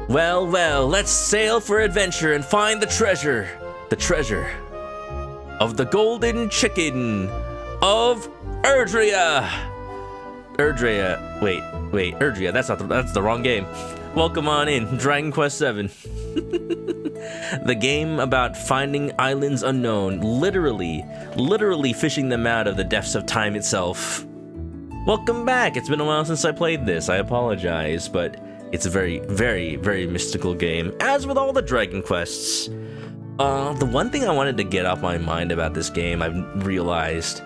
Well, well, let's sail for adventure and find the treasure. The treasure of the golden chicken of Erdrea. Wait, Erdrea, that's the wrong game. Welcome on in, Dragon Quest VII. The game about finding islands unknown, literally fishing them out of the depths of time itself. Welcome back. It's been a while since I played this. I apologize, but it's a very, very, very mystical game, as with all the Dragon Quests. The one thing I wanted to get off my mind about this game, I've realized,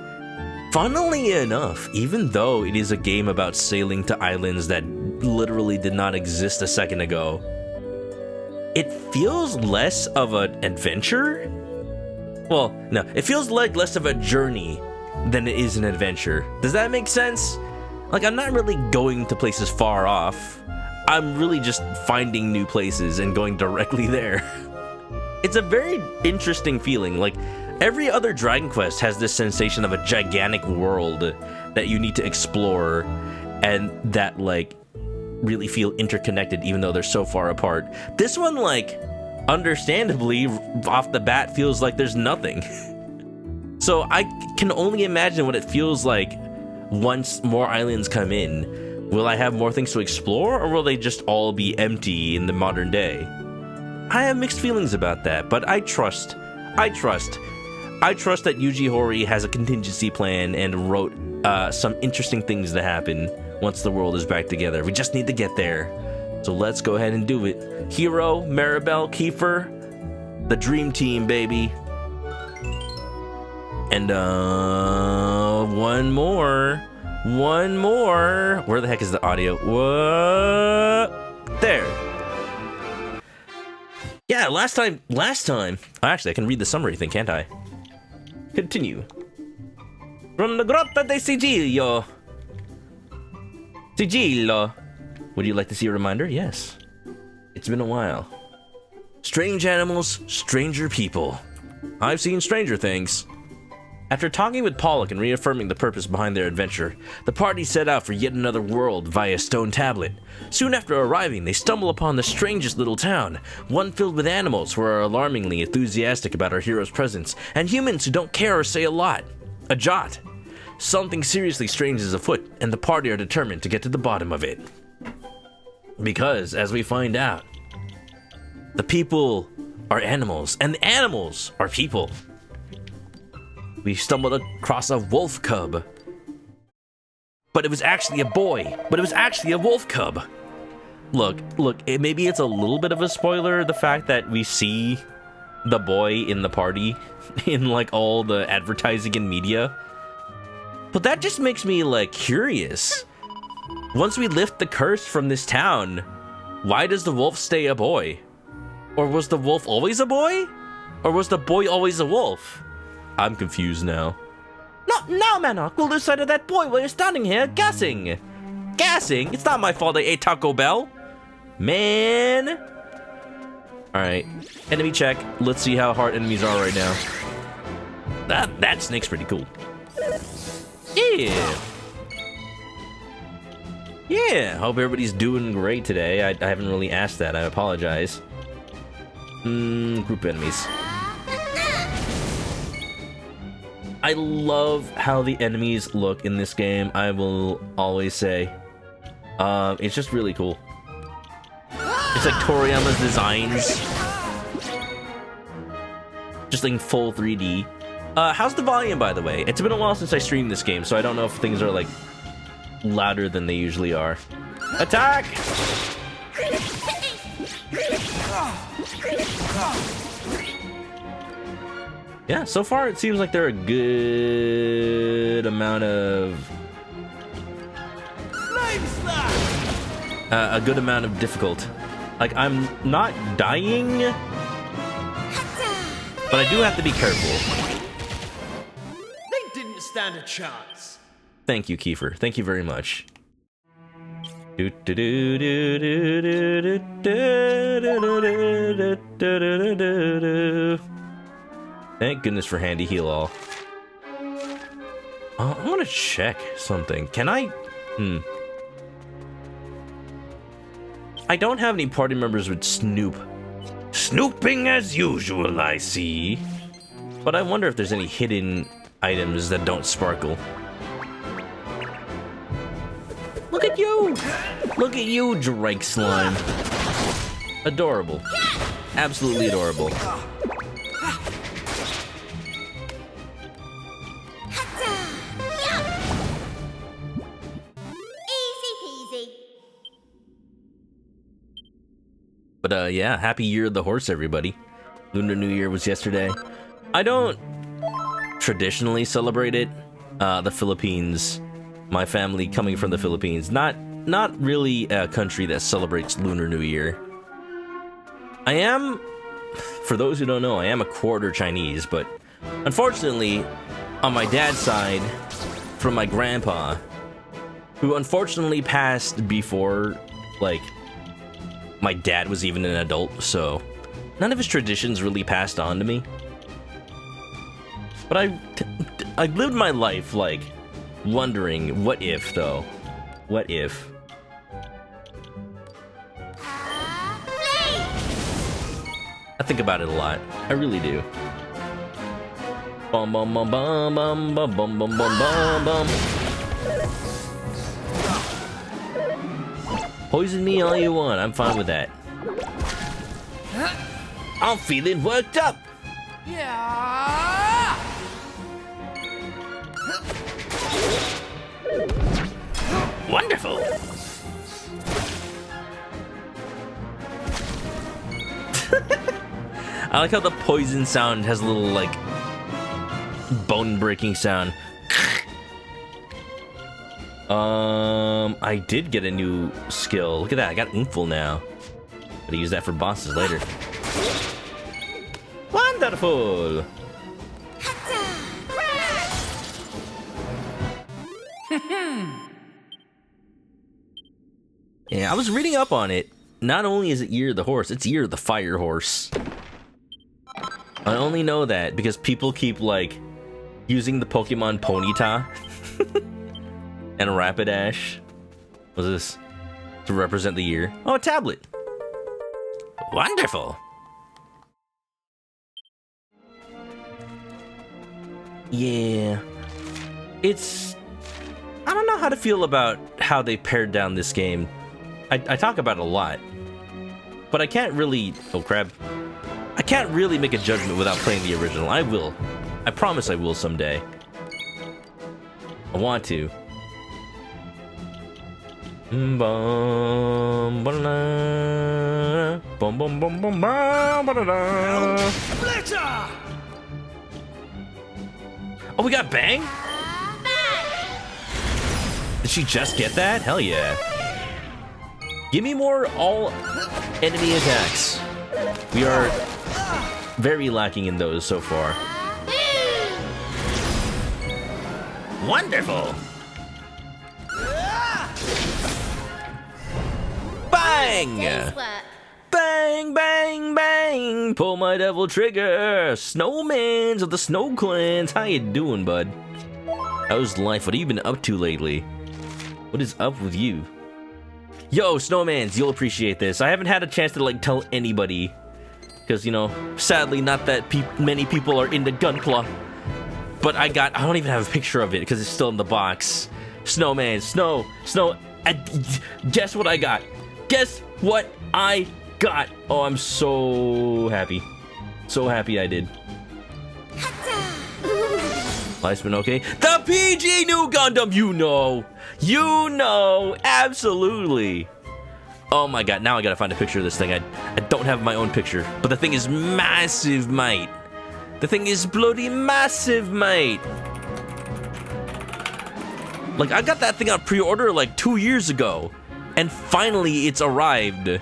funnily enough, even though it is a game about sailing to islands that literally did not exist a second ago, it feels less of an adventure. Well, no, it feels like less of a journey than it is an adventure. Does that make sense? Like, I'm not really going to places far off. I'm really just finding new places and going directly there. It's a very interesting feeling. Like, every other Dragon Quest has this sensation of a gigantic world that you need to explore and that, like, really feel interconnected even though they're so far apart. This one, like, understandably, off the bat feels like there's nothing. So I can only imagine what it feels like once more islands come in. Will I have more things to explore, or will they just all be empty in the modern day? I have mixed feelings about that, but I trust that Yuji Horii has a contingency plan and wrote some interesting things to happen once the world is back together. We just need to get there. So let's go ahead and do it. Hero, Maribel, Kiefer, the dream team, baby. And one more. Where the heck is the audio? What? There. Yeah, last time. Actually, I can read the summary thing, can't I? Continue. From the Grotta de Sigillo. Would you like to see a reminder? Yes. It's been a while. Strange animals, stranger people. I've seen stranger things. After talking with Pollock and reaffirming the purpose behind their adventure, the party set out for yet another world via stone tablet. Soon after arriving, they stumble upon the strangest little town, one filled with animals who are alarmingly enthusiastic about our hero's presence, and humans who don't care or say a jot. Something seriously strange is afoot, and the party are determined to get to the bottom of it. Because, as we find out, the people are animals, and the animals are people. We stumbled across a wolf cub. But it was actually a boy. But it was actually a wolf cub. Look, maybe it's a little bit of a spoiler, the fact that we see the boy in the party in, like, all the advertising and media. But that just makes me, like, curious. Once we lift the curse from this town, why does the wolf stay a boy? Or was the wolf always a boy? Or was the boy always a wolf? I'm confused now. Not now, Manok. We'll lose sight of that boy while you're standing here gassing. Gassing? It's not my fault I ate Taco Bell. Man. Alright. Enemy check. Let's see how hard enemies are right now. That snake's pretty cool. Yeah. Yeah. Hope everybody's doing great today. I haven't really asked that. I apologize. Group enemies. I love how the enemies look in this game, I will always say. It's just really cool. It's like Toriyama's designs. Just in full 3D. How's the volume, by the way? It's been a while since I streamed this game, so I don't know if things are, like, louder than they usually are. Attack! Yeah, so far it seems like they're a good amount of... a good amount of difficult. Like, I'm not dying, but I do have to be careful. They didn't stand a chance. Thank you, Kiefer. Thank you very much. Thank goodness for handy heal all. I want to check something. Can I? I don't have any party members with Snoop. Snooping as usual, I see. But I wonder if there's any hidden items that don't sparkle. Look at you! Look at you, Drake Slime. Adorable. Absolutely adorable. But yeah, happy year of the horse, everybody. Lunar New Year was yesterday. I don't traditionally celebrate it. The Philippines, my family coming from the Philippines, not really a country that celebrates Lunar New Year. I am, for those who don't know, I am a quarter Chinese, but unfortunately, on my dad's side, from my grandpa, who unfortunately passed before, like, my dad was even an adult, so none of his traditions really passed on to me. But I lived my life, like, wondering, what if, though? What if? I think about it a lot. I really do. Bum bum bum bum bum bum bum bum bum bum. Poison me all you want. I'm fine with that. I'm feeling worked up. Yeah. Wonderful. I like how the poison sound has a little, like, bone-breaking sound. I did get a new skill. Look at that, I got Oomful now. Gotta use that for bosses later. Wonderful! Yeah, I was reading up on it. Not only is it Year of the Horse, it's Year of the Fire Horse. I only know that because people keep, like, using the Pokemon Ponyta and Rapidash. What's this? To represent the year. Oh, a tablet. Wonderful. Yeah. It's... I don't know how to feel about how they pared down this game. I talk about it a lot. But I can't really... Oh, crap. I can't really make a judgment without playing the original. I will. I promise I will someday. I want to. Oh, we got Bang? Did she just get that? Hell yeah. Give me more all enemy attacks. We are very lacking in those so far. Wonderful. Bang! Bang, bang, bang! Pull my devil trigger! Snowmans of the Snow Clans! How you doing, bud? How's life? What have you been up to lately? What is up with you? Yo, Snowmans, you'll appreciate this. I haven't had a chance to, like, tell anybody. Because, you know, sadly, not that many people are into Gunpla. But I don't even have a picture of it because it's still in the box. Snowman, Snow. Guess what I got? Guess what I got? Oh, I'm so happy. So happy I did. Life's been okay. The PG new Gundam, you know. You know, absolutely. Oh my god, now I gotta find a picture of this thing. I don't have my own picture. But the thing is massive, mate. The thing is bloody massive, mate. Like, I got that thing on pre-order like 2 years ago. And finally it's arrived.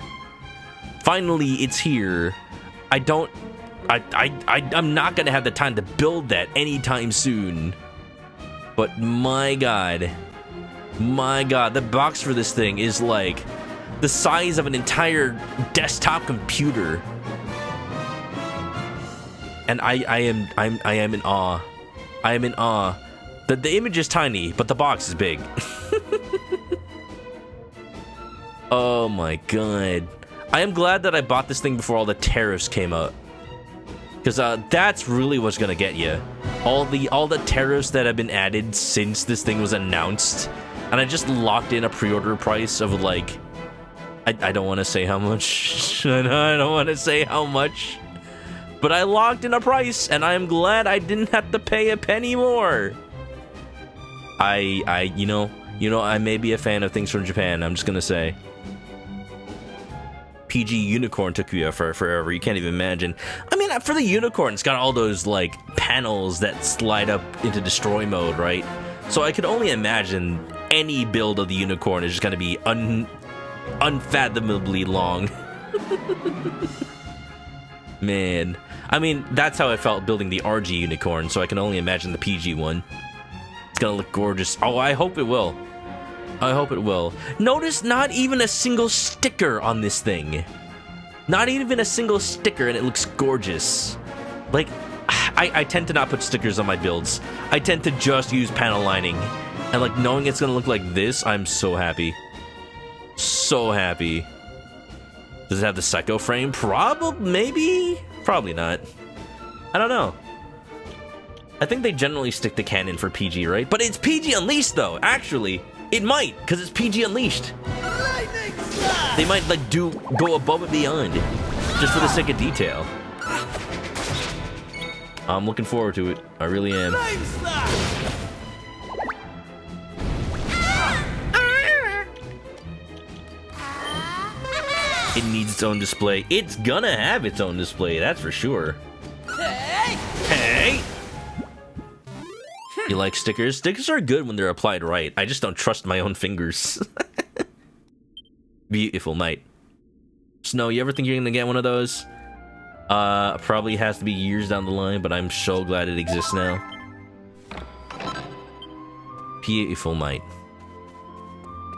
Finally it's here. I'm not gonna have the time to build that anytime soon. But my god, the box for this thing is like the size of an entire desktop computer. And I am in awe. I am in awe. The image is tiny, but the box is big. Oh my god. I am glad that I bought this thing before all the tariffs came up. Because that's really what's gonna get you. All the tariffs that have been added since this thing was announced. And I just locked in a pre-order price of like... I don't want to say how much. I don't want to say how much. But I locked in a price, and I am glad I didn't have to pay a penny more. You know, I may be a fan of things from Japan, I'm just gonna say. PG Unicorn took you forever, you can't even imagine. I mean, for the Unicorn, it's got all those, like, panels that slide up into destroy mode, right? So I could only imagine any build of the Unicorn is just gonna be unfathomably long. Man. I mean, that's how I felt building the RG Unicorn, so I can only imagine the PG one. It's gonna look gorgeous. Oh, I hope it will. I hope it will. Notice not even a single sticker on this thing. Not even a single sticker, and it looks gorgeous. Like, I tend to not put stickers on my builds. I tend to just use panel lining. And like, knowing it's gonna look like this, I'm so happy. So happy. Does it have the Psycho frame? Probably, maybe? Probably not. I don't know. I think they generally stick to canon for PG, right? But it's PG Unleashed, though. Actually, it might, because it's PG Unleashed. They might, like, go above and beyond, just for the sake of detail. I'm looking forward to it. I really am. It needs its own display. It's gonna have its own display, that's for sure. Hey! You like stickers? Stickers are good when they're applied right. I just don't trust my own fingers. Beautiful night. Snow, you ever think you're gonna get one of those? Probably has to be years down the line, but I'm so glad it exists now. Beautiful night.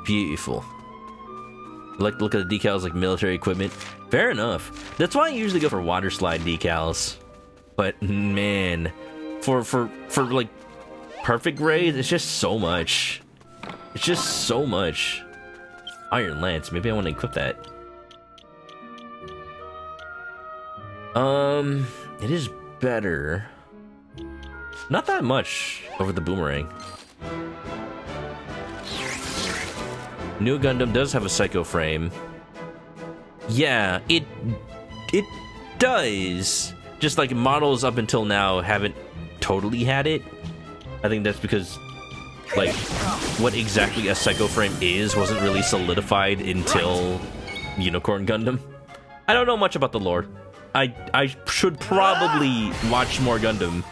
Beautiful. Like, look at the decals like military equipment. Fair enough. That's why I usually go for water slide decals. But man, for like perfect grade, it's just so much. It's just so much. Iron Lance. Maybe I want to equip that. It is better. Not that much over the boomerang. New Gundam does have a Psycho frame. Yeah, it does. Just like models up until now haven't totally had it. I think that's because, like, what exactly a Psycho frame is wasn't really solidified until Unicorn Gundam. I don't know much about the lore. I should probably watch more Gundam.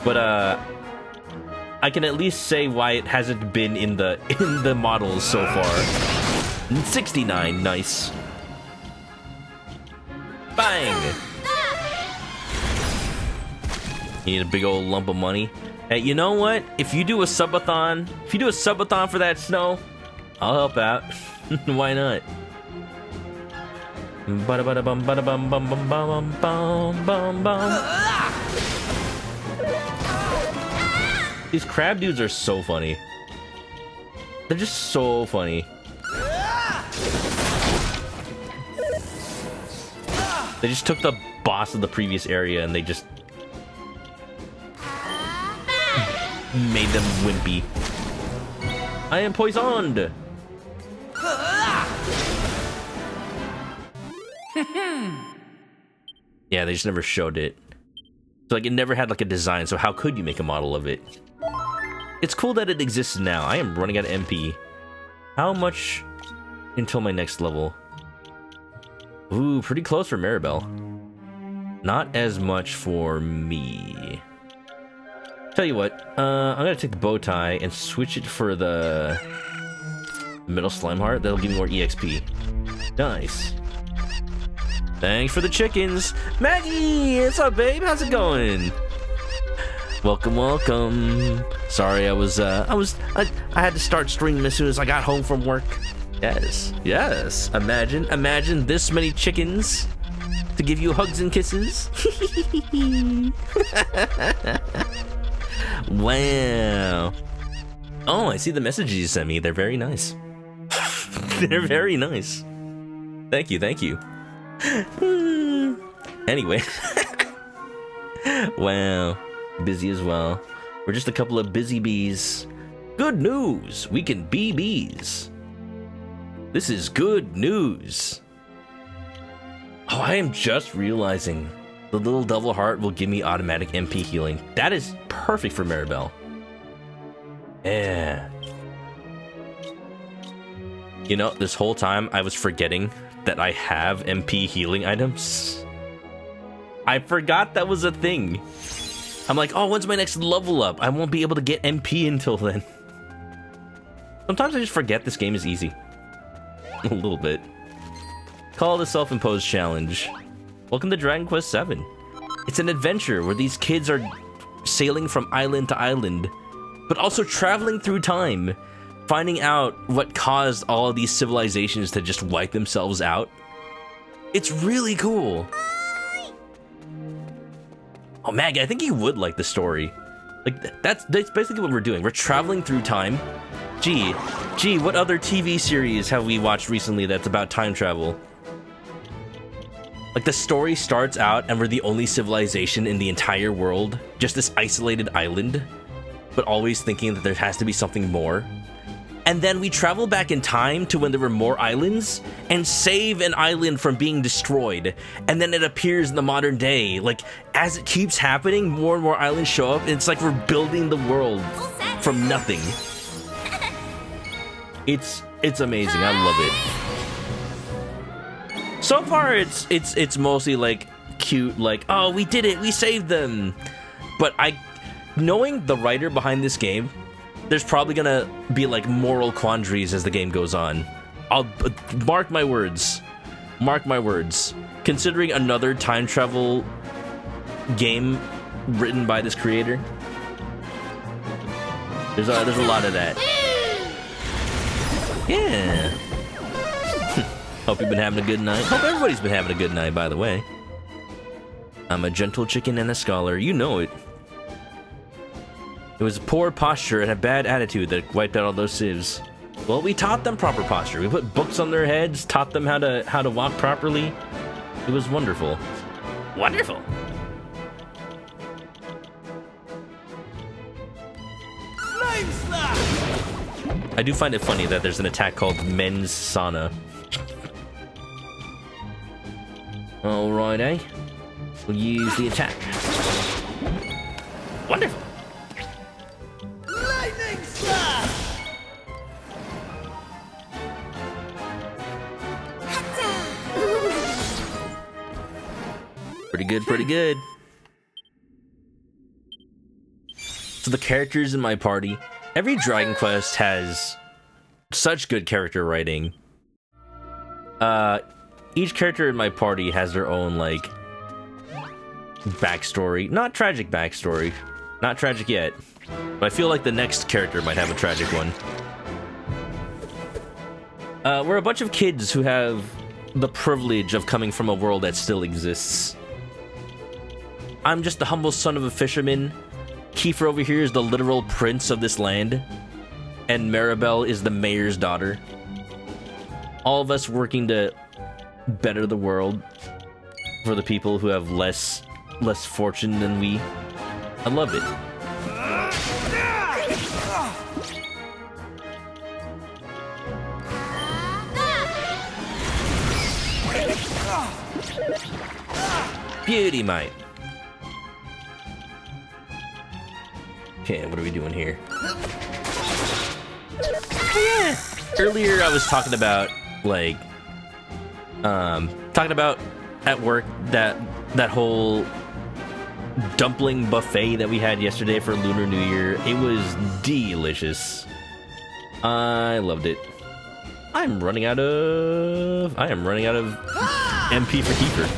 But I can at least say why it hasn't been in the models so far. 69, nice. Bang! You need a big old lump of money. Hey, you know what? If you do a subathon, for that Snow, I'll help out. Why not? Bada-bada-bum, bada-bum, bum, bum, bum, bum, bum, bum. These crab dudes are so funny. They're just so funny. They just took the boss of the previous area and they just made them wimpy. I am poisoned! Yeah, they just never showed it. So, like, it never had, like, a design, so how could you make a model of it? It's cool that it exists now. I am running out of MP. How much until my next level? Ooh, pretty close for Maribel. Not as much for me. Tell you what, I'm gonna take the bow tie and switch it for the middle slime heart. That'll give me more EXP. Nice. Thanks for the chickens. Maggie, what's up, babe? How's it going? Welcome, welcome. Sorry, I had to start streaming as soon as I got home from work. Yes, yes. Imagine this many chickens to give you hugs and kisses. Wow. Oh, I see the messages you sent me. They're very nice. They're very nice. Thank you, thank you. Anyway. Wow. Busy as well. We're just a couple of busy bees. Good news! We can be bees. This is good news. Oh, I am just realizing the little double heart will give me automatic MP healing. That is perfect for Maribel. Yeah. You know, this whole time I was forgetting that I have MP healing items. I forgot that was a thing. I'm like, oh, when's my next level up? I won't be able to get MP until then. Sometimes I just forget this game is easy. A little bit. Call it a self-imposed challenge. Welcome to Dragon Quest VII. It's an adventure where these kids are sailing from island to island, but also traveling through time, finding out what caused all of these civilizations to just wipe themselves out. It's really cool. Oh, Maggie, I think you would like the story. Like, that's basically what we're doing. We're traveling through time. Gee, what other TV series have we watched recently that's about time travel? Like, the story starts out and we're the only civilization in the entire world, just this isolated island, but always thinking that there has to be something more. And then we travel back in time to when there were more islands and save an island from being destroyed. And then it appears in the modern day. Like, as it keeps happening, more and more islands show up. And it's like we're building the world from nothing. It's amazing. I love it. So far, it's mostly like cute, like, oh, we did it, we saved them. But knowing the writer behind this game, there's probably gonna be like moral quandaries as the game goes on. I'll mark my words. Mark my words. Considering another time travel game written by this creator, there's a lot of that. Yeah. Hope you've been having a good night. Hope everybody's been having a good night, by the way. I'm a gentle chicken and a scholar. You know it. It was poor posture and a bad attitude that wiped out all those civs. Well, we taught them proper posture. We put books on their heads, taught them how to walk properly. It was wonderful. Wonderful. Flame slap! I do find it funny that there's an attack called Men's Sauna. Alright, eh? We'll use the attack. Wonderful. Lightning slap! Pretty good, pretty good. So the characters in my party, every Dragon Quest has such good character writing. Each character in my party has their own, like, backstory. Not tragic backstory. Not tragic yet. But I feel like the next character might have a tragic one. We're a bunch of kids who have the privilege of coming from a world that still exists. I'm just the humble son of a fisherman. Kiefer over here is the literal prince of this land. And Maribel is the mayor's daughter. All of us working to better the world for the people who have less fortune than we. I love it. Beauty, mate. Okay, what are we doing here? Yeah. Earlier I was talking about, like, at work that whole dumpling buffet that we had yesterday for Lunar New Year. It was delicious. I loved it. I am running out of MP for Kiefer.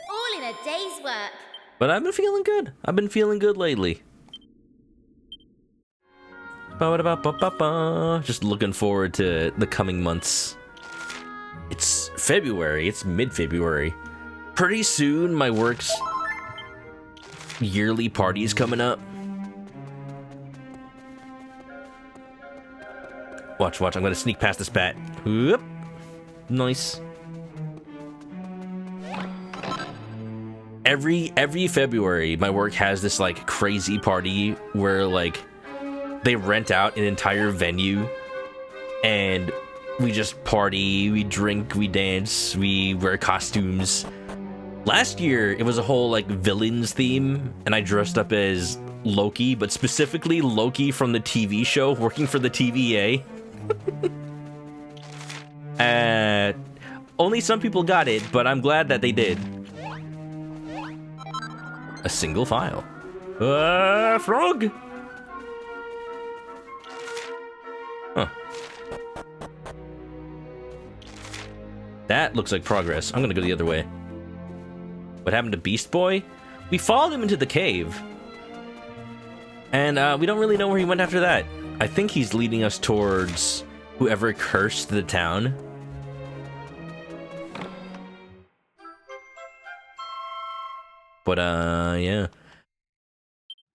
All in a day's work. But I've been feeling good. I've been feeling good lately. Just looking forward to the coming months. It's February. It's mid-February. Pretty soon, my work's yearly party's coming up. Watch, watch. I'm gonna sneak past this bat. Whoop. Nice. Every February, my work has this like crazy party where like they rent out an entire venue and we just party, we drink, we dance, we wear costumes. Last year, it was a whole like villains theme, and I dressed up as Loki, but specifically Loki from the TV show working for the TVA. Only some people got it, but I'm glad that they did. A single file. Frog! Huh. That looks like progress. I'm gonna go the other way. What happened to Beast Boy? We followed him into the cave. And we don't really know where he went after that. I think he's leading us towards whoever cursed the town. But, yeah.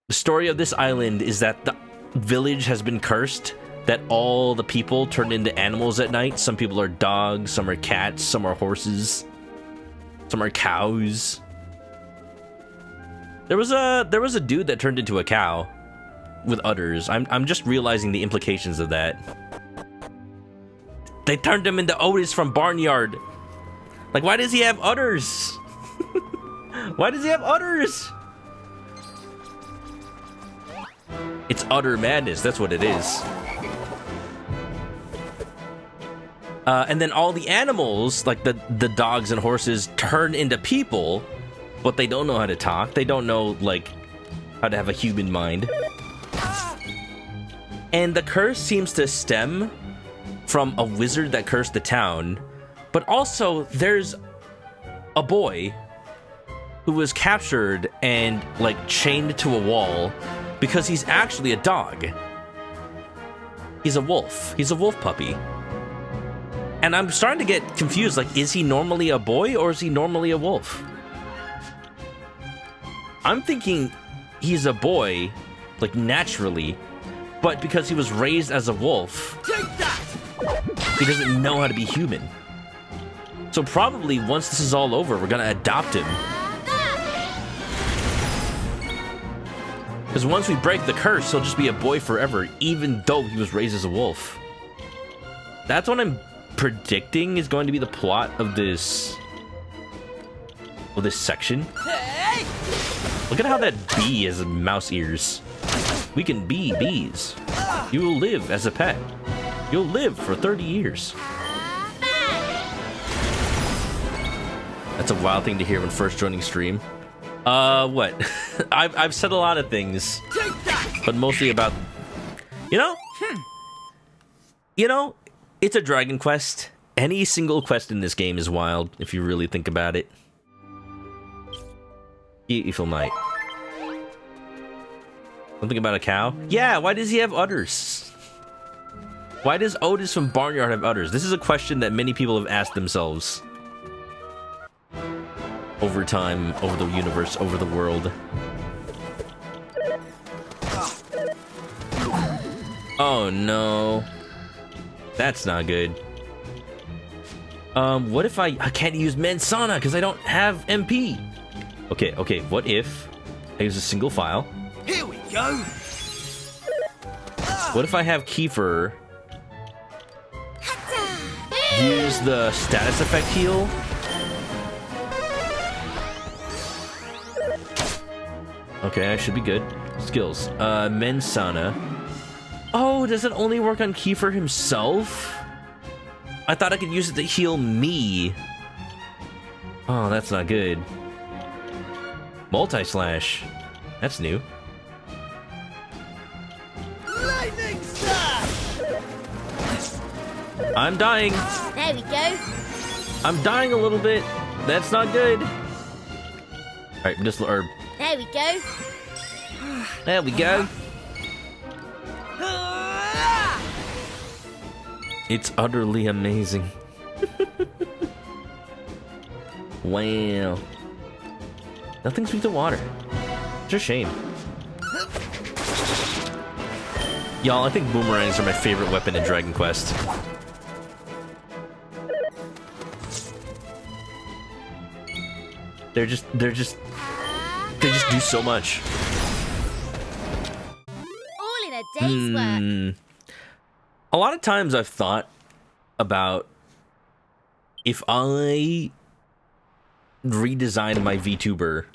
The story of this island is that the village has been cursed, that all the people turned into animals at night. Some people are dogs, some are cats, some are horses, some are cows. There was a dude that turned into a cow with udders. I'm just realizing the implications of that. They turned him into Otis from Barnyard. Like, why does he have udders? Why does he have udders? It's utter madness, that's what it is. And then all the animals, like the dogs and horses, turn into people, but they don't know how to talk. They don't know, like, how to have a human mind. And the curse seems to stem from a wizard that cursed the town, but also there's a boy who was captured and, like, chained to a wall because he's actually a dog. He's a wolf. He's a wolf puppy. And I'm starting to get confused, like, is he normally a boy or is he normally a wolf? I'm thinking he's a boy, like, naturally, but because he was raised as a wolf, he doesn't know how to be human. So probably once this is all over, we're gonna adopt him. Because once we break the curse, he'll just be a boy forever, even though he was raised as a wolf. That's what I'm predicting is going to be the plot of this section. Look at how that bee has mouse ears. We can be bees. You will live as a pet. You'll live for 30 years. That's a wild thing to hear when first joining stream. What? I've said a lot of things, but mostly about, you know, it's a Dragon Quest. Any single quest in this game is wild, if you really think about it. Evil Knight. Something about a cow? Yeah, why does he have udders? Why does Otis from Barnyard have udders? This is a question that many people have asked themselves. Over time, over the universe, over the world. Oh no. That's not good. What if I can't use Mansana because I don't have MP? Okay, what if I use a single file? Here we go. What if I have Kiefer use the status effect heal? Okay, I should be good. Skills. Mensana. Oh, does it only work on Kiefer himself? I thought I could use it to heal me. Oh, that's not good. Multi-slash. That's new. Lightning slash. I'm dying. There we go. I'm dying a little bit. That's not good. All right, just or. There we go. There we go. It's utterly amazing. Wow. Nothing's weak to water. It's a shame. Y'all, I think boomerangs are my favorite weapon in Dragon Quest. They just do so much. All in a day's work. A lot of times I've thought about if I redesigned my VTuber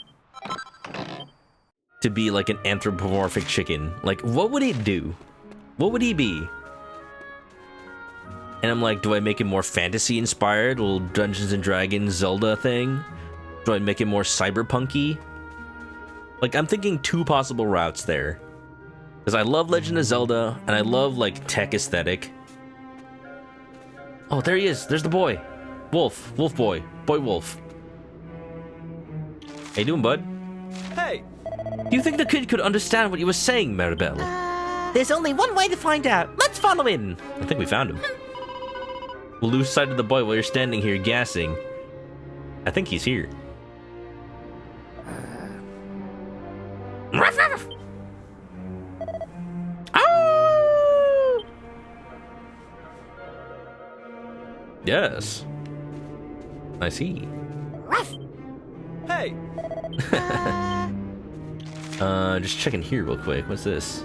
to be like an anthropomorphic chicken, like what would it do? What would he be? And I'm like, do I make it more fantasy inspired, little Dungeons and Dragons Zelda thing? Do I make it more cyberpunky? Like, I'm thinking two possible routes there. Because I love Legend of Zelda, and I love, like, tech aesthetic. Oh, there he is. There's the boy. Wolf. Wolf boy. Boy wolf. How you doing, bud? Hey! Do you think the kid could understand what you were saying, Maribel? There's only one way to find out. Let's follow him. I think we found him. We'll lose sight of the boy while you're standing here gassing. I think he's here. Ruff, ruff. Oh! Yes. I see. Ruff. Hey! Just checking here real quick. What's this?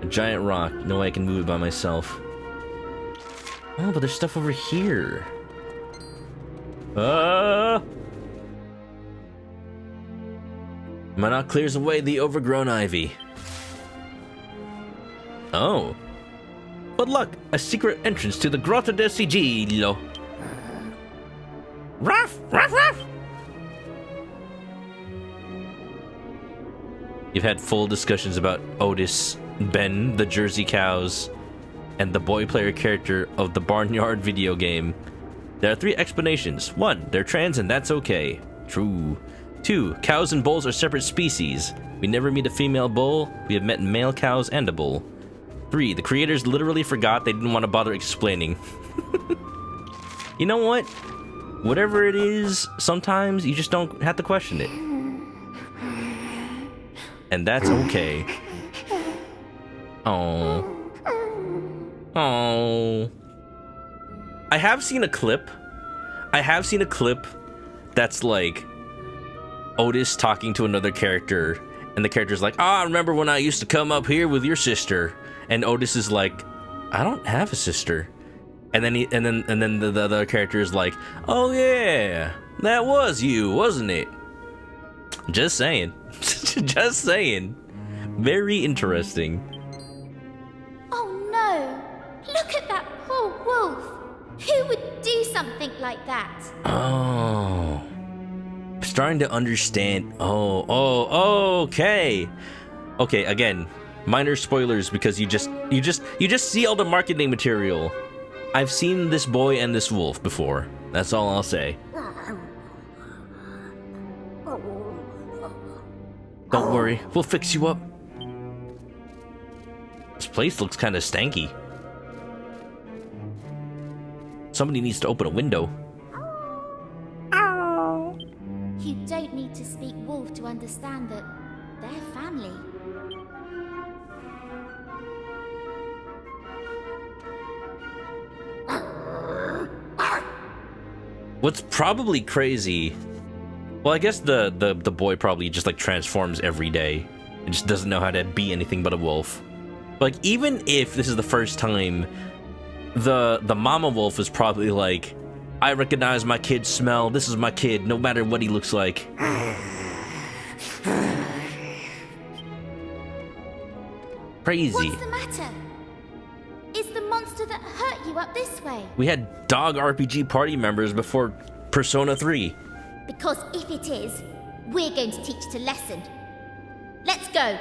A giant rock. No way I can move it by myself. Oh, but there's stuff over here. Manok clears away the overgrown ivy. Oh. But look, a secret entrance to the Grotto del Sigillo. Ruff, ruff, ruff. You've had full discussions about Otis, Ben, the Jersey Cows, and the boy player character of the Barnyard video game. There are 3 explanations. 1, they're trans and that's okay. True. 2, cows and bulls are separate species. We never meet a female bull. We have met male cows and a bull. 3, the creators literally forgot they didn't want to bother explaining. You know what? Whatever it is, sometimes you just don't have to question it. And that's okay. Oh. Oh. I have seen a clip that's like Otis talking to another character, and the character's like, I remember when I used to come up here with your sister. And Otis is like, I don't have a sister. And then the other character is like, oh yeah, that was you, wasn't it? Just saying. Just saying. Very interesting. Oh no! Look at that poor wolf! Who would do something like that? Oh. Starting to understand. Oh, okay. Okay, again, minor spoilers because you just see all the marketing material. I've seen this boy and this wolf before. That's all I'll say. Don't worry, we'll fix you up. This place looks kind of stanky. Somebody needs to open a window. You don't need to speak wolf to understand that they're family. What's probably crazy... Well, I guess the boy probably just like transforms every day. It just doesn't know how to be anything but a wolf. Like, even if this is the first time, the mama wolf is probably like, I recognize my kid's smell. This is my kid, no matter what he looks like. Crazy. What's the matter? Is the monster that hurt you up this way? We had dog RPG party members before Persona 3. Because if it is, we're going to teach it a lesson. Let's go.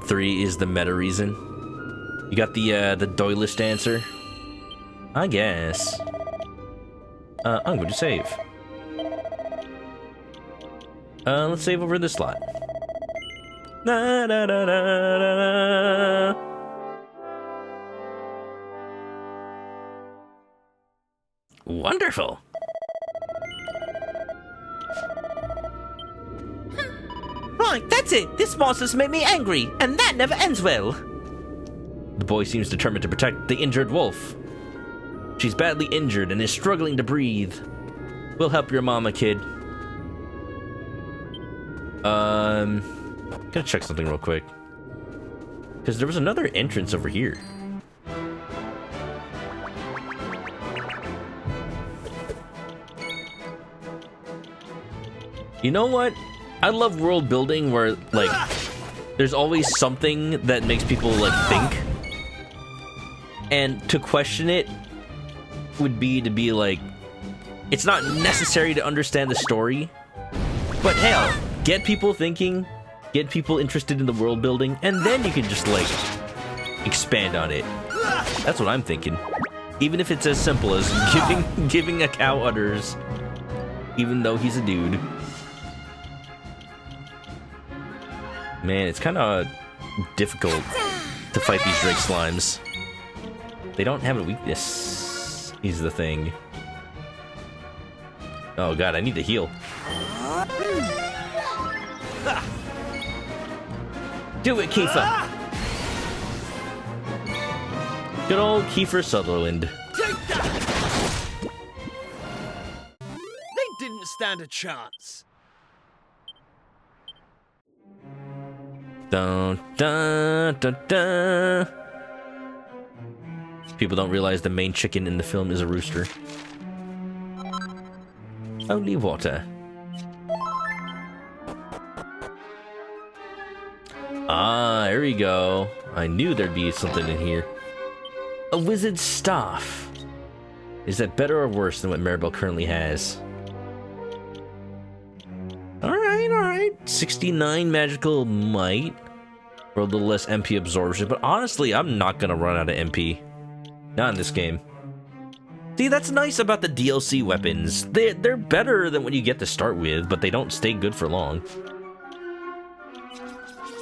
Three is the meta reason. You got the doylist answer? I guess. I'm going to save. Let's save over this slot. Na, na, na, na, na, na. Wonderful. Right, that's it. This monster's made me angry, and that never ends well. The boy seems determined to protect the injured wolf. She's badly injured and is struggling to breathe. We'll help your mama, kid. Gotta check something real quick. Because there was another entrance over here. You know what? I love world building where, like, there's always something that makes people, like, think. And to question it would be to be like, it's not necessary to understand the story, but hell, get people thinking, get people interested in the world building, and then you can just, like, expand on it. That's what I'm thinking. Even if it's as simple as giving a cow udders, even though he's a dude. Man, it's kind of difficult to fight these Drake slimes. They don't have a weakness, is the thing. Oh god, I need to heal. Do it, Kiefer! Good old Kiefer Sutherland. Take that! They didn't stand a chance. Dun, dun, dun, dun. People don't realize the main chicken in the film is a rooster. Only water. Ah, there we go. I knew there'd be something in here. A wizard's staff. Is that better or worse than what Maribel currently has? Alright. 69 magical might. Or a little less MP absorption. But honestly, I'm not gonna run out of MP. Not in this game. See, that's nice about the DLC weapons. They're better than what you get to start with, but they don't stay good for long.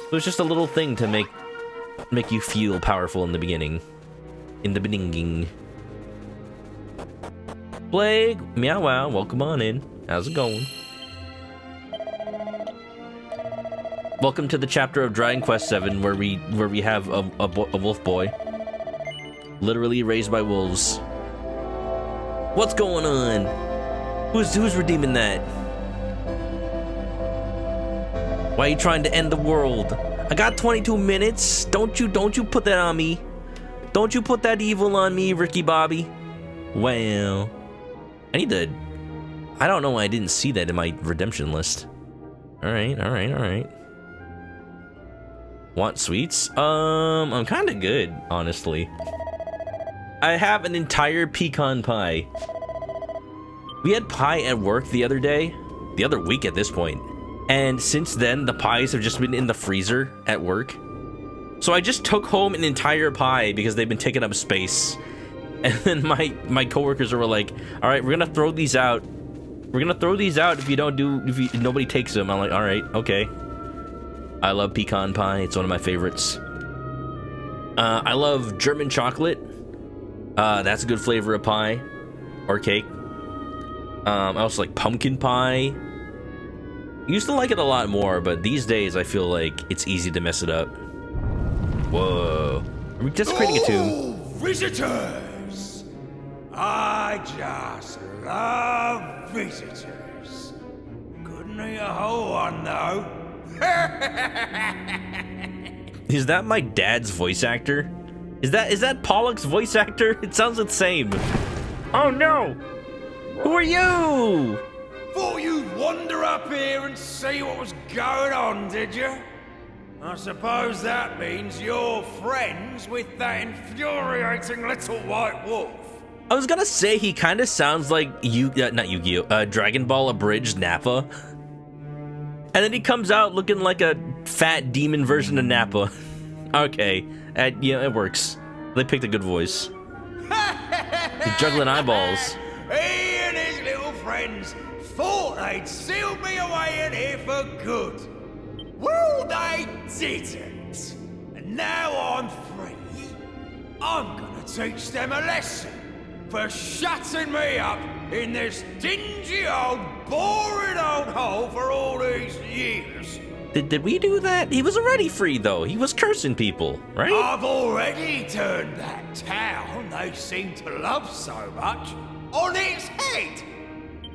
So it's just a little thing to make you feel powerful in the beginning. In the beginning. Plague, meow wow, welcome on in. How's it going? Welcome to the chapter of Dragon Quest VII where we have a wolf boy. Literally raised by wolves. What's going on? Who's redeeming that? Why are you trying to end the world? I got 22 minutes. Don't you put that on me. Don't you put that evil on me, Ricky Bobby. Well, I don't know why I didn't see that in my redemption list. Alright. Want sweets? I'm kinda good, honestly. I have an entire pecan pie. We had pie at work the other week at this point. And since then, the pies have just been in the freezer at work. So I just took home an entire pie because they've been taking up space. And then my coworkers were like, all right, we're gonna throw these out. We're gonna throw these out if nobody takes them. I'm like, all right, okay. I love pecan pie. It's one of my favorites. I love German chocolate. That's a good flavor of pie or cake. I also like pumpkin pie. Used to like it a lot more, but these days I feel like it's easy to mess it up. Whoa. Are we desecrating a tomb? Visitors! I just love visitors. Couldn't eat a whole one, though. Is that my dad's voice actor? Is that Pollock's voice actor? It sounds the same. Oh no! Who are you? Thought you'd wander up here and see what was going on, did you? I suppose that means you're friends with that infuriating little white wolf. I was gonna say he kind of sounds like not Yu-Gi-Oh! Dragon Ball Abridged Nappa. And then he comes out looking like a fat demon version of Nappa. Okay, yeah, it works. They picked a good voice. He's juggling eyeballs. He and his little friends thought they'd sealed me away in here for good. Well, they didn't. And now I'm free. I'm gonna teach them a lesson for shutting me up in this dingy old, boring old hole for all these years. Did we do that? He was already free, though. He was cursing people, right? I've already turned that town they seem to love so much on its head.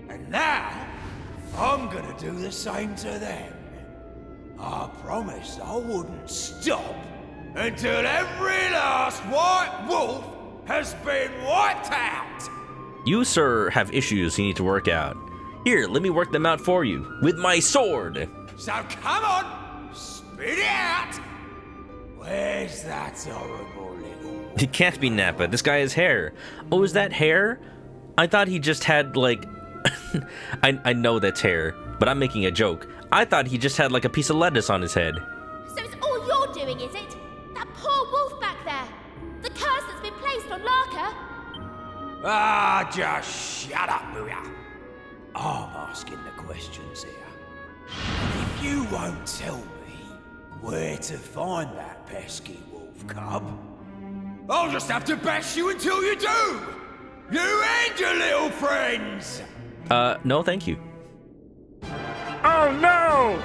And now, I'm gonna do the same to them. I promised I wouldn't stop until every last white wolf has been wiped out. You, sir, have issues you need to work out. Here, let me work them out for you, with my sword. So come on, spit it out. Where's that horrible little... It can't be Nappa. This guy has hair. Oh, is that hair? I thought he just had, like... I know that's hair, but I'm making a joke. I thought he just had, like, a piece of lettuce on his head. So it's all you're doing, is it? That poor wolf back there. The curse that's been placed on Larka. Ah, just shut up, Booyah. I'm asking the questions here. If you won't tell me where to find that pesky wolf cub, I'll just have to bash you until you do! You and your little friends! No, thank you. Oh, no!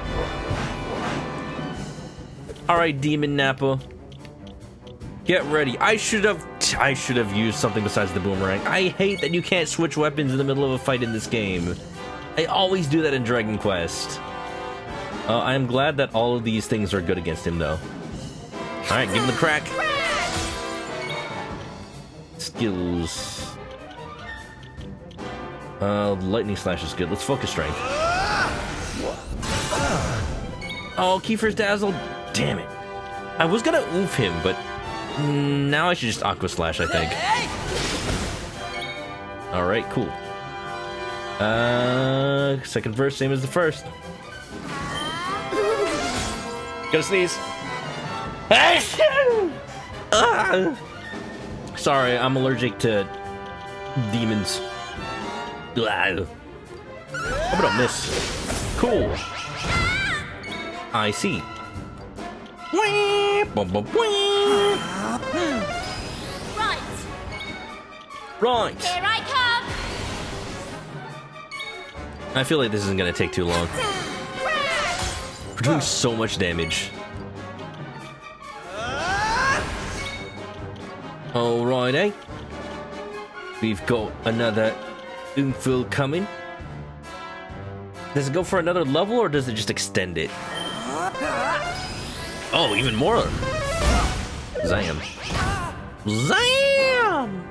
Alright, Demon Nappa. Get ready. I should have used something besides the boomerang. I hate that you can't switch weapons in the middle of a fight in this game. I always do that in Dragon Quest. I am glad that all of these things are good against him, though. Alright, give him the crack. Skills. Lightning Slash is good. Let's focus strength. Oh, Kiefer's Dazzle. Damn it. I was gonna oof him, but now I should just Aqua Slash, I think. Alright, cool. Second verse, same as the first. Gotta sneeze. Sorry, I'm allergic to demons. Hope I don't miss. Cool. I see. Right. Right. Here I come. I feel like this isn't gonna take too long. We're doing so much damage. Alright, eh? We've got another infill coming. Does it go for another level or does it just extend it? Oh, even more! Zam. Zam!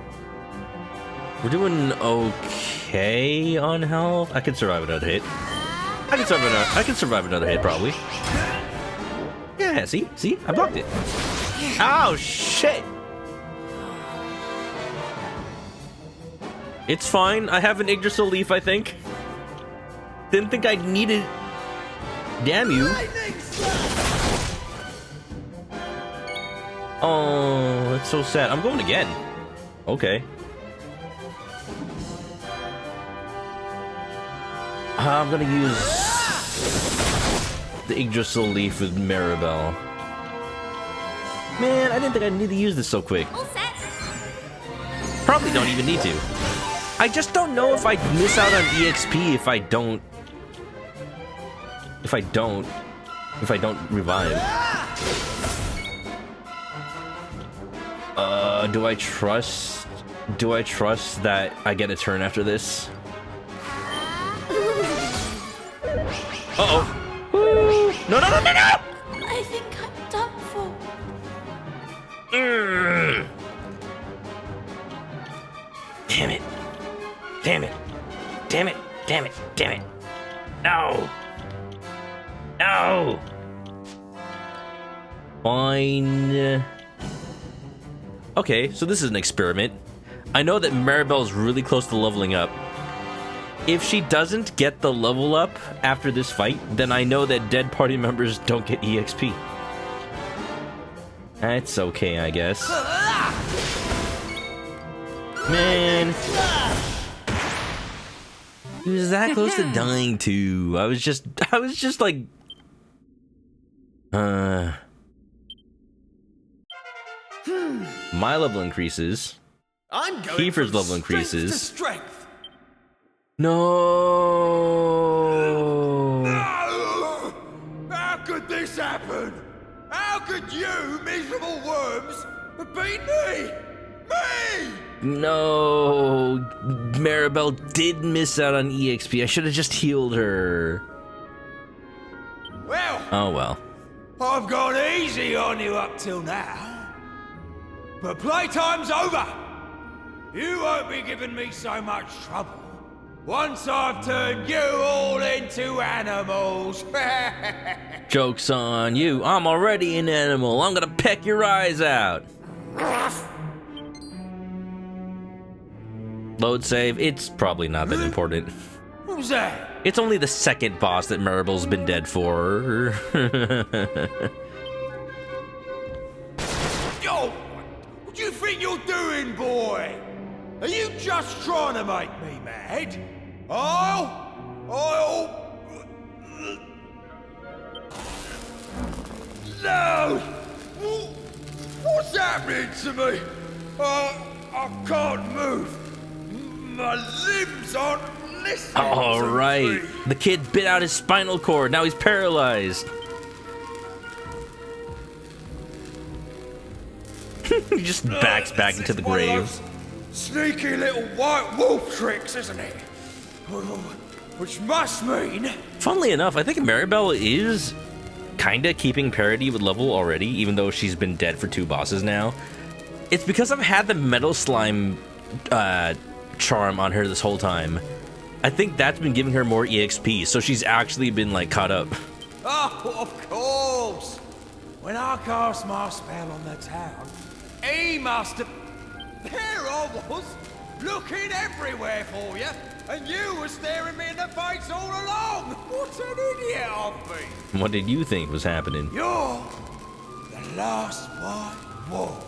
We're doing okay on health. I can survive another hit. I can survive another hit, probably. Yeah, see? I blocked it. Oh, shit! It's fine. I have an Yggdrasil leaf, I think. Didn't think I'd need it. Damn you. Oh, that's so sad. I'm going again. Okay. I'm gonna use the Yggdrasil leaf with Maribel. Man, I didn't think I'd need to use this so quick. All set. Probably don't even need to. I just don't know if I'd miss out on EXP if I don't revive. Do I trust that I get a turn after this? Uh-oh. Woo. No! I think I'm done for. Damn it. No. Fine. Okay, so this is an experiment. I know that Maribel's really close to leveling up. If she doesn't get the level up after this fight, then I know that dead party members don't get EXP. That's okay, I guess. Man. He was that close to dying too. I was just like... My level increases. I'm going Kiefer's from level increases. strength to strength. No. No! How could this happen? How could you, miserable worms, have beaten me? Me! No. Maribel did miss out on EXP. I should have just healed her. Well, Oh well. I've gone easy on you up till now. But playtime's over. You won't be giving me so much trouble once I've turned you all into animals. Joke's on you. I'm already an animal. I'm gonna peck your eyes out. Load save. It's probably not that important. What was that? It's only the second boss that Maribel's been dead for. Yo, what do you think you're doing, boy? Are you just trying to make me mad? No! What's happening to me? I can't move. My limbs aren't listening. All to right. me. The kid bit out his spinal cord. Now he's paralyzed. He just backs back into the One of grave. those sneaky little white wolf tricks, isn't it? Which must mean... Funnily enough, I think Maribel is kinda keeping parity with level already, even though she's been dead for 2 bosses now. It's because I've had the metal slime charm on her this whole time. I think that's been giving her more EXP, so she's actually been like caught up. Oh, of course! When I cast my spell on the town, he must have... There I was, looking everywhere for you, and you were staring me in the face all along! What an idiot I've been! What did you think was happening? You're the last white wolf,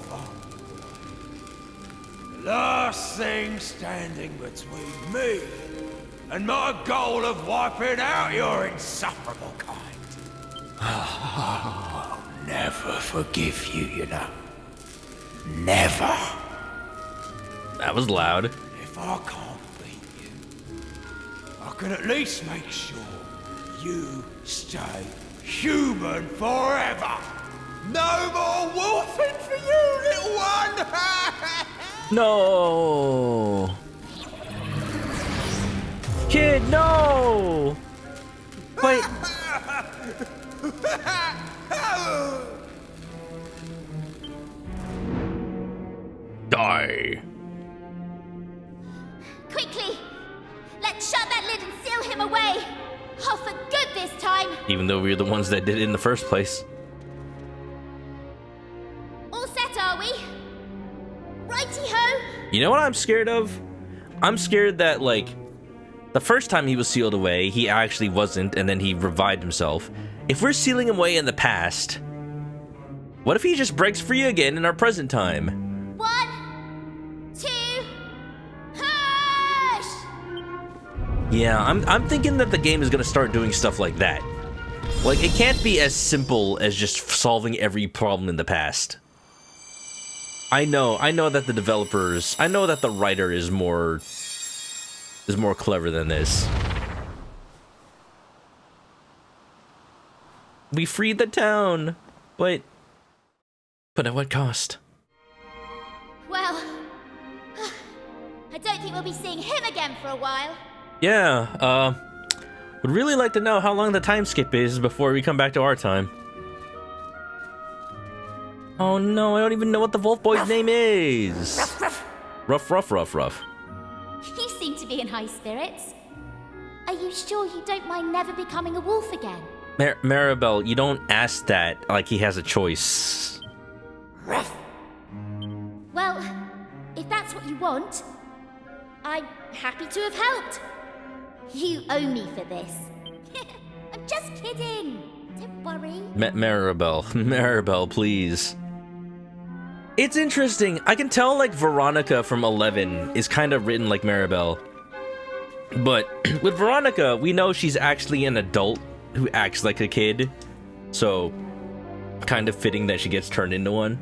the last thing standing between me and my goal of wiping out your insufferable kind. I'll never forgive you, you know. Never. That was loud. If I can't beat you, I can at least make sure you stay human forever. No more wolfing for you, little one! No! Kid, no! Wait. Die. Quickly! Let's shut that lid and seal him away! Oh, for good this time! Even though we were the ones that did it in the first place. All set, are we? Righty-ho! You know what I'm scared of? I'm scared that, like, the first time he was sealed away, he actually wasn't, and then he revived himself. If we're sealing him away in the past, what if he just breaks free again in our present time? 1, 2, push! Yeah, I'm thinking that the game is gonna start doing stuff like that. Like, it can't be as simple as just solving every problem in the past. I know that the developers, I know that the writer is more clever than this. We freed the town, but at what cost? Well, I don't think we'll be seeing him again for a while. Yeah, would really like to know how long the time skip is before we come back to our time. Oh no, I don't even know what the Wolf Boy's name is. Ruff. You seem to be in high spirits. Are you sure you don't mind never becoming a wolf again? Maribel, you don't ask that like he has a choice. Well, if that's what you want, I'm happy to have helped. You owe me for this. I'm just kidding. Don't worry. Maribel, please. It's interesting. I can tell, like, Veronica from 11 is kind of written like Maribel. But with Veronica, we know she's actually an adult who acts like a kid. So, kind of fitting that she gets turned into one.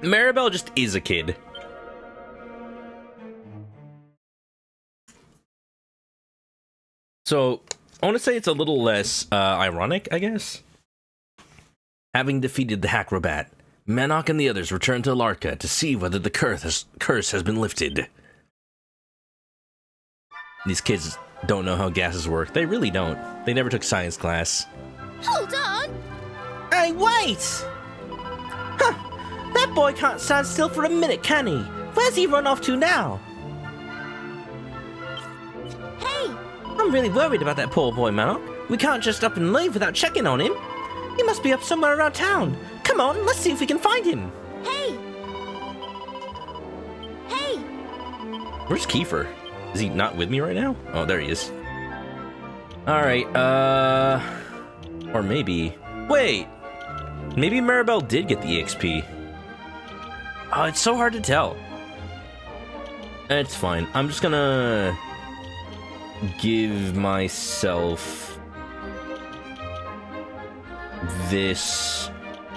Maribel just is a kid. So, I want to say it's a little less ironic, I guess. Having defeated the Hackrobat, Manok and the others return to Larka to see whether the curse has been lifted. These kids don't know how gases work. They really don't. They never took science class. Hold on! Hey, wait! Huh, that boy can't stand still for a minute, can he? Where's he run off to now? Hey! I'm really worried about that poor boy, Manok. We can't just up and leave without checking on him. He must be up somewhere around town. Come on, let's see if we can find him. Hey! Hey! Where's Kiefer? Is he not with me right now? Oh, there he is. Alright, or maybe... Wait! Maybe Maribel did get the EXP. Oh, it's so hard to tell. It's fine. I'm just gonna... give myself... this...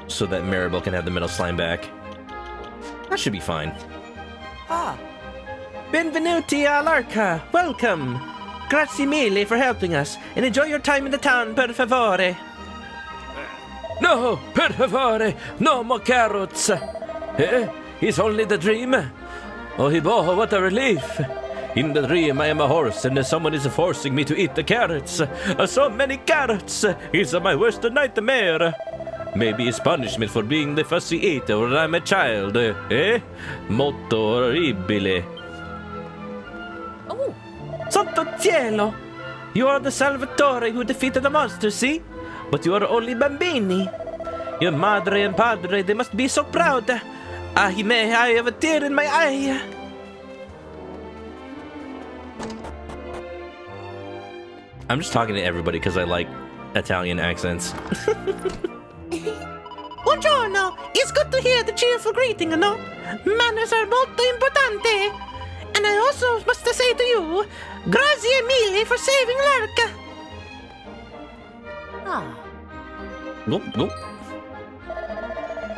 so that Maribel can have the metal slime back. That should be fine. Ah. Benvenuti a Larka. Welcome. Grazie mille for helping us, and enjoy your time in the town, per favore. No, per favore, no more carrots. Eh? It's only the dream. Oh, Hibo, what a relief. In the dream, I am a horse, and someone is forcing me to eat the carrots. So many carrots. It's my worst nightmare. Maybe it's punishment for being the fussy eater when I'm a child. Eh? Molto orribile. Oh! Santo cielo! You are the Salvatore who defeated the monster, see? But you are only bambini. Your madre and padre, they must be so proud. Ahime, I have a tear in my eye. I'm just talking to everybody because I like Italian accents. Buongiorno! It's good to hear the cheerful greeting, no? Manners are molto importante. And I also must say to you, grazie mille for saving Larka. Ah. Nope, nope.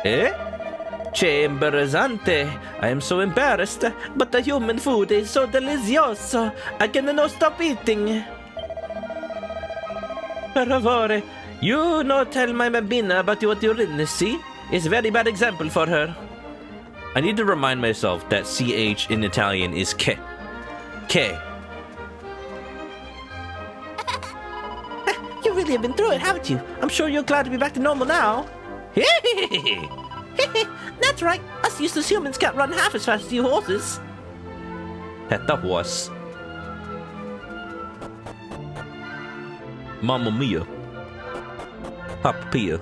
Eh? Che imbarazzante. I am so embarrassed, but the human food is so delicioso. I cannot stop eating. Per favore, you no tell my bambina about what you didn't see. It's a very bad example for her. I need to remind myself that CH in Italian is K. K. You really have been through it, haven't you? I'm sure you're glad to be back to normal now. That's right. Us useless humans can't run half as fast as you horses. Hetta horse. Mamma mia. Papa Pia.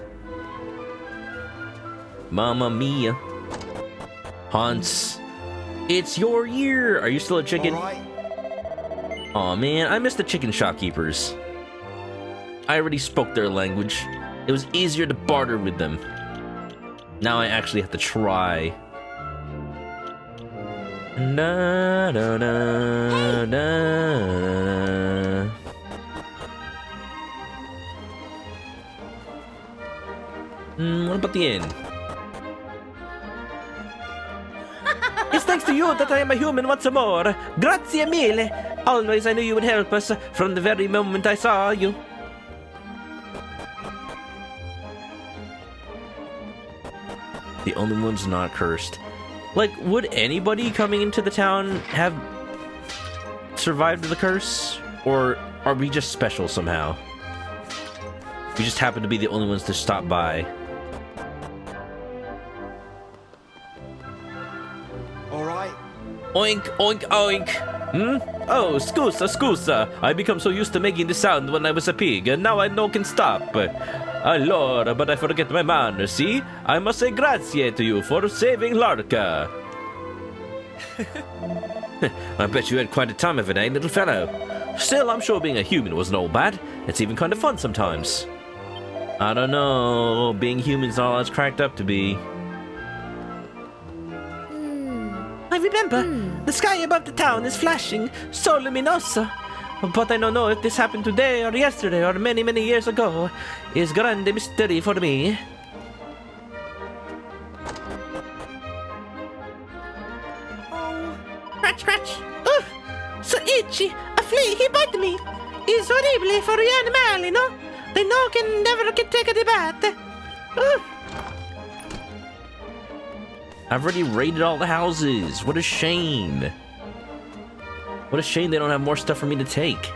Mamma mia. Hans, it's your year. Are you still a chicken? Aw, man, I miss the chicken shopkeepers. I already spoke their language. It was easier to barter with them. Now I actually have to try. Na na na na. What about the inn? It's thanks to you that I am a human once more. Grazie mille. Always I knew you would help us from the very moment I saw you. The only one's not cursed. Like, would anybody coming into the town have survived the curse? Or are we just special somehow? We just happen to be the only ones to stop by. Oink, oink, oink. Oh, scusa, scusa. I become so used to making the sound when I was a pig, and now I no can stop. Allora, but I forget my manners, see? I must say grazie to you for saving Larka. I bet you had quite a time of it, eh, little fellow? Still, I'm sure being a human wasn't all bad. It's even kind of fun sometimes. I don't know. Being human's all it's cracked up to be. I remember. The sky above the town is flashing, so luminoso. But I don't know if this happened today or yesterday or many, many years ago. It's grande mystery for me. Oh. Scratch, scratch. So itchy. A flea, he bit me. It's horrible for gli animali, no? They no can never get take a bath. I've already raided all the houses. What a shame. What a shame they don't have more stuff for me to take.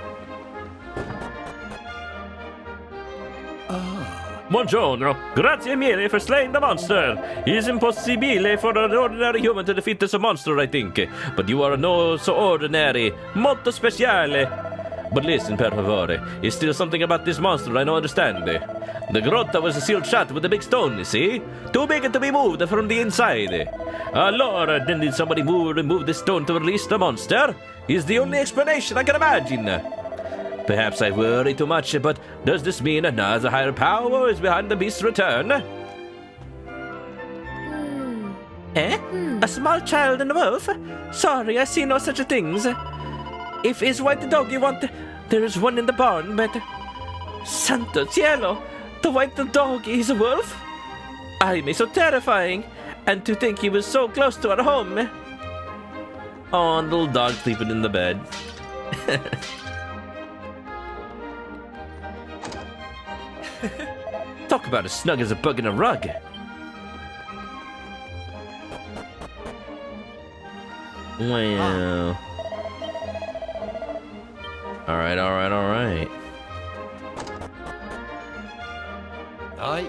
Buongiorno. Grazie mille for slaying the monster. It is impossibile for an ordinary human to defeat this monster, I think. But you are no so ordinary. Molto speciale. But listen, per favore. It's still something about this monster I don't understand. The grotta was sealed shut with a big stone, you see? Too big to be moved from the inside. Allora, then did somebody remove the stone to release the monster? Is the only explanation I can imagine. Perhaps I worry too much, but does this mean another higher power is behind the beast's return? A small child and a wolf? Sorry, I see no such things. If it's white dog you want, there is one in the barn, but... Santo cielo! The white dog is a wolf? I'm so terrifying. And to think he was so close to our home. Oh, little dog sleeping in the bed. Talk about as snug as a bug in a rug. Well. Alright, alright, alright. Aye.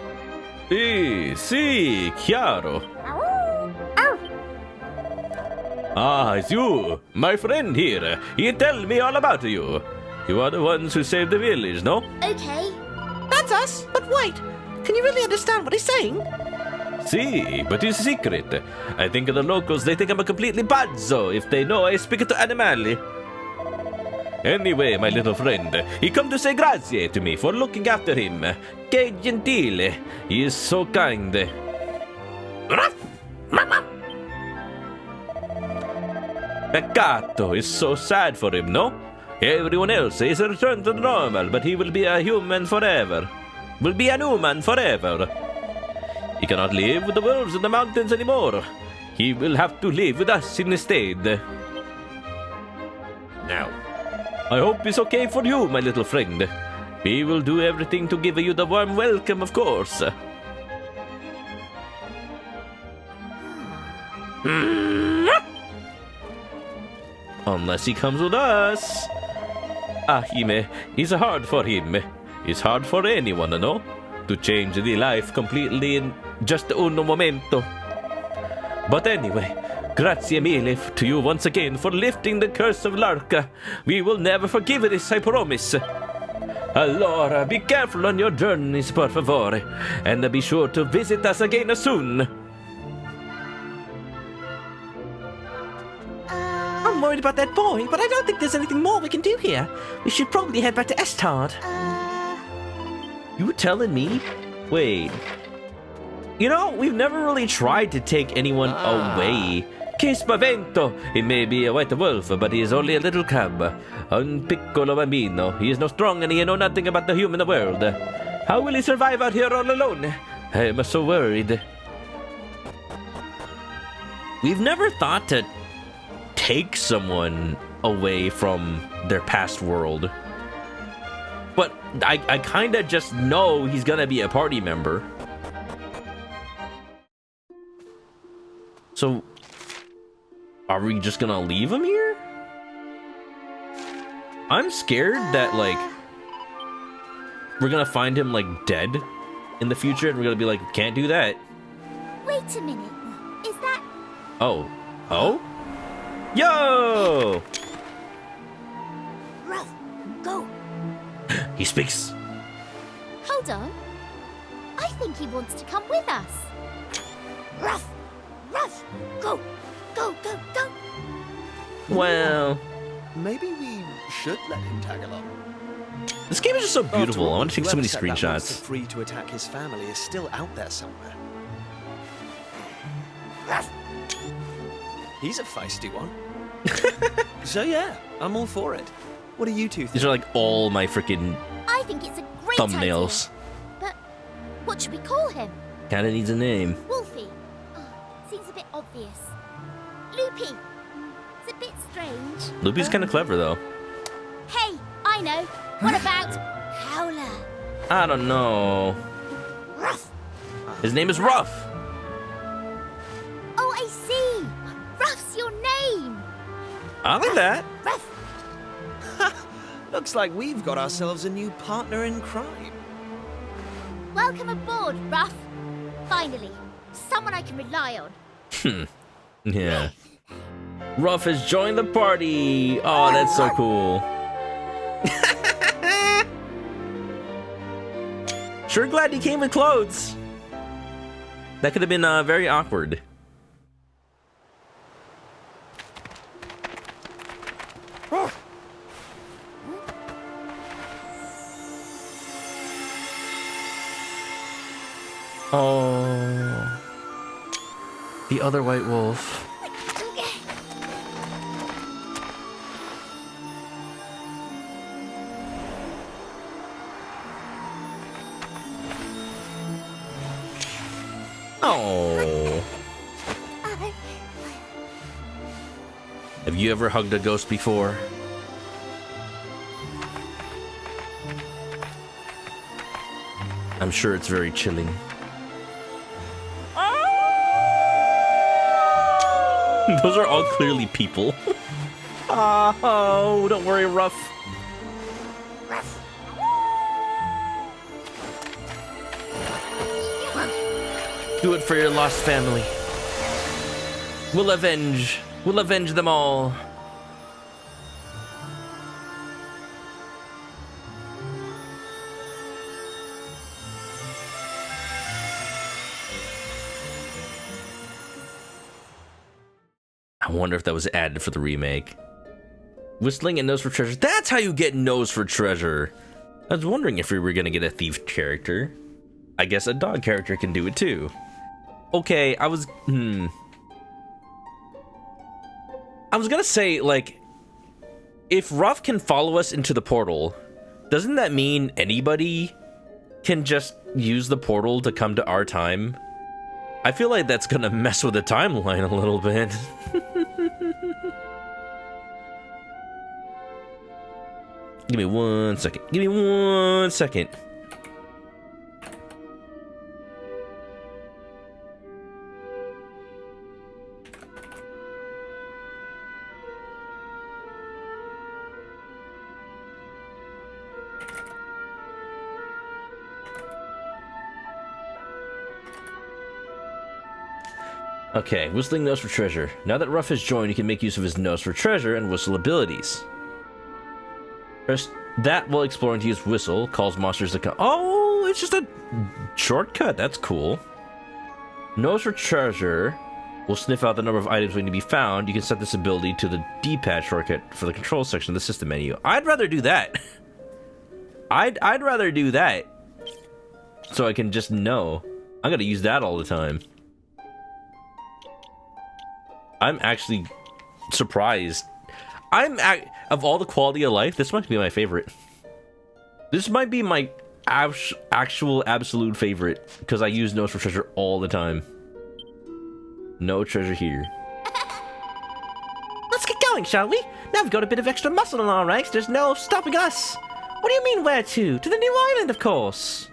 Sì, chiaro. Ah, it's you, my friend here. He tell me all about you. You are the ones who saved the village, no? Okay. That's us, but wait. Can you really understand what he's saying? See, but it's secret. I think the locals, they think I'm a completely pazzo if they know I speak to animali. Anyway, my little friend, he come to say grazie to me for looking after him. Che gentile. He is so kind. Peccato, it's so sad for him, no? Everyone else is returned to normal, but he will be a human forever. Will be a human forever. He cannot live with the wolves in the mountains anymore. He will have to live with us instead. Now, I hope it's okay for you, my little friend. We will do everything to give you the warm welcome, of course. Unless he comes with us. Ahime, it's hard for him. It's hard for anyone, no? To change the life completely in just un momento. But anyway, grazie mille to you once again for lifting the curse of Larka. We will never forgive this, I promise. Allora, be careful on your journeys, por favore. And be sure to visit us again soon. I'm worried about that boy, but I don't think there's anything more we can do here. We should probably head back to Estard. You telling me? Wait. You know, we've never really tried to take anyone away. Che spavento! It may be a white wolf, but he is only a little cub. Un piccolo bambino. He is no strong and he know nothing about the human world. How will he survive out here all alone? I am so worried. We've never thought to take someone away from their past world. But I kind of just know he's gonna be a party member. So, are we just gonna leave him here? I'm scared that, like, we're gonna find him, like, dead in the future, and we're gonna be like, can't do that. Wait a minute. Is that... Oh. Oh? Yo! Ruff, go. He speaks. Hold on. I think he wants to come with us. Ruff, Ruff, go, go, go, go. Well, Maybe we should let him tag along. this game is just so beautiful. I want to take so many whoever set that monster screenshots. free to attack his family is still out there somewhere. He's a feisty one. So yeah, I'm all for it. What do you two think? These are like all my freaking I think it's a great thumbnails. idea. But what should we call him? Kinda needs a name. Wolfie. Oh, seems a bit obvious. Loopy. It's a bit strange. Loopy's kinda clever though. Hey, I know. What about Howler? I don't know. Ruff. His name is Ruff. Oh, I see. Ruff's your name. I like that. Ruff. Looks like we've got ourselves a new partner in crime. Welcome aboard, Ruff. Finally, someone I can rely on. Yeah. Ruff has joined the party. Oh, that's so cool. Sure glad he came with clothes. That could have been very awkward. Oh. The other white wolf. Oh. Have you ever hugged a ghost before? I'm sure it's very chilling. Those are all clearly people. Oh, don't worry, Ruff. Do it for your lost family. We'll avenge them all. I wonder if that was added for the remake. Whistling and nose for treasure. That's how you get nose for treasure. I was wondering if we were gonna get a thief character. I guess a dog character can do it too. Okay, I was gonna say, like, if Ruff can follow us into the portal, doesn't that mean anybody can just use the portal to come to our time? I feel like that's gonna mess with the timeline a little bit. Give me 1 second. Give me 1 second. Okay, whistling nose for treasure. Now that Ruff has joined, you can make use of his nose for treasure and whistle abilities. First, that while exploring to use whistle calls monsters to come. Oh, it's just a shortcut. That's cool. Nose for treasure will sniff out the number of items waiting to be found. You can set this ability to the D-pad shortcut for the control section of the system menu. I'd rather do that. I'd rather do that. So I can just know. I'm gonna use that all the time. I'm actually surprised. Of all the quality of life, this might be my favorite. This might be my actual absolute favorite, because I use nose for treasure all the time. No treasure here. Let's get going, shall we? Now we've got a bit of extra muscle in our ranks. There's no stopping us. What do you mean, where to? To the new island, of course.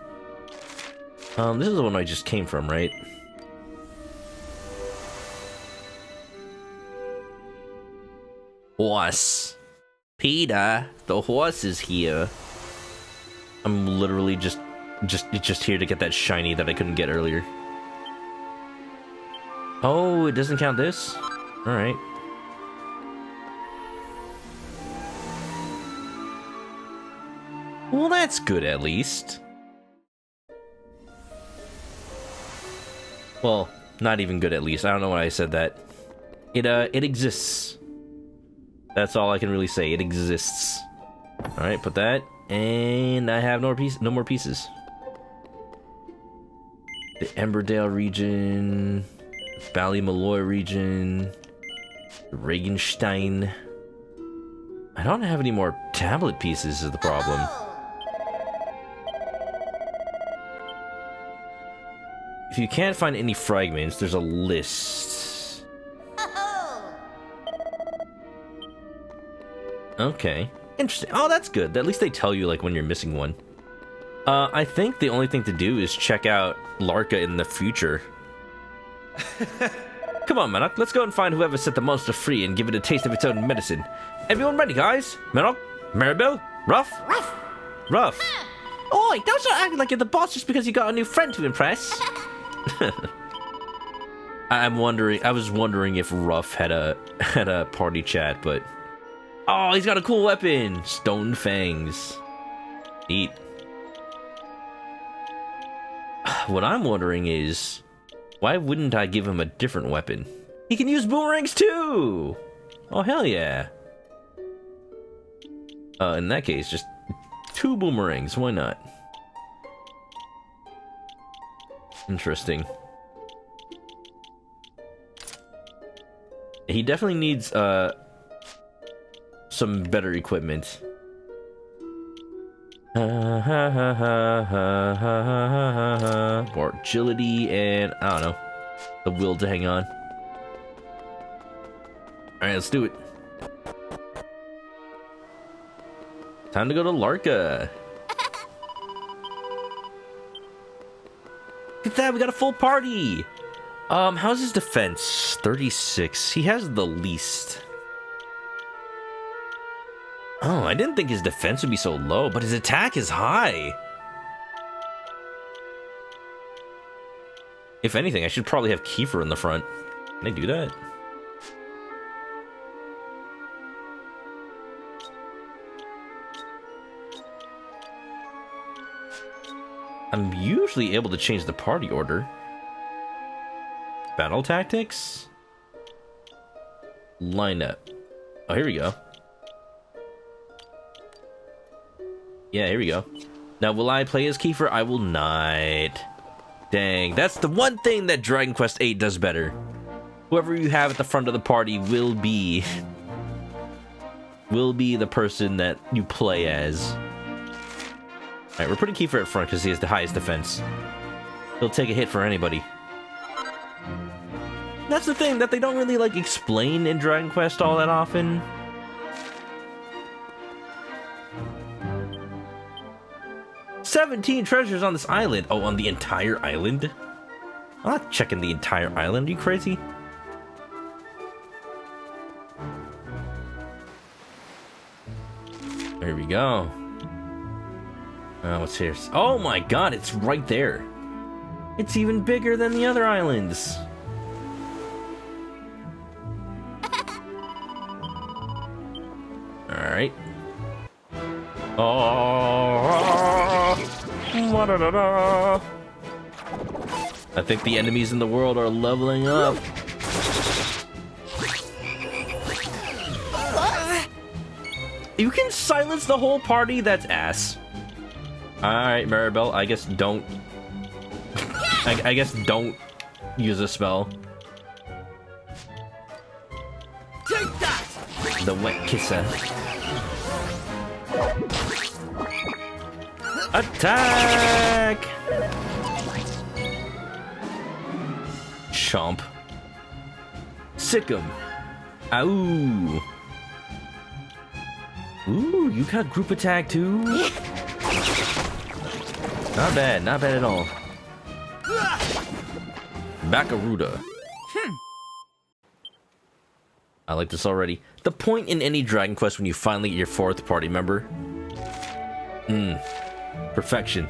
This is the one I just came from, right? Horse. Peter, the horse is here. I'm literally just here to get that shiny that I couldn't get earlier. Oh, it doesn't count this? Alright. Well, that's good at least. Well, not even good at least. I don't know why I said that. It exists. That's all I can really say. It exists. Alright, put that. And I have no more pieces. The Emberdale region. Ballymalloy region. Regenstein. I don't have any more tablet pieces is the problem. If you can't find any fragments, there's a list. Okay. Interesting. Oh, that's good. At least they tell you, like, when you're missing one. I think the only thing to do is check out Larka in the future. Come on, Manok. Let's go and find whoever set the monster free and give it a taste of its own medicine. Everyone ready, guys? Manok? Maribel? Ruff? Ruff? Oi, don't start acting like you're the boss just because you got a new friend to impress. I was wondering if Ruff had a party chat, but... Oh, he's got a cool weapon! Stone Fangs. Neat. What I'm wondering is... Why wouldn't I give him a different weapon? He can use boomerangs too! Oh, hell yeah. In that case, just 2 boomerangs. Why not? Interesting. He definitely needs, some better equipment. More agility and, I don't know, the will to hang on. Alright, let's do it. Time to go to Larka. Look at that, we got a full party! How's his defense? 36. He has the least. Oh, I didn't think his defense would be so low, but his attack is high. If anything, I should probably have Kiefer in the front. Can I do that? I'm usually able to change the party order. Battle tactics? Lineup. Oh, here we go. Yeah, here we go. Now, will I play as Kiefer? I will not. Dang, that's the one thing that Dragon Quest VIII does better. Whoever you have at the front of the party will be the person that you play as. Alright, we're putting Kiefer at front because he has the highest defense. He'll take a hit for anybody. That's the thing that they don't really, like, explain in Dragon Quest all that often. "17 treasures on this island." Oh, on the entire island? I'm not checking the entire island. Are you crazy? There we go. What's here? Oh my god, it's right there. It's even bigger than the other islands. Alright. I think the enemies in the world are leveling up. You can silence the whole party? That's ass. Alright, Maribel, I guess don't... I guess don't use a spell. Take that! The wet kisser. Attack! Chomp. Sick 'em. Ow. Ooh, you got group attack too? Not bad at all. Bakaruda. I like this already. The point in any Dragon Quest when you finally get your 4th party member. Perfection.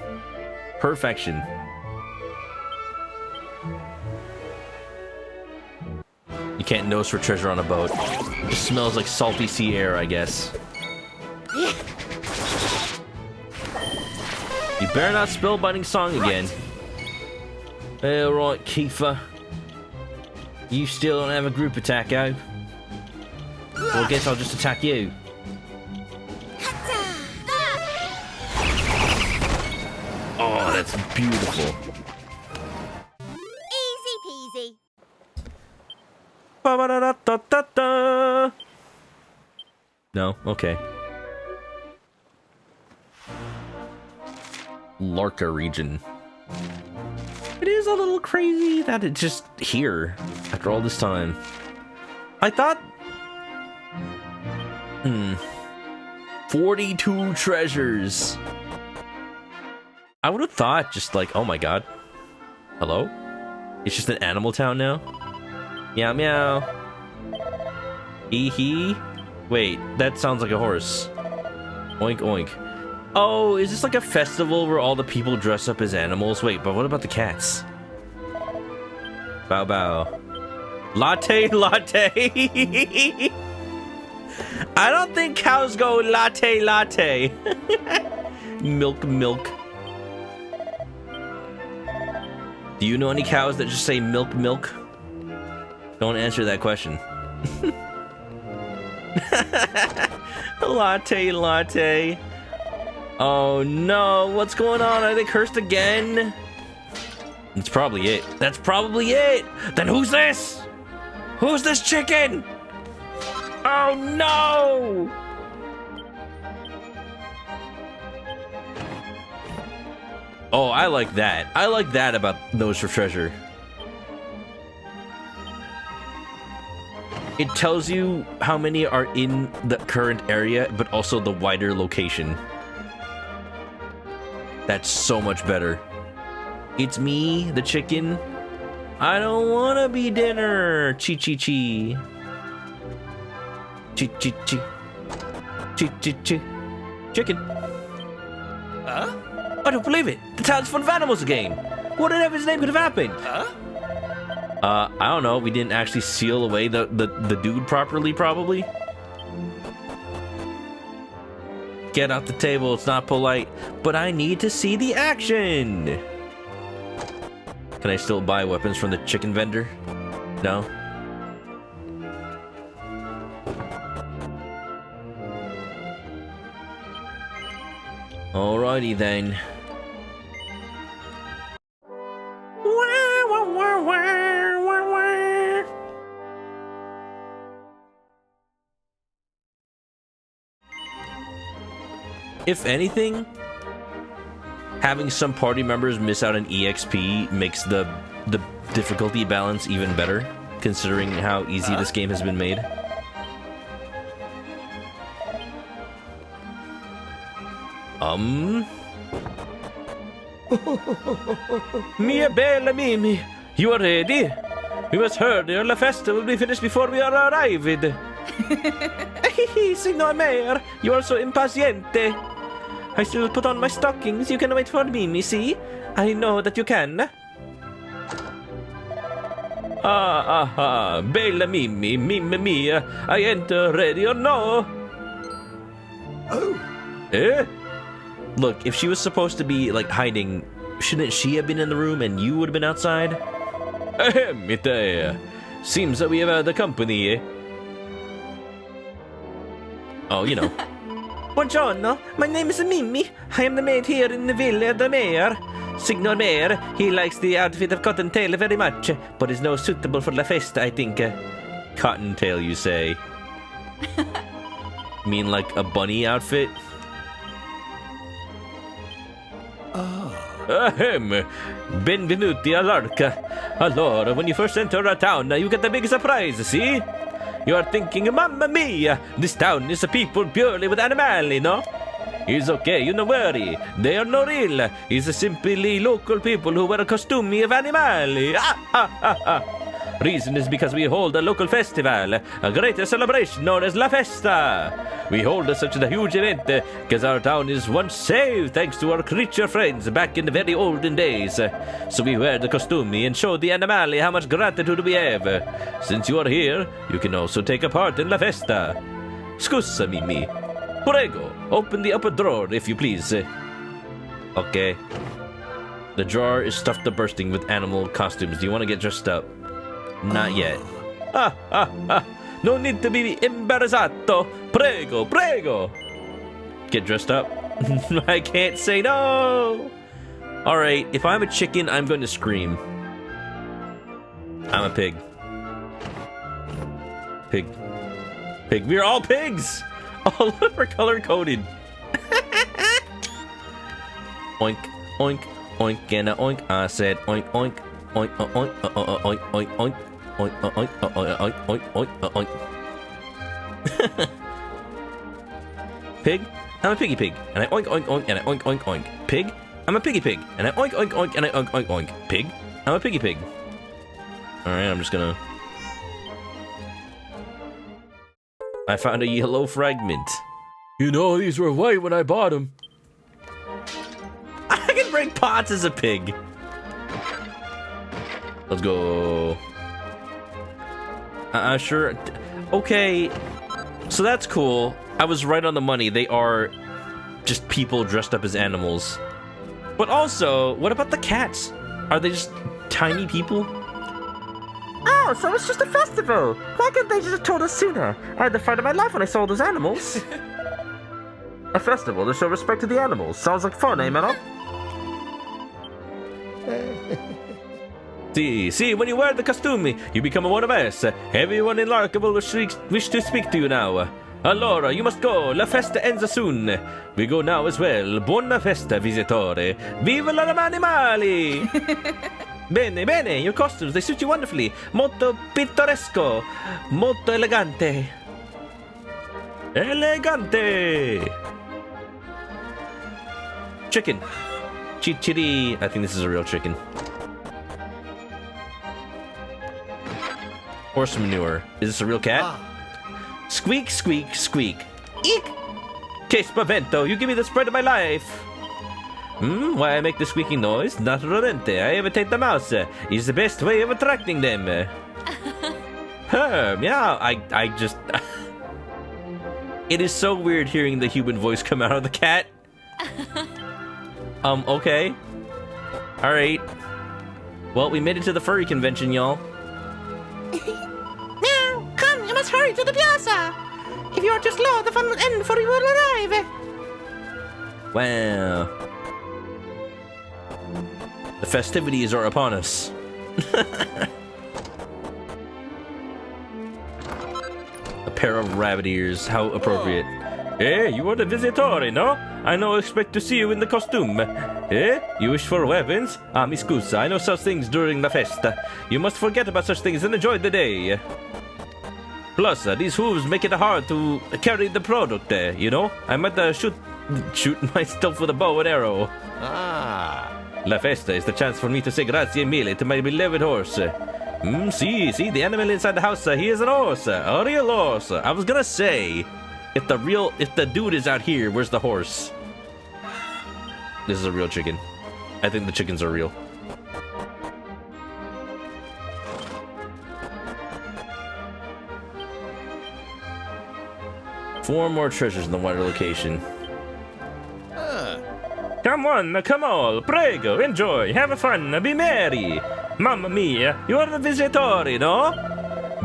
Perfection. You can't nose for treasure on a boat. It smells like salty sea air, I guess. You better not spellbinding song again. Alright, Kiefer. You still don't have a group attack, oh? Well, I guess I'll just attack you. Oh, that's beautiful. Easy peasy. Ba-ba-da-da-da-da-da. No? Okay. Larka region. It is a little crazy that it's just here after all this time. I thought... 42 treasures. I would have thought just like, oh my god. Hello? It's just an animal town now? Meow meow. Hee. Wait, that sounds like a horse. Oink oink. Oh, is this like a festival where all the people dress up as animals? Wait, but what about the cats? Bow bow. Latte. I don't think cows go latte. Milk. Do you know any cows that just say milk? Don't answer that question. Latte. Oh no, what's going on? Are they cursed again? That's probably it. That's probably it. Then who's this? Who's this chicken? Oh no! Oh, I like that. I like that about Nose for Treasure. It tells you how many are in the current area, but also the wider location. That's so much better. It's me, the chicken. I don't wanna be dinner. Chi. Chi. Chicken. Huh? I don't believe it. The town's full of animals again. What in heaven's name could have happened? Huh? I don't know. We didn't actually seal away the dude properly, probably. Get off the table. It's not polite. But I need to see the action. Can I still buy weapons from the chicken vendor? No? Alrighty then. If anything, having some party members miss out on EXP makes the difficulty balance even better, considering how easy this game has been made. Mia bella Mimi, you are ready? We must hurry or La Festa will be finished before we are arrived. Signor Mayor, you are so impaciente. I still put on my stockings. You can wait for Mimi, see? I know that you can. Bella Mimi, Mimi mia, I enter ready or no? Oh. Eh? Look, if she was supposed to be, like, hiding, shouldn't she have been in the room and you would have been outside? Ahem, it seems that we have the company, eh? Oh, you know. Buongiorno, my name is Mimi. I am the maid here in the villa, the mayor. Signor Mayor, he likes the outfit of Cottontail very much, but is no suitable for La Festa, I think. Cottontail, you say? Mean like a bunny outfit? Ahem, benvenuti all'Arca. Allora, when you first enter a town, you get a big surprise, see? You are thinking, Mamma mia, this town is a people purely with animali, no? It's okay, you don't worry. They are no real. It's simply local people who wear a costume of animali. Reason is because we hold a local festival, a great celebration known as La Festa. We hold such a huge event because our town is once saved thanks to our creature friends back in the very olden days. So we wear the costume and show the animali how much gratitude we have. Since you are here, you can also take a part in La Festa. Scusa, Mimi. Prego, open the upper drawer if you please. Okay. The drawer is stuffed to bursting with animal costumes. Do you want to get dressed up? Not yet. No need to be imbarazzato. Prego, prego. Get dressed up. I can't say no. Alright, if I'm a chicken, I'm going to scream. I'm a pig. Pig. Pig. We're all pigs. All of our color coded. Oink, oink, oink, and a oink. I said oink, oink, oink, oink, oink, oink, oink, oink. Oink, oink, oink, oink, oink, oink, oink. Pig, I'm a piggy pig, and I oink oink oink, and I oink oink oink. Pig, I'm a piggy pig, and I oink oink oink, and I oink oink oink. Pig, I'm a piggy pig. Alright, I'm just gonna... I found a yellow fragment. You know, these were white when I bought them. I can break pots as a pig. Let's go. Sure. Okay, so that's cool. I was right on the money. They are just people dressed up as animals. But also, what about the cats? Are they just tiny people? Oh, so it's just a festival. Why couldn't they just have told us sooner? I had the fright of my life when I saw those animals. A festival to show respect to the animals. Sounds like fun, eh, Manok? See, when you wear the costume, you become one of us. Everyone in Larka will wish to speak to you now. Allora, you must go. La festa ends soon. We go now as well. Buona festa, visitore. Viva l'animali! Bene, bene, your costumes, they suit you wonderfully. Molto pittoresco. Molto elegante. Elegante! Chicken. Chichiri. I think this is a real chicken. Horse manure. Is this a real cat? Squeak, squeak, squeak. Eek! Que spavento, you give me the spread of my life. Why I make the squeaking noise? Naturalmente, I imitate the mouse. It's the best way of attracting them. Yeah, I just... It is so weird hearing the human voice come out of the cat. Okay. Alright. Well, we made it to the furry convention, y'all. Now, come, you must hurry to the piazza. If you are too slow, the fun will end before you will arrive. Wow. The festivities are upon us. A pair of rabbit ears, how appropriate. Hey, you are the visitore, no? I no expect to see you in the costume. Eh? You wish for weapons? Ah, mi scusa, I know such things during the festa. You must forget about such things and enjoy the day. Plus, these hooves make it hard to carry the product, you know? I might shoot myself with a bow and arrow. La festa is the chance for me to say grazie mille to my beloved horse. See, the animal inside the house, he is an horse, a real horse. I was gonna say, if the dude is out here, where's the horse? This is a real chicken. I think the chickens are real. Four more treasures in the water location. Come on, come all, prego, enjoy, have fun, be merry. Mamma mia, you are the visitori, no?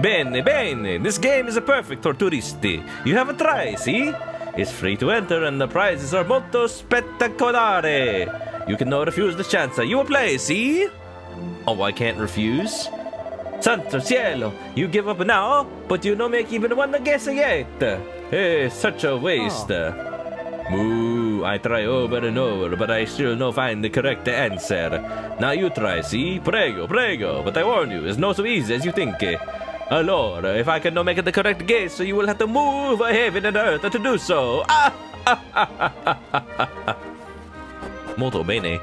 Bene, bene, this game is perfect for turisti. You have a try, see? It's free to enter and the prizes are molto spettacolare. You can no refuse the chance. You will play, see? Oh, I can't refuse? Santo cielo, you give up now, but you no make even one guess yet. Hey, such a waste. Moo, I try over and over, but I still no find the correct answer. Now you try, see? Prego, prego, but I warn you, it's not so easy as you think. Allora, if I can no make the correct guess, you will have to move heaven and earth to do so. Molto bene.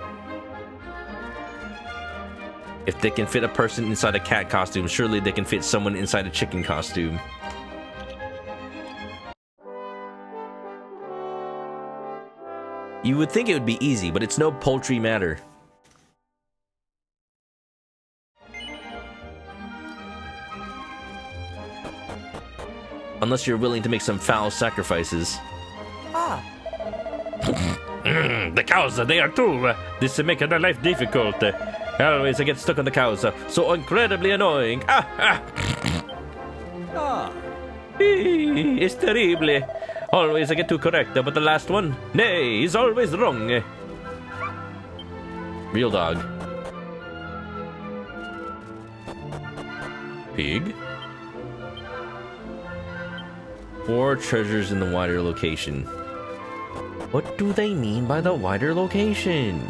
If they can fit a person inside a cat costume, surely they can fit someone inside a chicken costume. You would think it would be easy, but it's no paltry matter. Unless you're willing to make some foul sacrifices. The cows, they are too. This is making their life difficult. Always I get stuck on the cows. So incredibly annoying. It's terrible. Always I get too correct, but the last one, nay, is always wrong. Real dog. Pig. 4 treasures in the wider location. What do they mean by the wider location?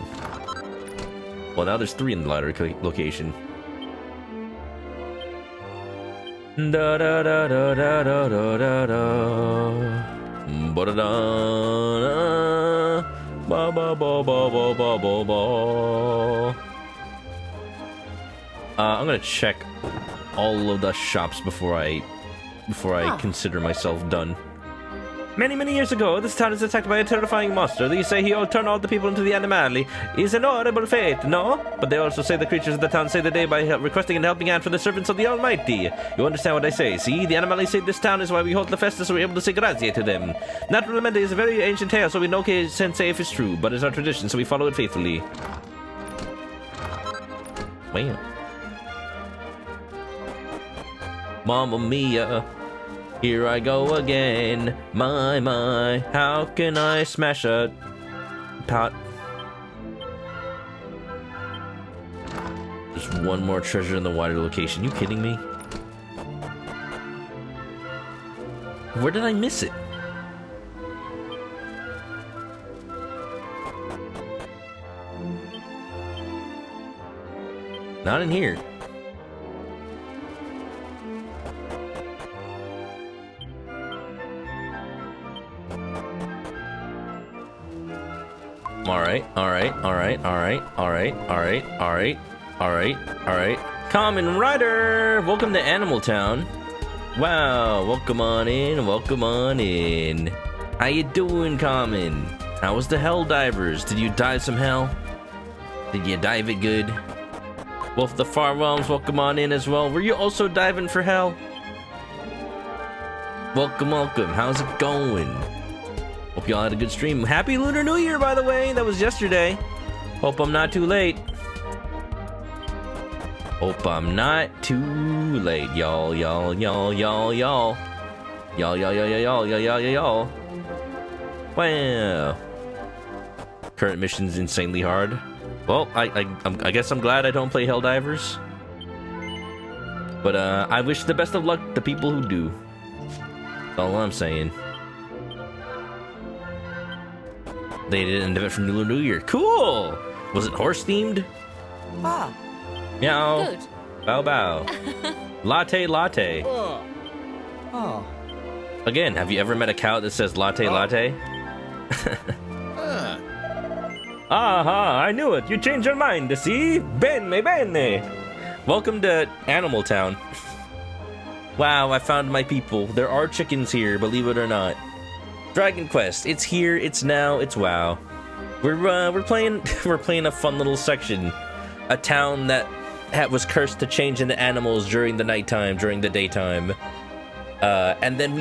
Well, now there's 3 in the wider location. Da da da da da da da da da. Ba-da-da, ba ba ba ba ba ba ba ba. I'm gonna check all of the shops before I consider myself done. Many, many years ago, this town is attacked by a terrifying monster. They say he'll turn all the people into the animali. It's an horrible fate, no? But they also say the creatures of the town save the day by requesting a helping hand for the servants of the Almighty. You understand what I say? See, the animali save this town is why we hold the festa, so we're able to say grazie to them. Naturalmente is a very ancient tale, so we can't say if it's true, but it's our tradition, so we follow it faithfully. Wow. Mamma mia. Here I go again. My, how can I smash a pot? There's one more treasure in the wider location. You kidding me? Where did I miss it? Not in here. Alright. Kamen Rider! Welcome to Animal Town. Wow, welcome on in. How you doing, Kamen? How was the Hell Divers? Did you dive some hell? Did you dive it good? Wolf the Far Realms, welcome on in as well. Were you also diving for hell? Welcome. How's it going? Hope y'all had a good stream. Happy Lunar New Year, by the way. That was yesterday. Hope I'm not too late. Hope I'm not too late, y'all. Wow. Current mission's insanely hard. Well, I guess I'm glad I don't play Helldivers. But I wish the best of luck to people who do. That's all I'm saying. They did an event for Lunar New Year. Cool! Was it horse themed? Ah. Meow. Good. Bow bow. Latte. Oh. Again, have you ever met a cow that says latte? Aha, I knew it. You changed your mind, see? Bene. Welcome to Animal Town. Wow, I found my people. There are chickens here, believe it or not. Dragon Quest, it's here, it's now, it's WoW. We're playing a fun little section. A town that was cursed to change into animals during the nighttime, during the daytime. And then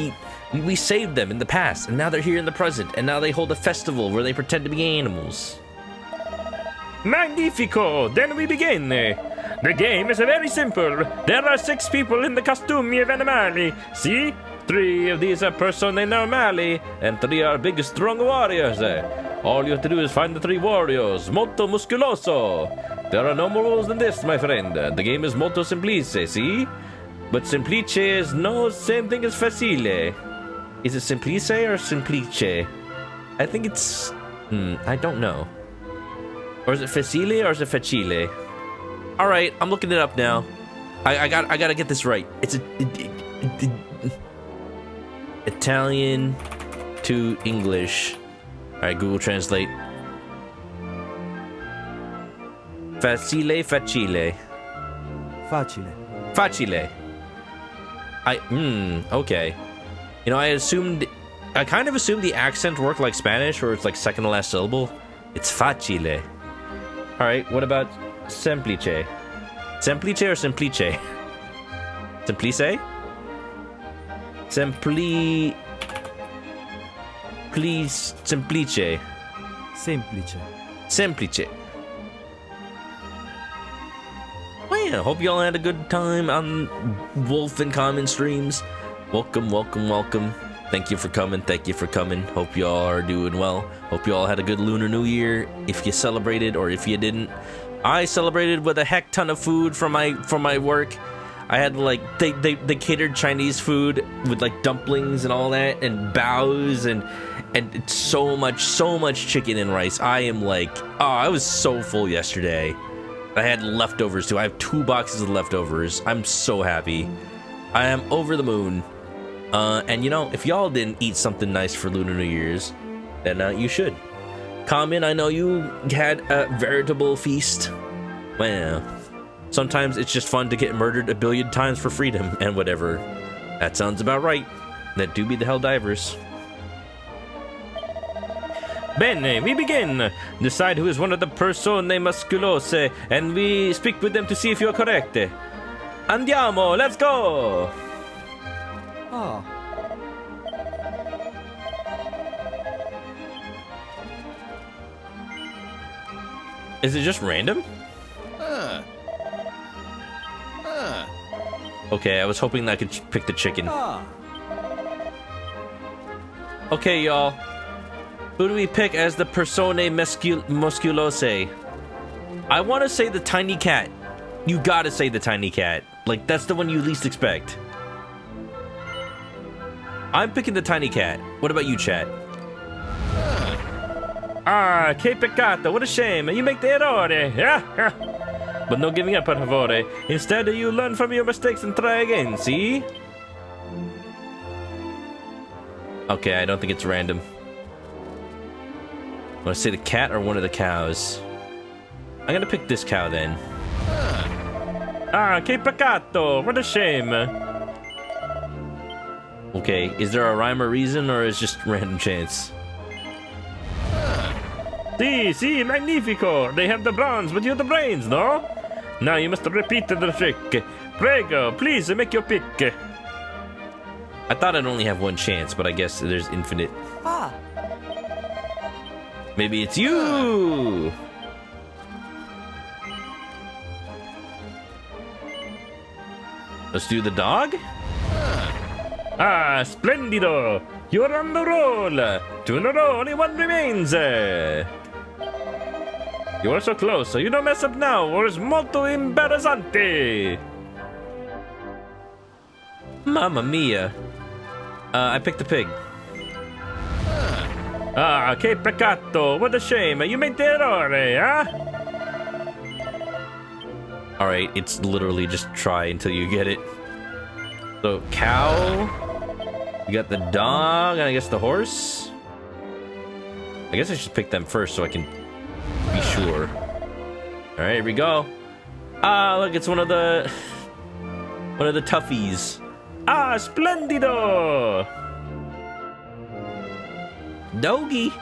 we saved them in the past, and now they're here in the present, and now they hold a festival where they pretend to be animals. Magnifico! Then we begin. The game is very simple. There are 6 people in the costume of animali. See? 3 of these are persone normali, and 3 are big, strong warriors. All you have to do is find the 3 warriors. Molto musculoso. There are no more rules than this, my friend. The game is molto semplice, see? But semplice is no same thing as facile. Is it semplice or semplice? I think it's... I don't know. Or is it facile or is it facile? Alright, I'm looking it up now. I gotta get this right. It's Italian to English. Alright, Google Translate. Facile. Facile. Okay. You know, I kind of assumed the accent worked like Spanish, where it's like second to last syllable. It's facile. Alright, what about semplice? Semplice or semplice? Semplice? Please, semplice. Semplice. Well, yeah, hope y'all had a good time on Wolf and Common streams. Welcome. Thank you for coming. Hope y'all are doing well. Hope y'all had a good Lunar New Year, if you celebrated or if you didn't. I celebrated with a heck ton of food from my work. I had they catered Chinese food with like dumplings and all that, and baos and so much chicken and rice. I was so full yesterday. I had leftovers too. I have 2 boxes of leftovers. I'm so happy. I am over the moon. And you know, if y'all didn't eat something nice for Lunar New Year's, then you should. Common, I know you had a veritable feast. Well, sometimes it's just fun to get murdered a billion times for freedom and whatever. That sounds about right. That do be the Helldivers. Bene, we begin. Decide who is one of the persone musculose, and we speak with them to see if you're correct. Andiamo, let's go! Ah. Is it just random? Okay, I was hoping I could pick the chicken. Ah. Okay, y'all. Who do we pick as the persone musculose? I want to say the tiny cat. You gotta say the tiny cat. Like, that's the one you least expect. I'm picking the tiny cat. What about you, chat? Ah, che peccato, what a shame. You make the errore. But no giving up, per favore. Instead, you learn from your mistakes and try again, see? Okay, I don't think it's random. Want to say the cat or one of the cows? I'm gonna pick this cow then. Ah, che peccato, what a shame. Okay, is there a rhyme or reason, or is it just random chance? Si, magnifico. They have the bronze, but you have the brains, no? Now you must repeat the trick. Prego, please make your pick. I thought I'd only have one chance, but I guess there's infinite. Ah. Maybe it's you! Let's do the dog? Ah, splendido. You're on the roll. Two in a row, only one remains. You are so close, so you don't mess up now, or it's molto imbarazzante. Mamma mia. I picked the pig. Ah, che peccato. What a shame. You made the errore, huh? Alright, it's literally just try until you get it. So, cow. You got the dog, and I guess the horse. I guess I should pick them first so I can be sure. Alright, here we go. Ah, look, it's one of the toughies. Ah, splendido. Doggy.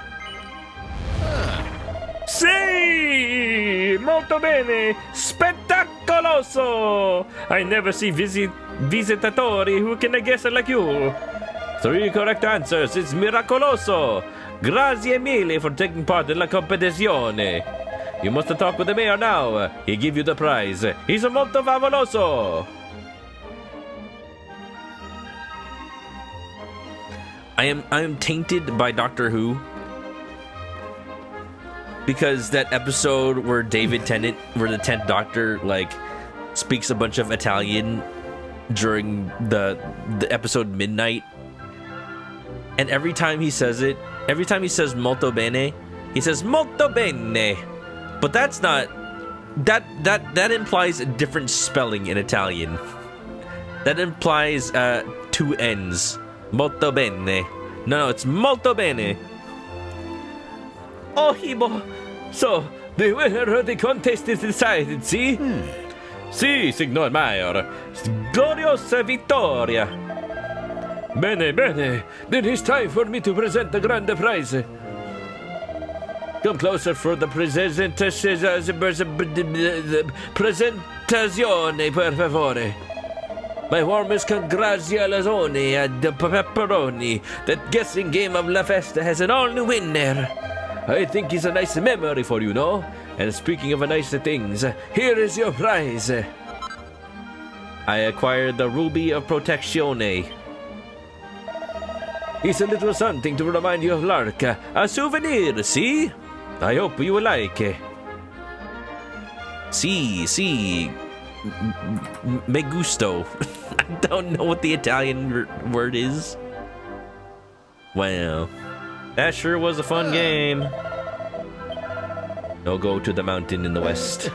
Sì, molto bene, spettacoloso. I never see visitatori who can guess like you. 3 correct answers, it's miracoloso. Grazie mille for taking part in la competizione. You must talk with the mayor now. He give you the prize. He's molto favoloso. I am tainted by Doctor Who. Because that episode where David Tennant, where the 10th Doctor, like, speaks a bunch of Italian during the episode Midnight. And every time he says it, every time he says molto bene, he says molto bene. But that's not, that implies a different spelling in Italian. That implies 2 N's. Molto bene. No, it's molto bene. Oh, Hibo. So, the winner of the contest is decided, see? Si, signor Mayor. Gloriosa vittoria. Bene, bene. Then it's time for me to present the grand prize. Come closer for the presentazione, per favore. My warmest congratulazioni ad Pepperoni. That guessing game of La Festa has an all-new winner. I think it's a nice memory for you, no? And speaking of nice things, here is your prize. I acquired the Ruby of Protezione. It's a little something to remind you of Lark. A souvenir, see? I hope you will like it. Si. Me gusto. I don't know what the Italian word is. Wow. That sure was a fun game. No go to the mountain in the west.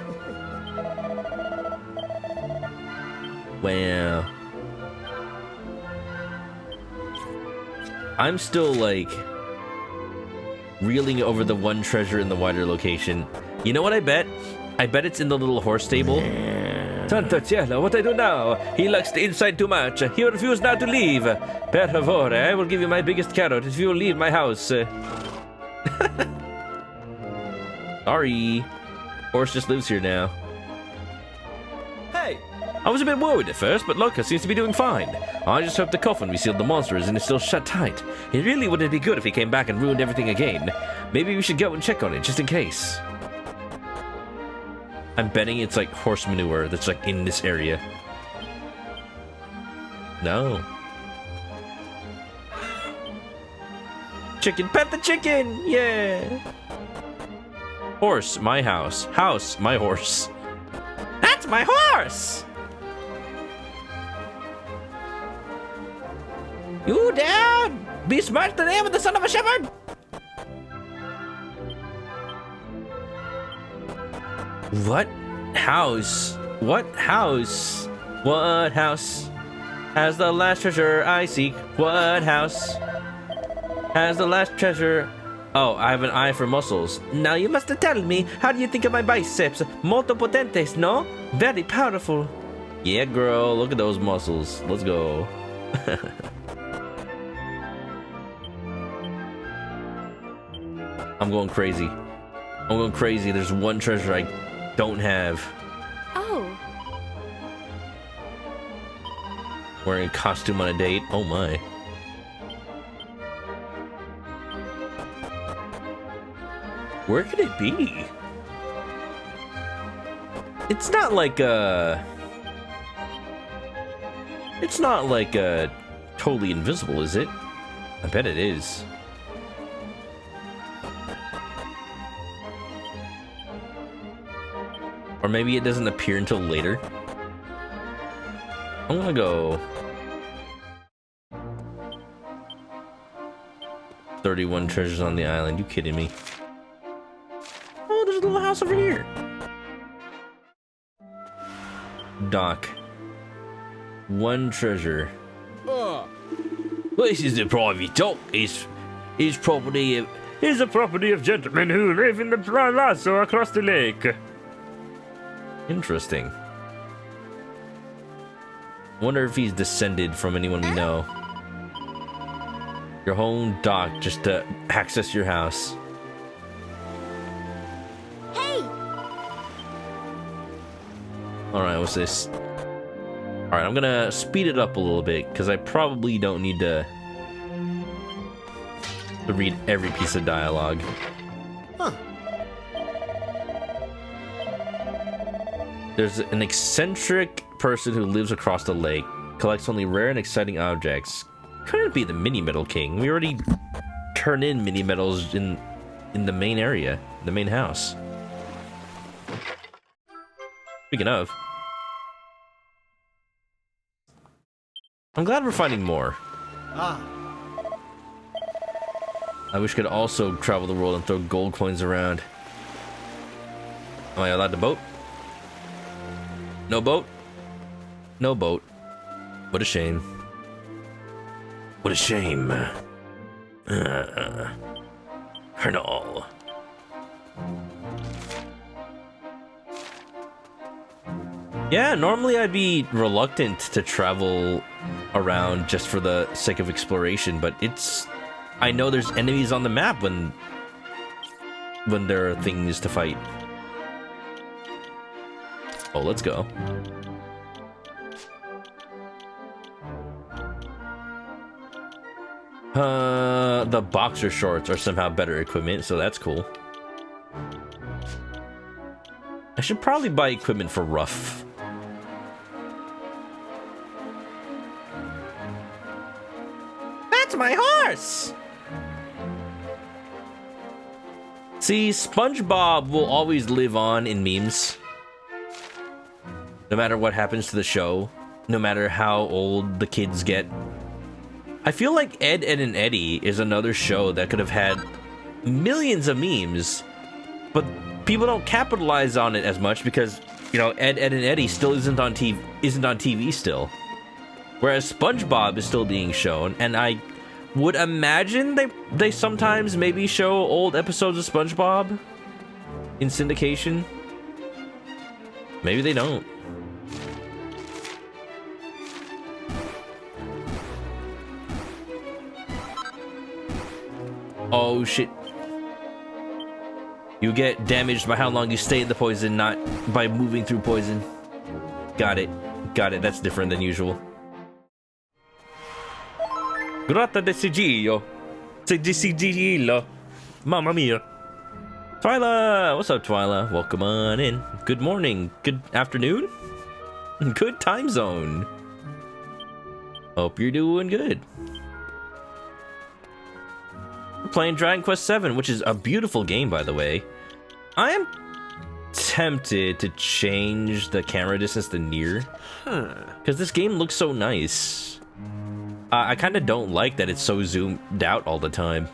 Wow. I'm still, like, reeling over the one treasure in the wider location. You know what I bet? I bet it's in the little horse stable. Santa Cielo, what I do now? He likes the inside too much. He refused now to leave. Per favore, I will give you my biggest carrot if you will leave my house. Sorry. Horse just lives here now. Hey! I was a bit worried at first, but Loca seems to be doing fine. I just hope the coffin we sealed the monster is still shut tight. It really wouldn't be good if he came back and ruined everything again. Maybe we should go and check on it, just in case. I'm betting it's like horse manure that's like in this area. No. Chicken, pet the chicken! Yeah! Horse, my house. House, my horse. That's my horse! You down! Be smart today with the son of a shepherd! What house? What house? What house has the last treasure I seek? What house has the last treasure? Oh, I have an eye for muscles. Now you must tell me, how do you think of my biceps? Molto potentes, no? Very powerful. Yeah, girl, look at those muscles. Let's go. I'm going crazy. I'm going crazy. There's one treasure I don't have. Oh. Wearing a costume on a date. Oh my. Where could it be? It's not like it's not like totally invisible, is it? I bet it is. Or maybe it doesn't appear until later. I'm gonna go 31 treasures on the island. You kidding me? Oh, there's a little house over here. Dock. One treasure. Oh. This is the private dock. It's property of... He's a property of gentlemen who live in the palazzo across the lake. Interesting. Wonder if he's descended from anyone we know. Your home dock just to access your house. Hey! Alright, what's this? Alright, I'm gonna speed it up a little bit, because I probably don't need to read every piece of dialogue. Huh. There's an eccentric person who lives across the lake, collects only rare and exciting objects. Couldn't be the mini metal king. We already turn in mini metals in the main area, the main house. Speaking of, I'm glad we're finding more. Ah. I wish I could also travel the world and throw gold coins around. Am I allowed to boat? No boat? No boat. What a shame. What a shame. Colonel. Yeah, normally I'd be reluctant to travel around just for the sake of exploration, but it's... I know there's enemies on the map when there are things to fight. Oh, let's go. The boxer shorts are somehow better equipment, so that's cool. I should probably buy equipment for rough. That's my horse! See, SpongeBob will always live on in memes. No matter what happens to the show, no matter how old the kids get. I feel like Ed, Edd and Eddy is another show that could have had millions of memes, but people don't capitalize on it as much because, you know, Ed, Edd and Eddy still isn't on TV still. Whereas SpongeBob is still being shown, and I would imagine they sometimes maybe show old episodes of SpongeBob in syndication. Maybe they don't. Oh shit. You get damaged by how long you stay in the poison, not by moving through poison. Got it. Got it. That's different than usual. Grata de sigillo. Sigillo. Mamma mia. Twyla! What's up, Twyla? Welcome on in. Good morning. Good afternoon. Good time zone. Hope you're doing good. We're playing Dragon Quest VII, which is a beautiful game, by the way. I am tempted to change the camera distance to near. Because this game looks so nice. I kind of don't like that it's so zoomed out all the time.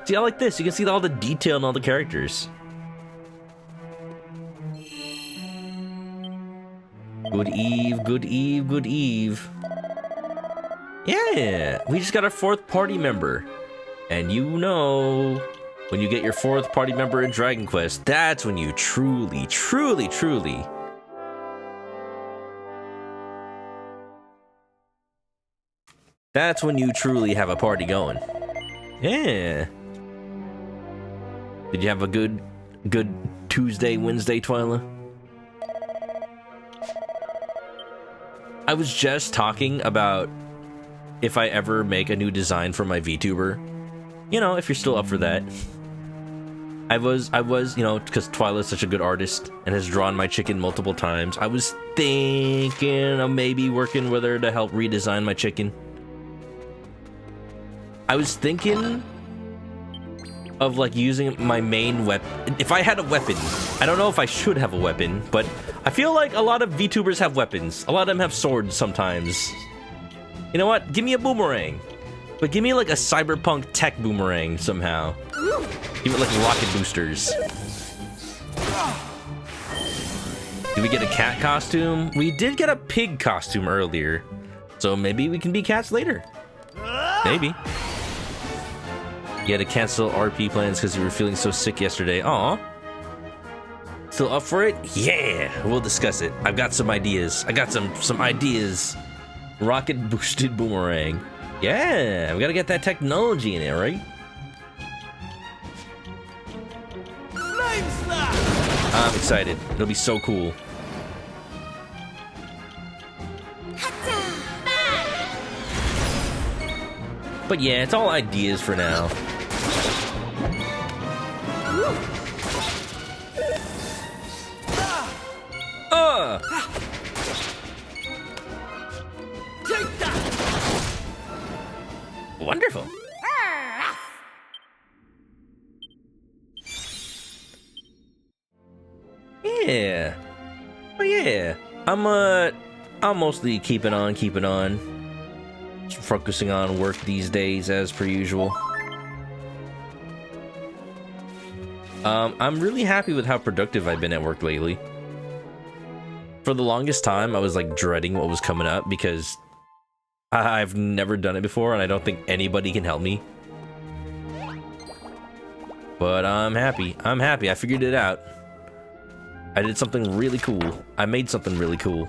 See, I like this. You can see all the detail in all the characters. Good eve, good eve, good eve. Yeah, we just got our 4th party member. And you know, when you get your 4th party member in Dragon Quest, that's when you truly, truly, truly... That's when you truly have a party going. Yeah. Did you have a good Tuesday, Wednesday, Twyla? I was just talking about if I ever make a new design for my VTuber. You know, if you're still up for that. I was, you know, because Twyla's such a good artist and has drawn my chicken multiple times. I was thinking of maybe working with her to help redesign my chicken. I was thinking of like using my main weapon. If I had a weapon, I don't know if I should have a weapon, but I feel like a lot of VTubers have weapons. A lot of them have swords sometimes. You know what? Give me a boomerang. But give me like a cyberpunk tech boomerang somehow. Give it like rocket boosters. Did we get a cat costume? We did get a pig costume earlier. So maybe we can be cats later. Maybe. You had to cancel RP plans because you were feeling so sick yesterday. Aw. Still up for it? Yeah, we'll discuss it. I've got some ideas. I got some ideas. Rocket boosted boomerang. Yeah, we gotta get that technology in it, right? I'm excited. It'll be so cool. But yeah, it's all ideas for now. Wonderful. Yeah. Oh yeah. I'm mostly keeping on. Just focusing on work these days as per usual. I'm really happy with how productive I've been at work lately. For the longest time, I was like dreading what was coming up because I've never done it before and I don't think anybody can help me. But I'm happy. I figured it out. I did something really cool. I made something really cool.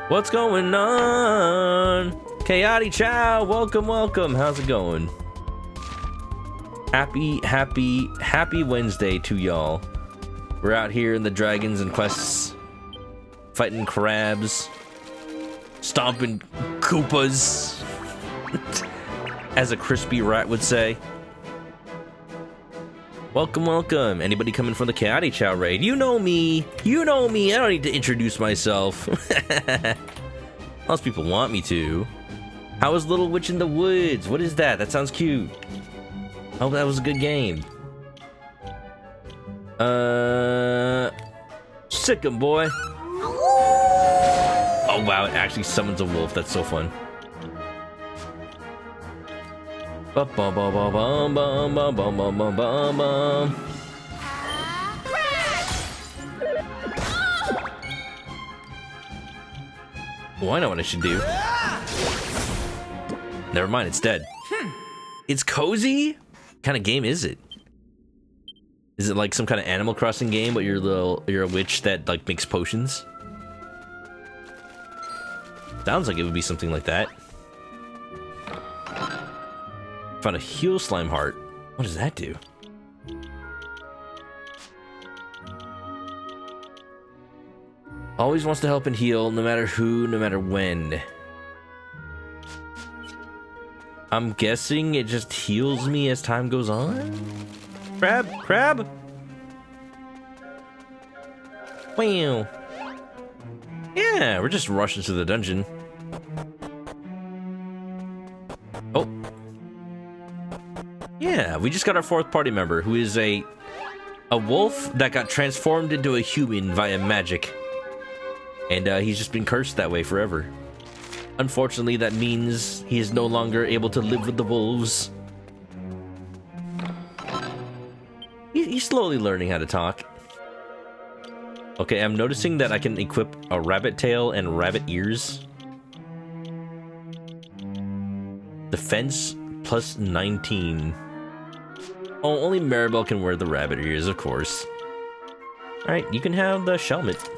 What's going on? Kayati Chow, welcome. How's it going? Happy Wednesday to y'all. We're out here in the Dragons and Quests, fighting crabs, stomping Koopas, as a crispy rat would say. Welcome. Anybody coming from the Kayati Chow raid? You know me. I don't need to introduce myself. Most people want me to. How was Little Witch in the Woods? What is that? That sounds cute. Oh, that was a good game. Sick 'em, boy. Oh wow, it actually summons a wolf. That's so fun. Bum bum bum bum bum bum bum bum bum bum bum bum. Oh, I know what I should do. Never mind, it's dead. It's cozy? What kind of game is it? Is it like some kind of Animal Crossing game, but you're a witch that like makes potions? Sounds like it would be something like that. Found a heal slime heart. What does that do? Always wants to help and heal, no matter who, no matter when. I'm guessing it just heals me as time goes on? Crab! Crab! Wow. Yeah, we're just rushing to the dungeon. Oh. Yeah, we just got our 4th party member, who is a wolf that got transformed into a human via magic. And he's just been cursed that way forever. Unfortunately, that means he is no longer able to live with the wolves. He's slowly learning how to talk. Okay, I'm noticing that I can equip a rabbit tail and rabbit ears. Defense plus 19. Oh, only Maribel can wear the rabbit ears, of course. Alright, you can have the Shelmet.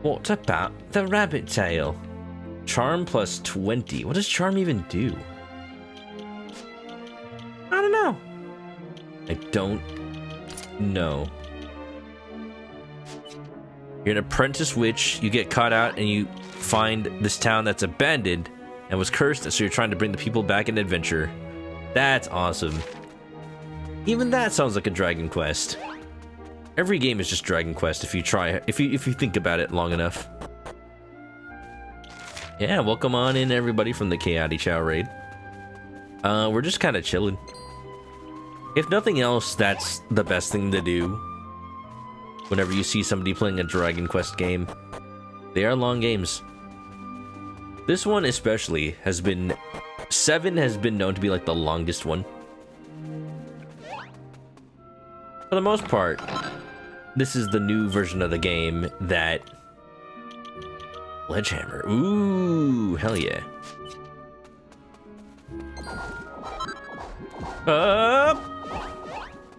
What about the rabbit tail? Charm plus 20. What does charm even do? I don't know. I don't know. You're an apprentice witch. You get caught out and you find this town that's abandoned and was cursed, so you're trying to bring the people back in adventure. That's awesome. Even that sounds like a Dragon Quest. Every game is just Dragon Quest if you think about it long enough. Yeah, welcome on in everybody from the Chaotic Chow raid. We're just kind of chilling. If nothing else, that's the best thing to do whenever you see somebody playing a Dragon Quest game. They are long games. This one especially has been... VII has been known to be like the longest one. For the most part, this is the new version of the game that... Sledgehammer. Ooh, hell yeah. Up!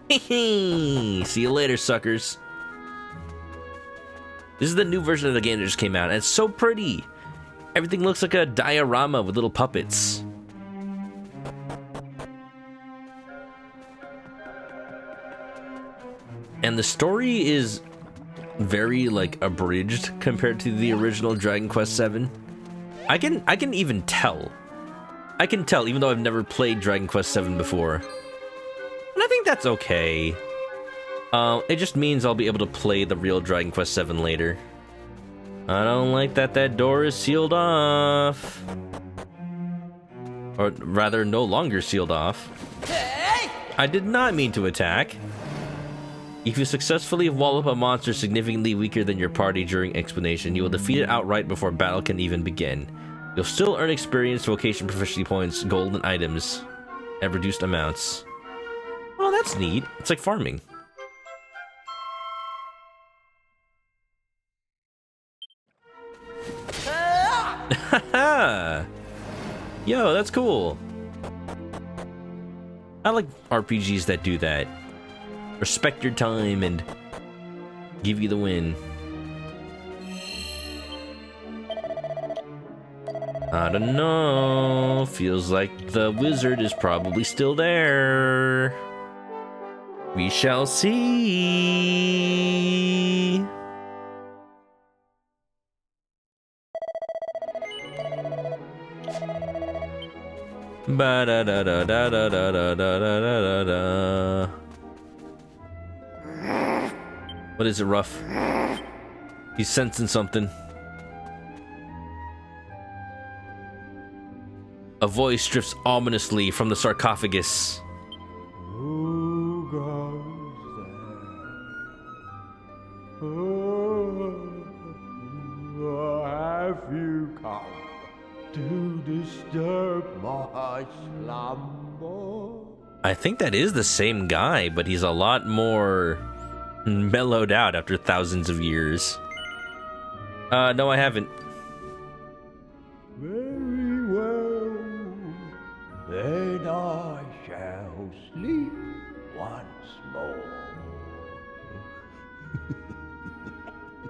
See you later, suckers. This is the new version of the game that just came out, and it's so pretty. Everything looks like a diorama with little puppets. And the story is very, like, abridged compared to the original Dragon Quest VII. I can even tell. I can tell, even though I've never played Dragon Quest VII before. And I think that's okay. It just means I'll be able to play the real Dragon Quest VII later. I don't like that door is sealed off. Or rather, no longer sealed off. I did not mean to attack. If you successfully wall up a monster significantly weaker than your party during explanation, you will defeat it outright before battle can even begin. You'll still earn experience, vocation, proficiency points, gold, and items at reduced amounts. Oh, that's neat. It's like farming. Haha! Yo, that's cool. I like RPGs that do that. Respect your time and give you the win. I don't know. Feels like the wizard is probably still there. We shall see. Ba da da da da da da da da da da. What is it, Ruff? He's sensing something. A voice drifts ominously from the sarcophagus. Who goes there? Oh, have you come to disturb my slumber? I think that is the same guy, but he's a lot more mellowed out after thousands of years. No, I haven't. Well,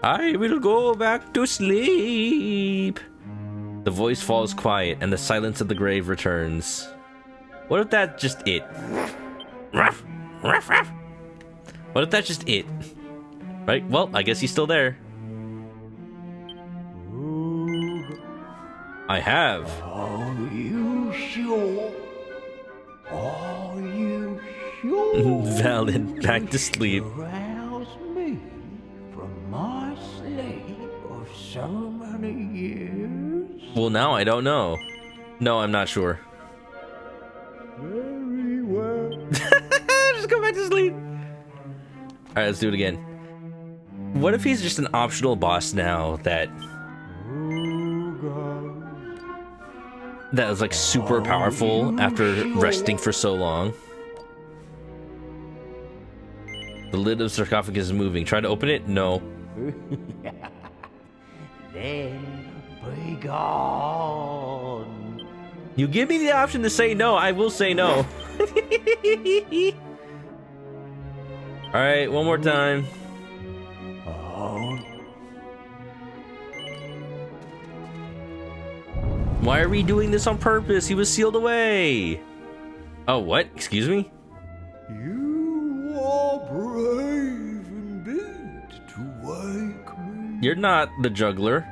I will go back to sleep. The voice falls quiet and the silence of the grave returns. What if that's just it? Ruff, ruff, ruff. What if that's just it? Right, well, I guess he's still there. I have. Are you sure? Are you sure? Valid, back to sleep. Rouse me from my sleep of so many years. Well, now I don't know. No, I'm not sure. Very well. Just go back to sleep. Alright, let's do it again. What if he's just an optional boss now that was like super powerful after resting for so long? The lid of the sarcophagus is moving. Try to open it? No. Then be gone. You give me the option to say no, I will say no. Alright, one more time. Oh, Why are we doing this on purpose? He was sealed away. Oh, what? Excuse me? you are brave indeed to wake me. You're not the juggler.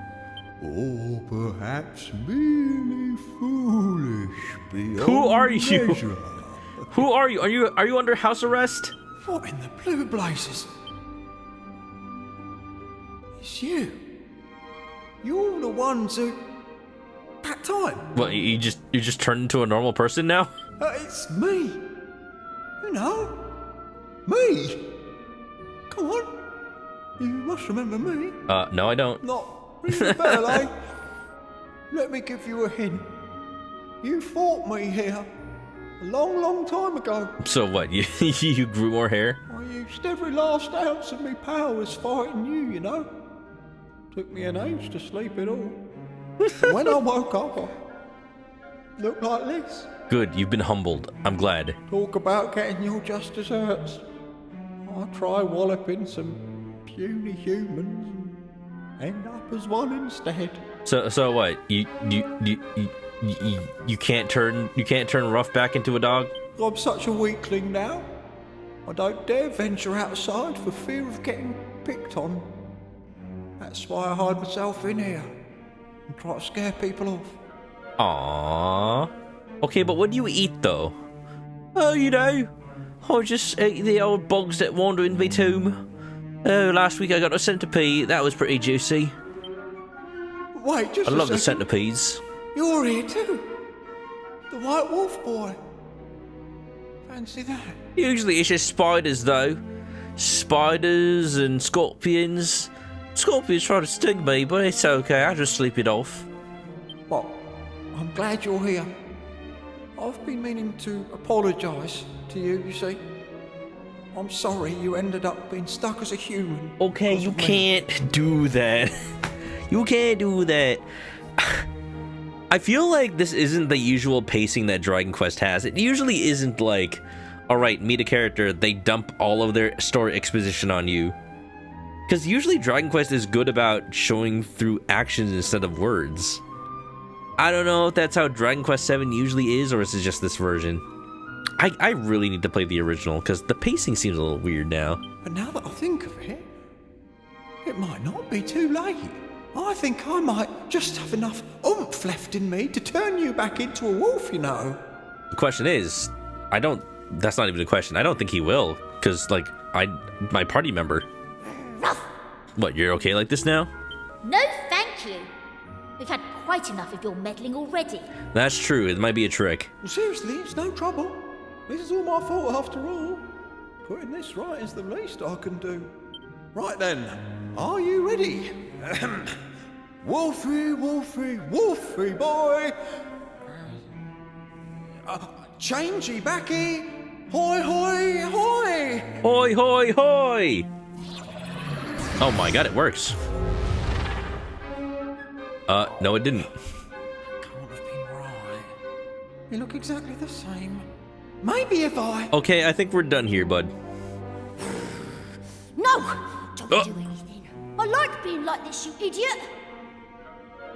Or perhaps merely foolish beyond Who are you? measure. Who are you? Are you under house arrest? What in the blue blazes? It's you. You're the ones who... That time. What, you just turned into a normal person now? It's me. You know. Me. Come on. You must remember me. No I don't. Not ring the bell, eh? Let me give you a hint. You fought me here a long, long time ago. So what, you grew more hair? I used every last ounce of me powers fighting you, you know. Took me an age to sleep it all. And when I woke up, I looked like this. Good, you've been humbled. I'm glad. Talk about getting your just desserts. I try walloping some puny humans and end up as one instead. So what? You can't turn Ruff back into a dog? I'm such a weakling now. I don't dare venture outside for fear of getting picked on. That's why I hide myself in here and try to scare people off. Aww. Okay, but what do you eat though? Oh, you know, I just eat the old bugs that wander in the tomb. Oh, last week I got a centipede. That was pretty juicy. Wait, just I love the second. centipedes. You're here too. The White Wolf boy. Fancy that. Usually it's just spiders though. Spiders and scorpions. Scorpions try to sting me, but it's okay. I just sleep it off. Well, I'm glad you're here. I've been meaning to apologise to you, you see. I'm sorry you ended up being stuck as a human. Okay, you can't do that. You can't do that. I feel like this isn't the usual pacing that Dragon Quest has. It usually isn't like, alright, meet a character, they dump all of their story exposition on you. Because usually Dragon Quest is good about showing through actions instead of words. I don't know if that's how Dragon Quest VII usually is, or is it just this version. I really need to play the original, because the pacing seems a little weird now. But now that I think of it, it might not be too late. I think I might just have enough oomph left in me to turn you back into a wolf, you know. The question is, that's not even a question. I don't think he will, because, like, my party member. Ruff! What, you're okay like this now? No, thank you. We've had quite enough of your meddling already. That's true, it might be a trick. Seriously, it's no trouble. This is all my fault after all. Putting this right is the least I can do. Right then, are you ready? Wolfie, Wolfie, Wolfie boy! Changey backy! Hoi, hoi, hoi! Hoi, hoi, hoi! Oh my god, it works. No it didn't. Can't have been right. You look exactly the same. Maybe if I... Okay, I think we're done here, bud. No! Don't do anything. I I like being like this, you idiot.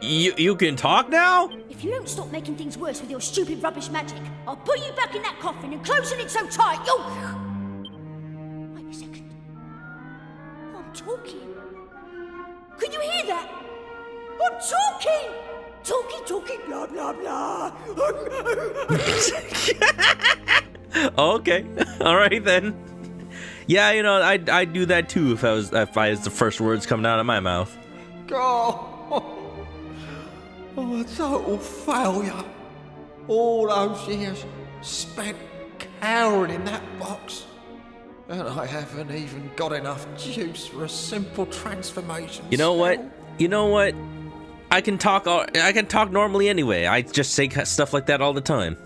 You can talk now? If you don't stop making things worse with your stupid rubbish magic, I'll put you back in that coffin and closing it so tight you'll... Wait a second. I'm talking. Can you hear that? I'm talking! Talking, blah, blah, blah. Okay. All right then. Yeah, you know, I'd do that too if I was the first words coming out of my mouth. Oh, a total failure. All those years spent cowering in that box. And I haven't even got enough juice for a simple transformation. You know what? I can talk normally anyway. I just say stuff like that all the time.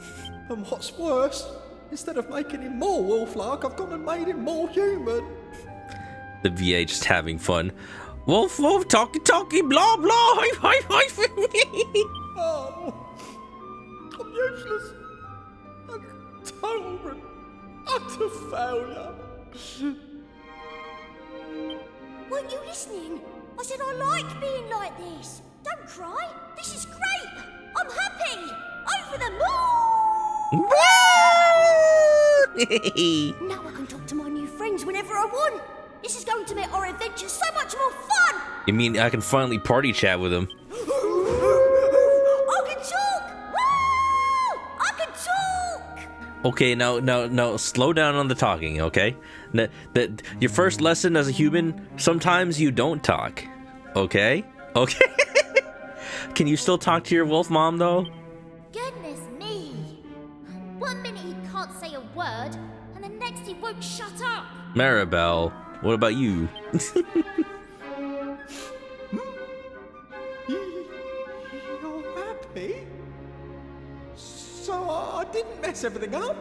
And what's worse, instead of making him more wolf-like, I've gone and made him more human. The VA just having fun. Wolf, talkie, blah, blah, hi, for me. Oh, I'm useless. I'm total and utter failure. Weren't you listening? I said I like being like this. Don't cry. This is great. I'm happy. Over the moon. Now I can talk to my new friends whenever I want. This is going to make our adventure so much more fun. You mean I can finally party chat with him? I can talk. Woo! I can talk. Okay, now, slow down on the talking, okay? Your first lesson as a human, sometimes you don't talk, okay? Okay? Can you still talk to your wolf mom, though? Goodness me. 1 minute he can't say a word, and the next he won't shut up. Maribel, what about you? You're happy? So I didn't mess everything up?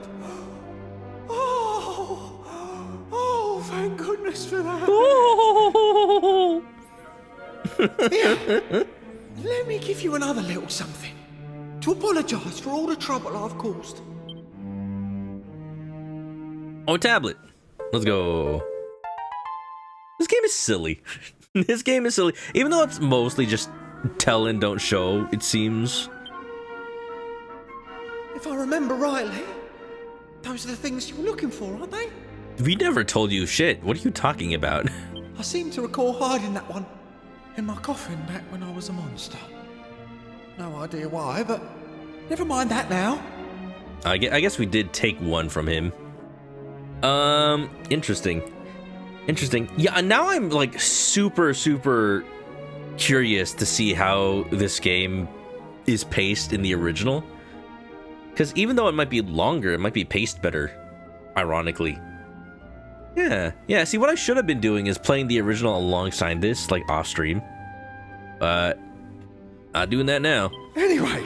Oh, thank goodness for that. Here, let me give you another little something to apologise for all the trouble I've caused. Oh, tablet. Let's go. This game is silly. This game is silly. Even though it's mostly just tell and don't show, it seems. If I remember rightly, those are the things you were looking for, aren't they? We never told you shit. What are you talking about? I seem to recall hiding that one in my coffin back when I was a monster. No idea why, but never mind that now. I guess we did take one from him. Interesting. Yeah, now I'm like super curious to see how this game is paced in the original. Because even though it might be longer, it might be paced better, ironically. Yeah, see, what I should have been doing is playing the original alongside this, like, off-stream. But I'm doing that now. Anyway,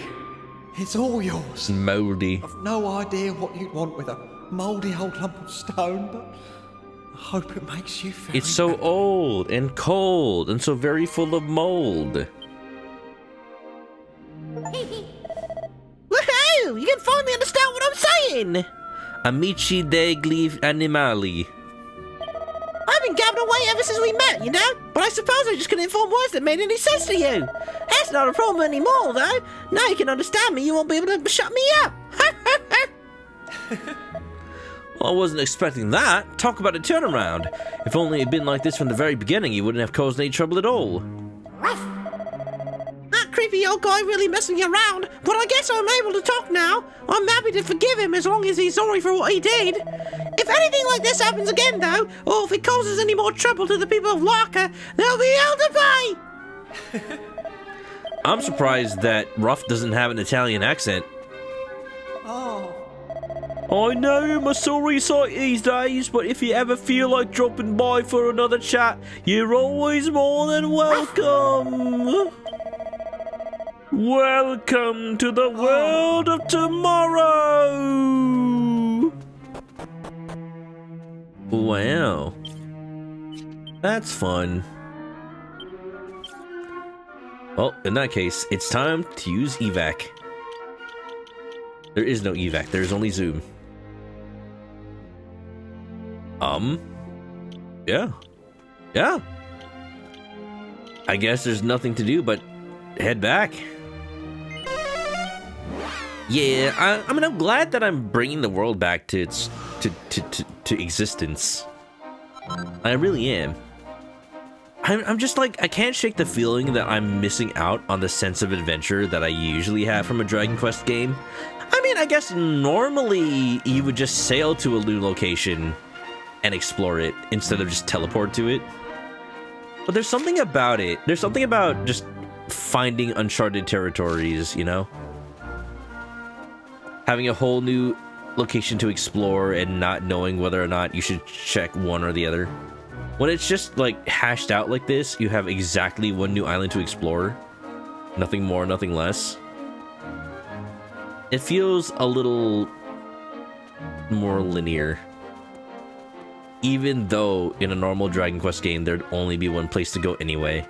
it's all yours. Moldy. I've no idea what you'd want with a mouldy old lump of stone, but I hope it makes you feel. It's so old and cold and so very full of mold. Woohoo! You can finally understand what I'm saying! Amici degli animali. I've been gabbing away ever since we met, you know? But I suppose I just couldn't form words that made any sense to you. That's not a problem anymore, though. Now you can understand me, you won't be able to shut me up. Well, I wasn't expecting that. Talk about a turnaround. If only it had been like this from the very beginning, you wouldn't have caused any trouble at all. That creepy old guy really messed me around, but I guess I'm able to talk now. I'm happy to forgive him as long as he's sorry for what he did. If anything like this happens again, though, or if it causes any more trouble to the people of Larka, they'll be held to pay. I'm surprised that Ruff doesn't have an Italian accent. Oh. I know I'm a sorry sight these days, but if you ever feel like dropping by for another chat, you're always more than welcome. Welcome to the world of tomorrow. Wow. That's fun. Well, in that case, it's time to use evac. There is no evac, there's only zoom. Yeah. I guess there's nothing to do but head back. Yeah, I mean, I'm glad that I'm bringing the world back to its to existence. I really am. I'm just like, I can't shake the feeling that I'm missing out on the sense of adventure that I usually have from a Dragon Quest game. I mean, I guess normally you would just sail to a new location and explore it instead of just teleport to it. But there's something about it. There's something about just finding uncharted territories, you know? Having a whole new location to explore and not knowing whether or not you should check one or the other. When it's just like hashed out like this, you have exactly one new island to explore. Nothing more, nothing less. It feels a little more linear. Even though in a normal Dragon Quest game, there'd only be one place to go anyway.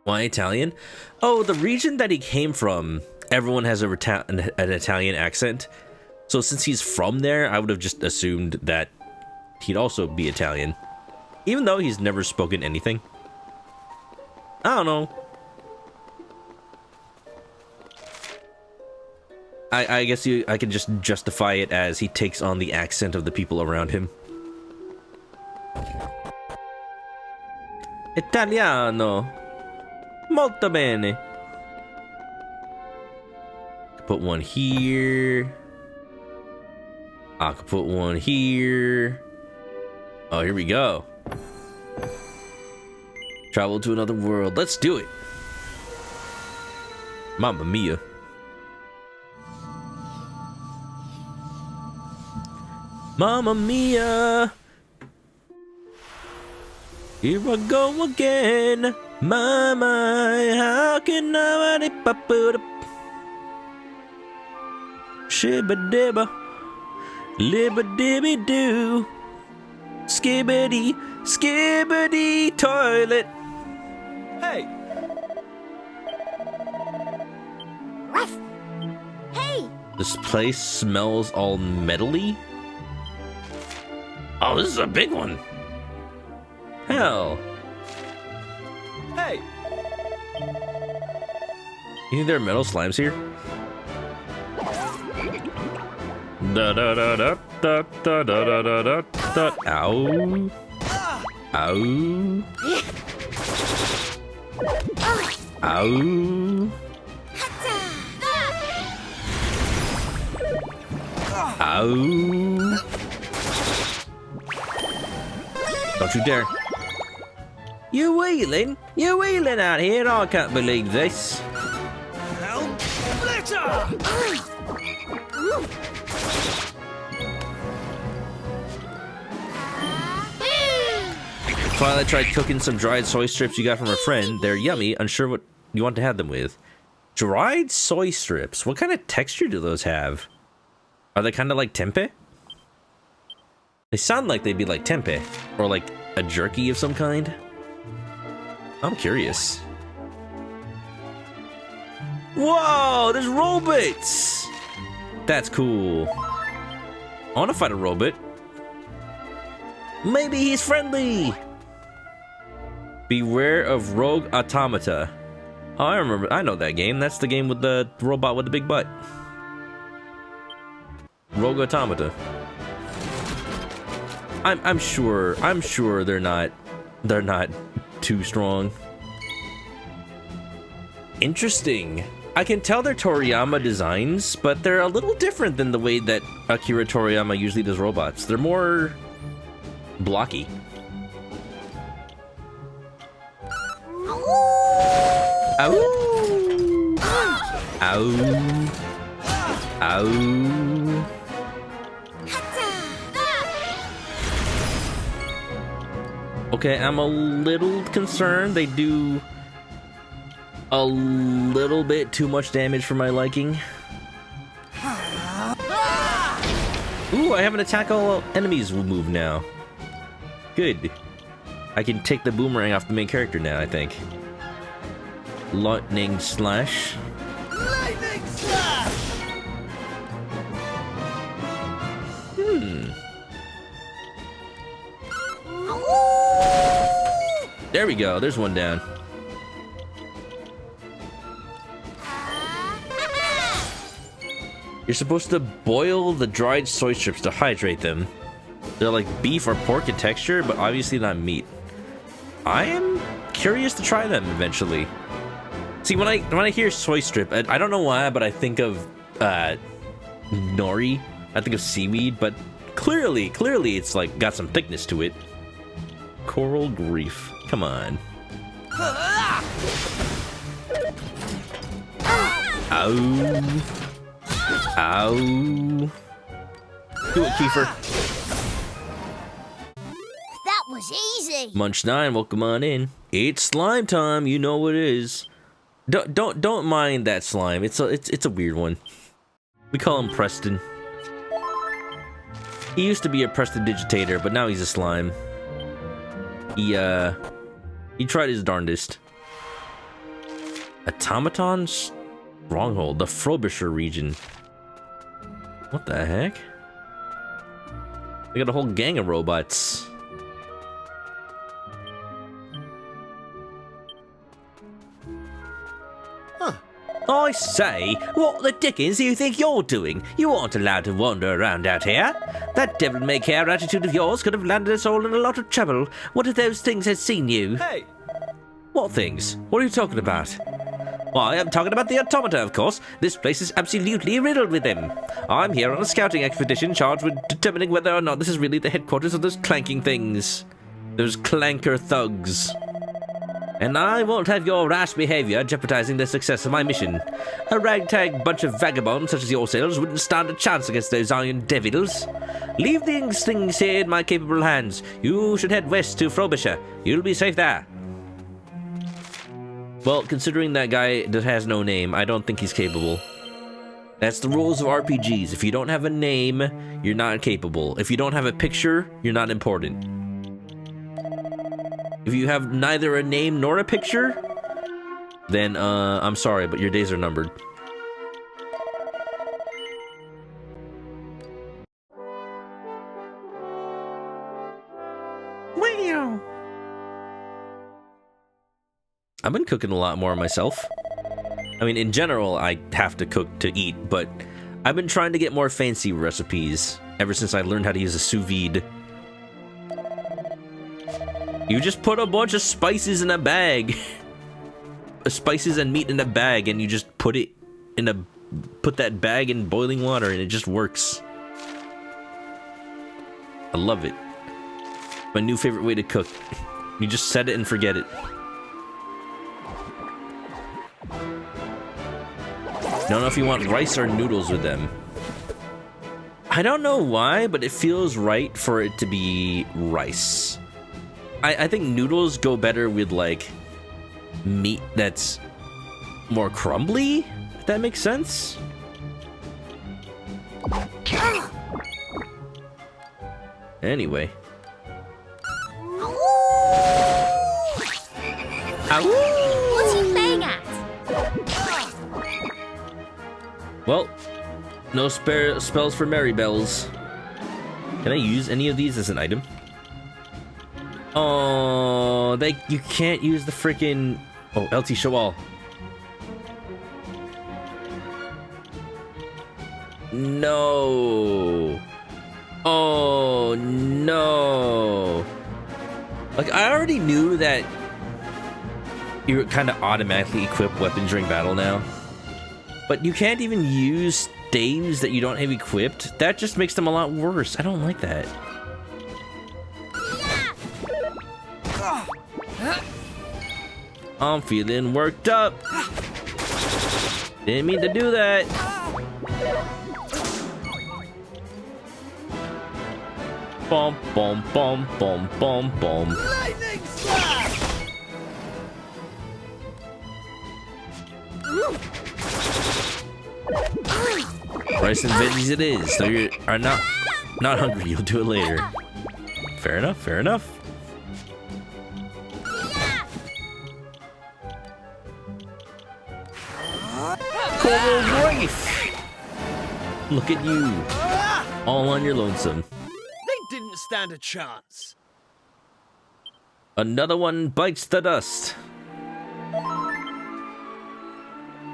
Why Italian? Oh, the region that he came from, everyone has an Italian accent. So since he's from there, I would have just assumed that he'd also be Italian. Even though he's never spoken anything. I don't know. I guess I can just justify it as he takes on the accent of the people around him. Italiano. Molto bene. Put one here. I could put one here. Oh, here we go. Travel to another world. Let's do it. Mamma mia. Mamma mia. Here I go again. Mama, how can I put up? Shibba dibba. Libba dibby doo. Skibbity, skibbity toilet. Hey. Ruff. Hey. This place smells all metally. Oh, this is a big one. Hell. Hey. You think there are metal slimes here? Da da da da da da da da da da. Ow. Ow. Ow. Ow. Don't you dare. You wheeling? You wheeling out here? I can't believe this. Twilight tried cooking some dried soy strips you got from her friend. They're yummy, unsure what you want to have them with. Dried soy strips? What kind of texture do those have? Are they kind of like tempeh? They sound like they'd be like tempeh, or like a jerky of some kind. I'm curious. Whoa, there's robots! That's cool. I want to fight a robot. Maybe he's friendly! Beware of rogue automata. Oh, I remember. I know that game. That's the game with the robot with the big butt. Rogue automata. I'm sure they're not too strong. Interesting. I can tell they're Toriyama designs, but they're a little different than the way that Akira Toriyama usually does robots. They're more blocky. Ow! Ow! Ow! Okay, I'm a little concerned. They do a little bit too much damage for my liking. Ooh, I have an attack all enemies move now. Good. I can take the boomerang off the main character now, I think. Lightning slash. Lightning slash! There we go. There's one down. You're supposed to boil the dried soy strips to hydrate them. They're like beef or pork in texture, but obviously not meat. I am curious to try them eventually. See, when I hear soy strip, I don't know why, but I think of nori. I think of seaweed, but clearly it's like got some thickness to it. Coral reef. Come on. Ow. Ow. Do it, Kiefer. That was easy. Munch 9, welcome on in. It's slime time, you know what it is. Don't mind that slime. It's a weird one. We call him Preston. He used to be a prestidigitator, but now he's a slime. He tried his darndest. Automaton Stronghold, the Frobisher region. What the heck? We got a whole gang of robots. I say, what the dickens do you think you're doing? You aren't allowed to wander around out here. That devil-may-care attitude of yours could have landed us all in a lot of trouble. What if those things had seen you? Hey! What things? What are you talking about? Why, I'm talking about the automata, of course. This place is absolutely riddled with them. I'm here on a scouting expedition charged with determining whether or not this is really the headquarters of those clanking things. Those clanker thugs. And I won't have your rash behavior jeopardizing the success of my mission. A ragtag bunch of vagabonds such as yourselves wouldn't stand a chance against those iron devils. Leave these things here in my capable hands. You should head west to Frobisher. You'll be safe there. Well, considering that guy that has no name, I don't think he's capable. That's the rules of RPGs. If you don't have a name, you're not capable. If you don't have a picture, you're not important. If you have neither a name nor a picture, then, I'm sorry, but your days are numbered. Wow. I've been cooking a lot more myself. I mean, in general, I have to cook to eat, but I've been trying to get more fancy recipes ever since I learned how to use a sous vide. You just put a bunch of spices in a bag. Spices and meat in a bag, and you just put that bag in boiling water, and it just works. I love it. My new favorite way to cook. You just set it and forget it. Don't know if you want rice or noodles with them. I don't know why, but it feels right for it to be rice. I think noodles go better with, like, meat that's more crumbly, if that makes sense. Anyway. What's he playing at? Well, no spells for Mary Bells. Can I use any of these as an item? Oh, you can't use the freaking... Oh, LT show all. No. Oh, no. Like, I already knew that you kind of automatically equip weapons during battle now. But you can't even use staves that you don't have equipped. That just makes them a lot worse. I don't like that. I'm feeling worked up. Didn't mean to do that. Bum bum bum bum bum bum. Lightning slash! Rice and veggies it is. So you are not hungry. You'll do it later. Fair enough. Fair enough. Coral Reef! Look at you. All on your lonesome. They didn't stand a chance. Another one bites the dust.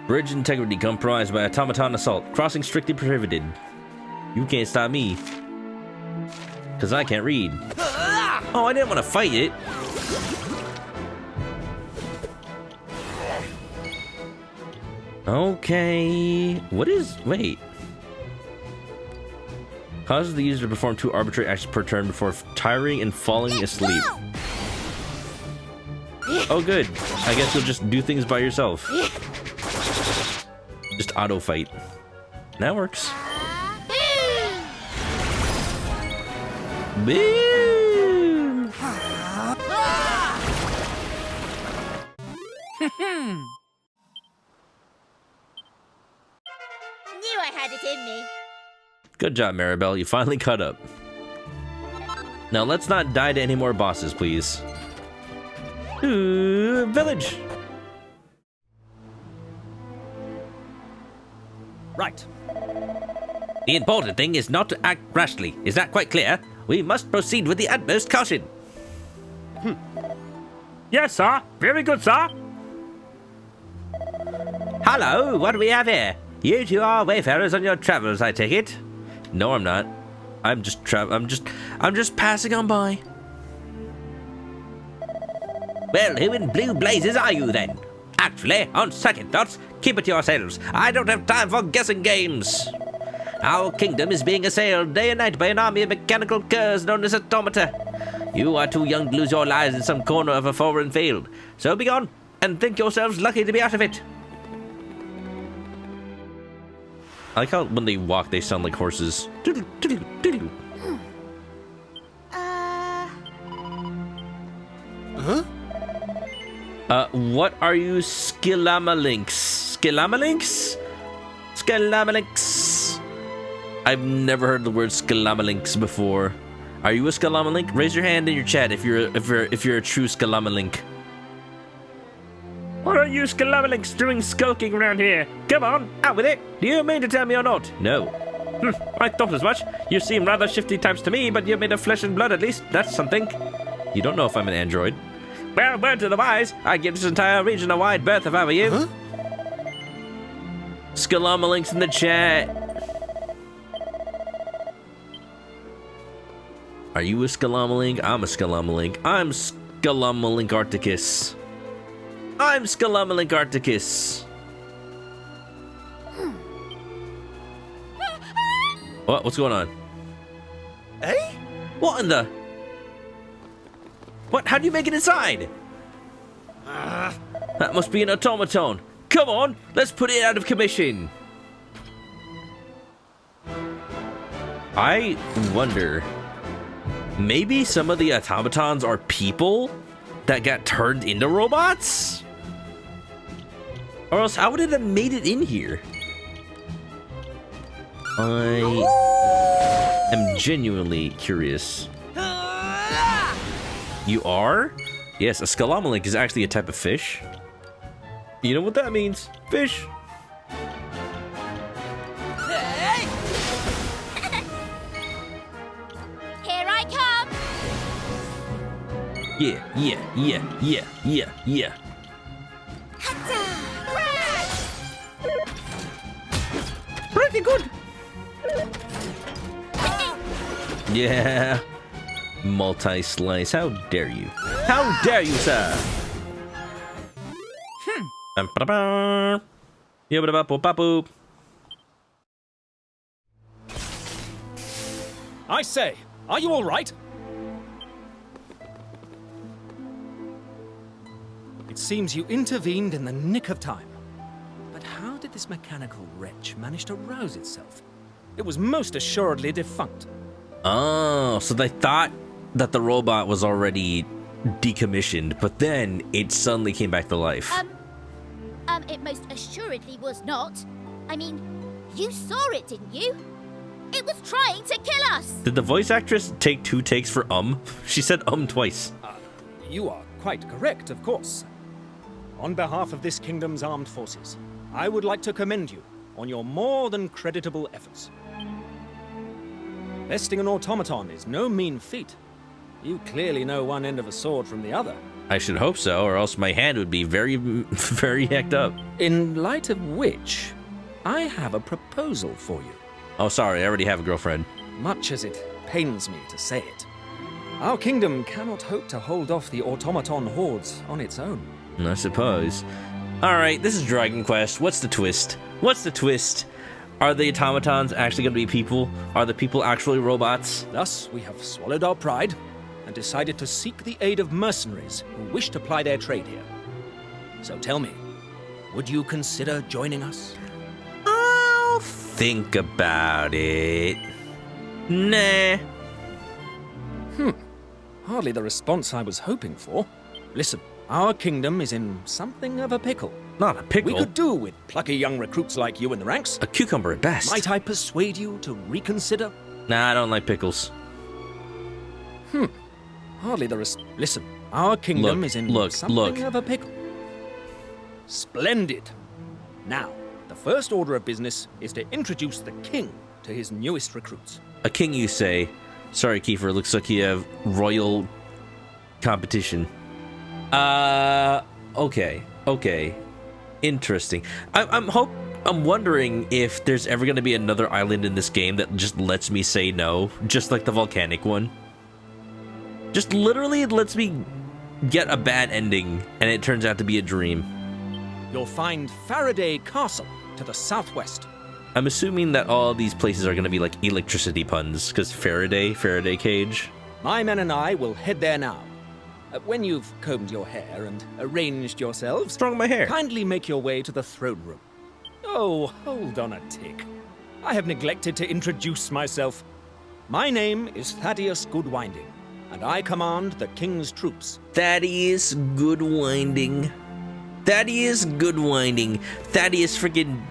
Bridge integrity compromised by automaton assault. Crossing strictly prohibited. You can't stop me. Because I can't read. Oh, I didn't want to fight it. Okay. What is... Wait. Causes the user to perform 2 arbitrary actions per turn before tiring and falling asleep. Oh, good. I guess you'll just do things by yourself. Just auto fight. That works. Boom! Knew I had it in me. Good job, Maribel. You finally caught up. Now let's not die to any more bosses, please. Ooh, village. Right. The important thing is not to act rashly. Is that quite clear? We must proceed with the utmost caution. Yes, sir. Very good, sir. Hello, what do we have here? You two are wayfarers on your travels, I take it. No, I'm not. I'm just passing on by. Well, who in blue blazes are you then? Actually, on second thoughts, keep it to yourselves. I don't have time for guessing games. Our kingdom is being assailed day and night by an army of mechanical curs known as automata. You are too young to lose your lives in some corner of a foreign field. So be gone, and think yourselves lucky to be out of it. I like how when they walk, they sound like horses. Doodle, doodle, doodle. What are you, Skillamalinks? Skillamalinks? Skillamalinks. I've never heard the word Skillamalinks before. Are you a Skillamalink? Raise your hand in your chat if you're a true Skillamalink. What are you Skillamalinks doing skulking around here? Come on, out with it. Do you mean to tell me or not? No. I thought as much. You seem rather shifty types to me, but you're made of flesh and blood at least. That's something. You don't know if I'm an android. Well, word to the wise. I'd give this entire region a wide berth if I were you. Huh? Skillamalinks in the chat. Are you a Skillamalink? I'm a Skillamalink. I'm Skillamalink Arcticus. I'm Skillamalink Arcticus. What's going on? Eh? What in the... What? How do you make it inside? That must be an automaton. Come on, let's put it out of commission. I wonder... Maybe some of the automatons are people that got turned into robots? Or else how would it have made it in here? I am genuinely curious. You are? Yes, a Skillamalink is actually a type of fish. You know what that means? Fish. Here I come. Yeah. Pretty good. Yeah. Multi-slice. How dare you? How dare you, sir? I say, are you all right? It seems you intervened in the nick of time. But how did this mechanical wretch manage to rouse itself? It was most assuredly defunct. Oh, so they thought that the robot was already decommissioned, but then it suddenly came back to life. It most assuredly was not. I mean, you saw it, didn't you? It was trying to kill us! Did the voice actress take 2 takes for She said twice. You are quite correct, of course. On behalf of this kingdom's armed forces, I would like to commend you on your more than creditable efforts. Besting an automaton is no mean feat. You clearly know one end of a sword from the other. I should hope so, or else my hand would be very, very hecked up. In light of which, I have a proposal for you. Oh, sorry, I already have a girlfriend. Much as it pains me to say it, our kingdom cannot hope to hold off the automaton hordes on its own. I suppose. Alright, this is Dragon Quest. What's the twist? What's the twist? Are the automatons actually going to be people? Are the people actually robots? Thus, we have swallowed our pride and decided to seek the aid of mercenaries who wish to ply their trade here. So tell me, would you consider joining us? I'll think about it. Nah. Hardly the response I was hoping for. Listen, our kingdom is in something of a pickle. Not a pickle. We could do with plucky young recruits like you in the ranks. A cucumber at best. Might I persuade you to reconsider? Nah, I don't like pickles. Hardly the Listen, our kingdom is in something of a pickle. Splendid. Now, the first order of business is to introduce the king to his newest recruits. A king, you say? Sorry, Kiefer, looks like you have royal competition. Okay. Interesting. I'm wondering if there's ever going to be another island in this game that just lets me say no, just like the volcanic one. Just literally lets me get a bad ending, and it turns out to be a dream. You'll find Faraday Castle to the southwest. I'm assuming that all these places are going to be like electricity puns, because Faraday cage. My men and I will head there now. When you've combed your hair and arranged yourselves, Strung my hair. kindly make your way to the throne room. Oh, hold on a tick. I have neglected to introduce myself. My name is Thaddeus Goodwinding, and I command the king's troops. Thaddeus Goodwinding. Thaddeus Goodwinding. Thaddeus freaking...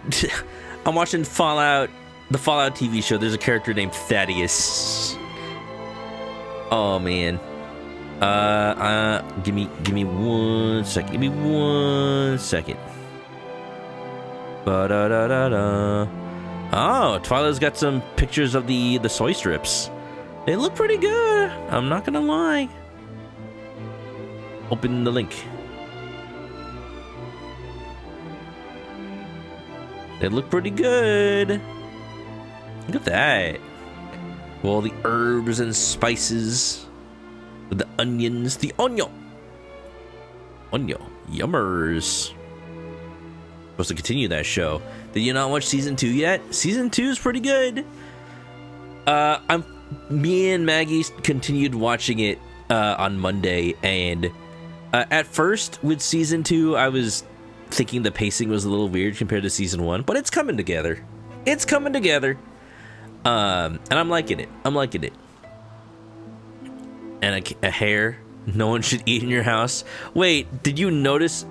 I'm watching Fallout, the Fallout TV show. There's a character named Thaddeus. Oh, man. Give me 1 second. Give me 1 second. Ba-da-da-da-da. Oh, Twyla's got some pictures of the soy strips. They look pretty good. I'm not gonna lie. Open the link. They look pretty good. Look at that. All the herbs and spices. With the onions. The onion. Yummers. Supposed to continue that show. Did you not watch season 2 yet? Season 2 is pretty good. Me and Maggie continued watching it on Monday, and at first with season 2, I was thinking the pacing was a little weird compared to season 1, but it's coming together. It's coming together. And I'm liking it. And a hair no one should eat in your house. Wait, did you notice?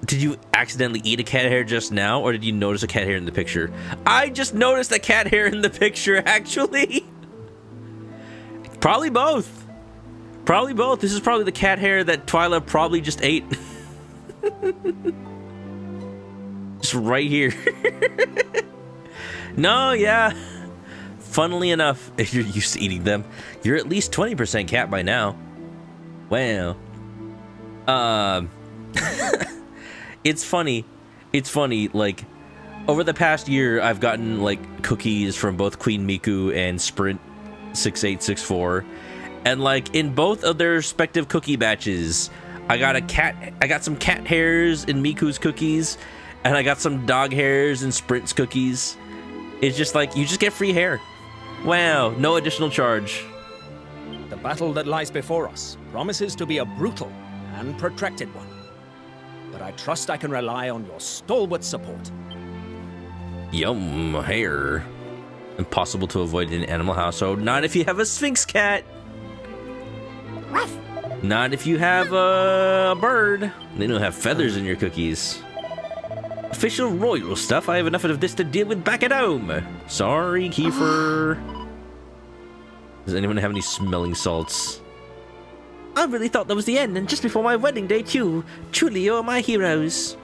Did you accidentally eat a cat hair just now, or did you notice a cat hair in the picture? I just noticed a cat hair in the picture, actually. Probably both. Probably both. This is probably the cat hair that Twyla probably just ate. Just right here. No, yeah. Funnily enough, if you're used to eating them, you're at least 20% cat by now. Wow. It's funny, like, over the past year, I've gotten, like, cookies from both Queen Miku and Sprint 6864, and, like, in both of their respective cookie batches, I got some cat hairs in Miku's cookies, and I got some dog hairs in Sprint's cookies. It's just like, you just get free hair. Wow, no additional charge. The battle that lies before us promises to be a brutal and protracted one. But I trust I can rely on your stalwart support. Yum, hair. Impossible to avoid in an animal household. Not if you have a Sphinx cat. Not if you have a bird. They don't have feathers in your cookies. Official royal stuff. I have enough of this to deal with back at home. Sorry, Kiefer. Does anyone have any smelling salts? I really thought that was the end, and just before my wedding day too. Truly, you're my heroes.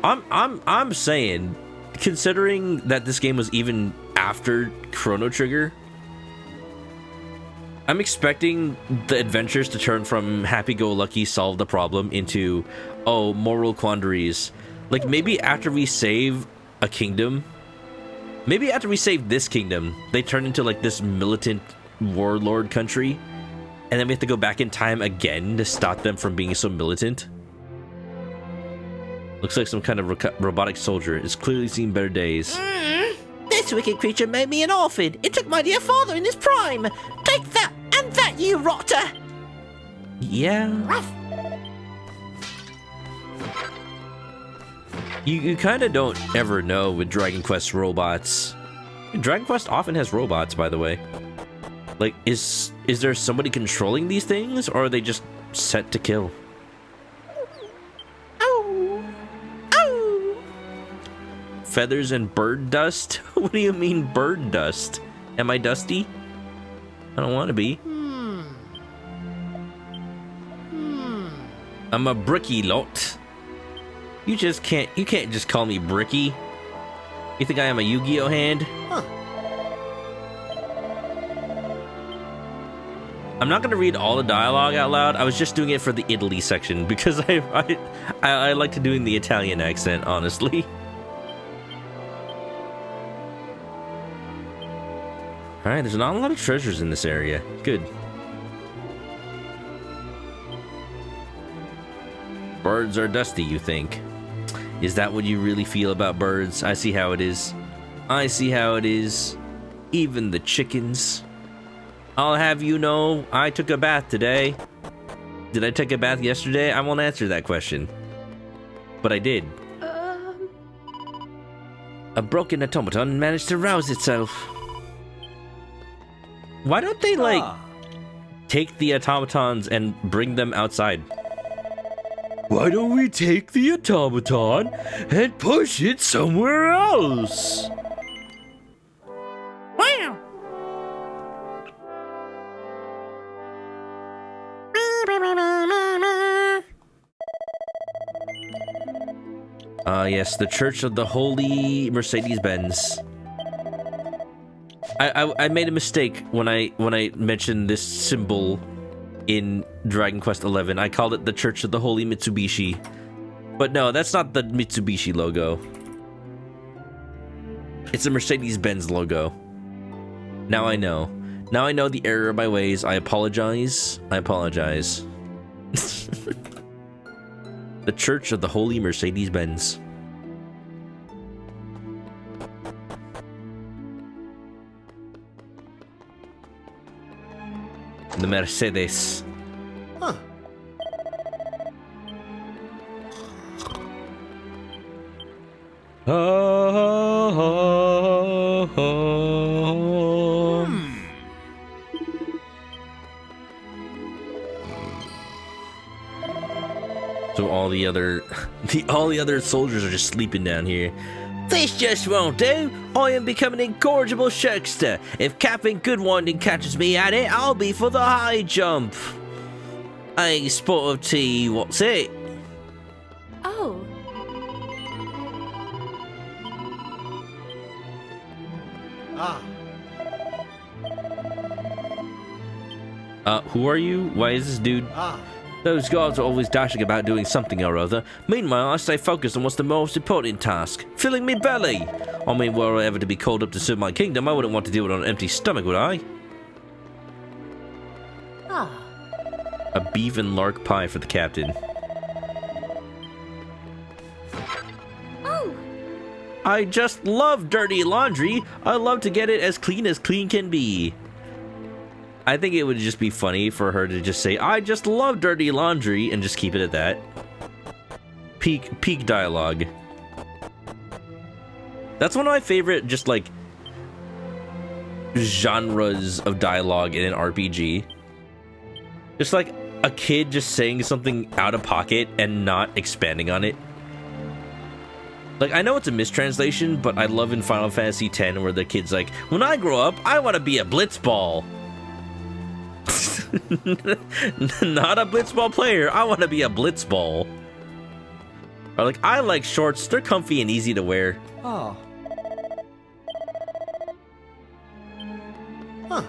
I'm saying, considering that this game was even after Chrono Trigger, I'm expecting the adventures to turn from happy-go-lucky solve the problem into, oh, moral quandaries. Like, maybe after we save a kingdom, maybe after we save this kingdom, they turn into, like, this militant warlord country, and then we have to go back in time again to stop them from being so militant. Looks like some kind of robotic soldier. It's clearly seen better days. This wicked creature made me an orphan. It took my dear father in his prime. Take that and that, you rotter! Yeah. You kind of don't ever know with Dragon Quest robots. Dragon Quest often has robots, by the way. Like, is there somebody controlling these things, or are they just set to kill? Feathers and bird dust? What do you mean bird dust? Am I dusty? I don't want to be. I'm a bricky lot. You can't just call me bricky. You think I am a Yu-Gi-Oh hand? I'm not gonna read all the dialogue out loud. I was just doing it for the Italy section because I like to doing the Italian accent, honestly. Alright, there's not a lot of treasures in this area. Good. Birds are dusty, you think? Is that what you really feel about birds? I see how it is. I see how it is. Even the chickens. I'll have you know, I took a bath today. Did I take a bath yesterday? I won't answer that question. But I did. A broken automaton managed to rouse itself. Why don't they, like, take the automatons and bring them outside? Why don't we take the automaton and push it somewhere else? Wow! Yes, the Church of the Holy Mercedes-Benz. I made a mistake when I mentioned this symbol in Dragon Quest XI. I called it the Church of the Holy Mitsubishi. But no, that's not the Mitsubishi logo. It's a Mercedes-Benz logo. Now I know. Now I know the error of my ways. I apologize. I apologize. The Church of the Holy Mercedes-Benz. The Mercedes. Huh. So all the other soldiers are just sleeping down here. This just won't do. I am becoming an incorrigible shirkster. If Captain Goodwinding catches me at it, I'll be for the high jump. A spot of tea, what's it? Oh, Who are you? Why is this dude? Those guards are always dashing about doing something or other. Meanwhile, I stay focused on what's the most important task. Filling me belly. I mean, were I ever to be called up to serve my kingdom, I wouldn't want to do it on an empty stomach, would I? A beef and lark pie for the captain. oh, I just love dirty laundry. I love to get it as clean can be. I think it would just be funny for her to just say, I just love dirty laundry, and just keep it at that. Peak dialogue. That's one of my favorite, just like, genres of dialogue in an RPG. Just like a kid just saying something out of pocket and not expanding on it. Like, I know it's a mistranslation, but I love in Final Fantasy X where the kid's like, when I grow up, I want to be a blitzball. Not a blitzball player, I want to be a blitzball. Or like, I like shorts, they're comfy and easy to wear. Oh. Huh.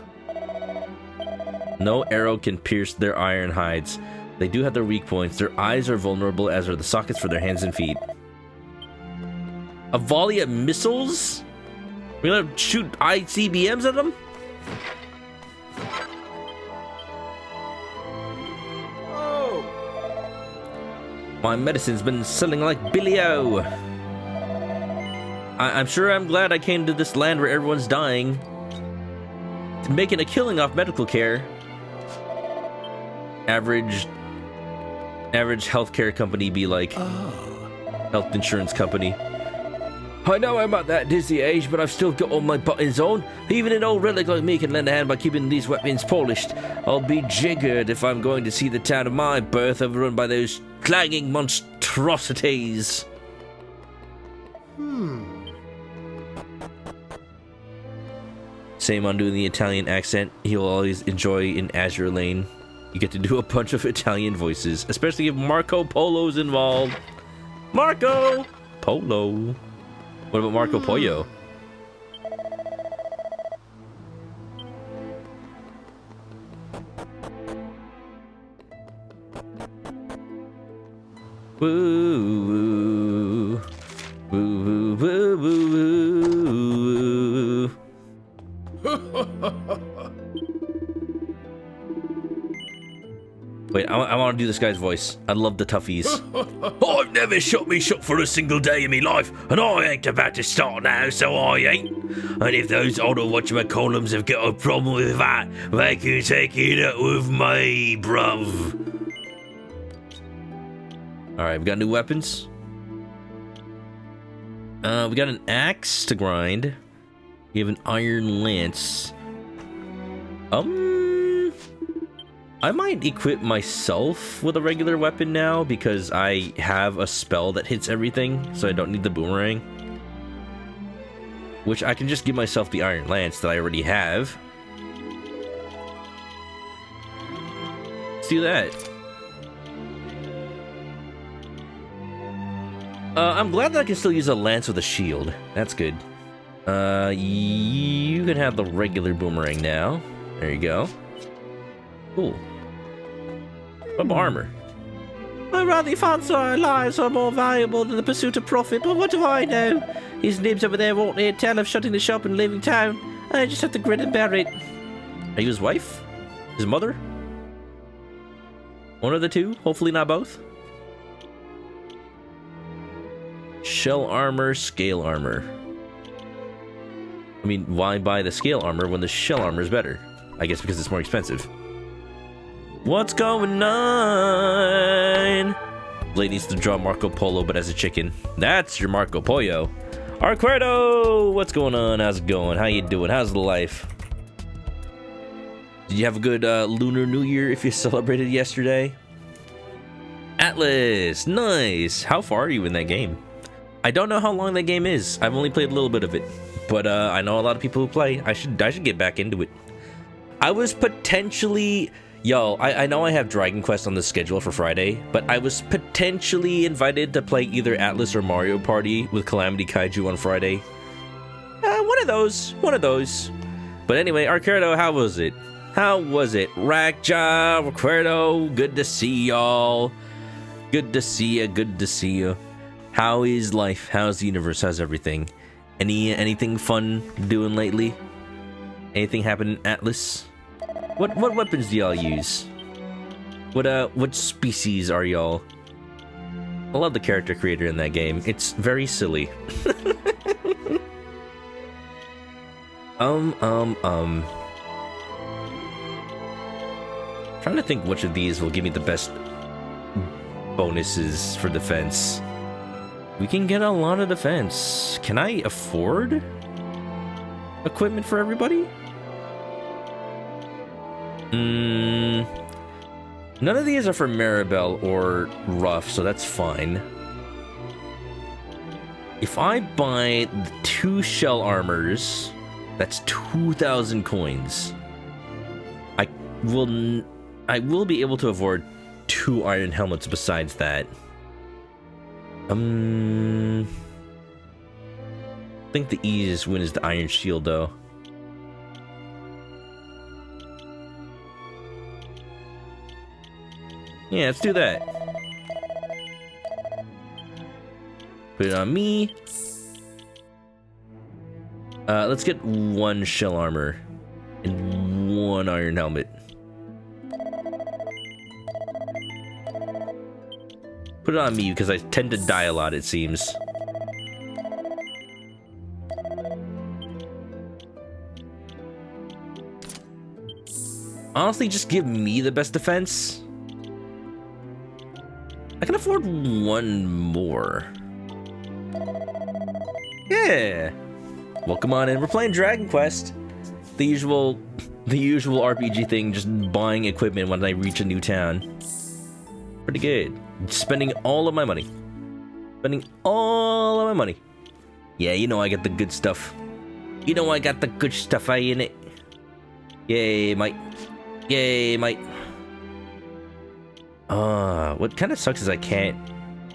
No arrow can pierce their iron hides. They do have their weak points. Their eyes are vulnerable, as are the sockets for their hands and feet. A volley of missiles? We're gonna shoot ICBMs at them? Oh! My medicine's been selling like Billy-O. I'm sure I'm glad I came to this land where everyone's dying. Making a killing off medical care. Average healthcare company be like health insurance company. I know I'm at that dizzy age, but I've still got all my buttons on. Even an old relic like me can lend a hand by keeping these weapons polished. I'll be jiggered if I'm going to see the town of my birth overrun by those clanging monstrosities. Same on doing the Italian accent. He'll always enjoy in Azure Lane. You get to do a bunch of Italian voices, especially if Marco Polo's involved. Marco Polo. What about Marco Pollo? Woo, woo, woo, woo, woo, woo. Wait, I want to do this guy's voice. I love the toughies. I've never shot me shot for a single day in my life, and I ain't about to start now, so I ain't. And if those older whatchamacallums have got a problem with that, they can take it up with me, bruv. Alright, we got new weapons. We got an axe to grind. We have an iron lance. I might equip myself with a regular weapon now because I have a spell that hits everything, so I don't need the boomerang. Which I can just give myself the iron lance that I already have. Let's do that. I'm glad that I can still use a lance with a shield. That's good. You can have the regular boomerang now. There you go. Cool. What about armor? I rather fancy our lives are more valuable than the pursuit of profit, but what do I know? His nibs over there won't hear tell of shutting the shop and leaving town. I just have to grin and bear it. Are you his wife? His mother? One of the two? Hopefully not both. Shell armor, scale armor. I mean, why buy the scale armor when the shell armor is better? I guess because it's more expensive. What's going on? Blade needs to draw Marco Polo, but as a chicken. That's your Marco Pollo. Arquerdo! What's going on? How's it going? How you doing? How's the life? Did you have a good Lunar New Year if you celebrated yesterday? Atlas! Nice! How far are you in that game? I don't know how long that game is. I've only played a little bit of it. But I know a lot of people who play. I should get back into it. I was potentially... Yo, I know I have Dragon Quest on the schedule for Friday, but I was potentially invited to play either Atlas or Mario Party with Calamity Kaiju on Friday. One of those. But anyway, Arquerdo, how was it? How was it? Rackjaw, Arquerdo, good to see y'all. Good to see ya. How is life? How's the universe? How's everything? Anything fun doing lately? Anything happen in Atlas? What weapons do y'all use? What species are y'all? I love the character creator in that game. It's very silly. Trying to think which of these will give me the best bonuses for defense. We can get a lot of defense. Can I afford equipment for everybody? None of these are for Maribel or Ruff, so that's fine. If I buy the 2 shell armors, that's 2,000 coins. I will be able to afford 2 iron helmets besides that. I think the easiest win is the iron shield, though. Yeah, let's do that. Put it on me. Let's get 1 shell armor and 1 iron helmet. Put it on me because I tend to die a lot, it seems. Honestly, just give me the best defense. I can afford 1 more. Yeah. Welcome on in. We're playing Dragon Quest. The usual RPG thing, just buying equipment when I reach a new town. Pretty good. Spending all of my money. Yeah, you know I got the good stuff. You know I got the good stuff, in it. Yay, mate. What kind of sucks is I can't...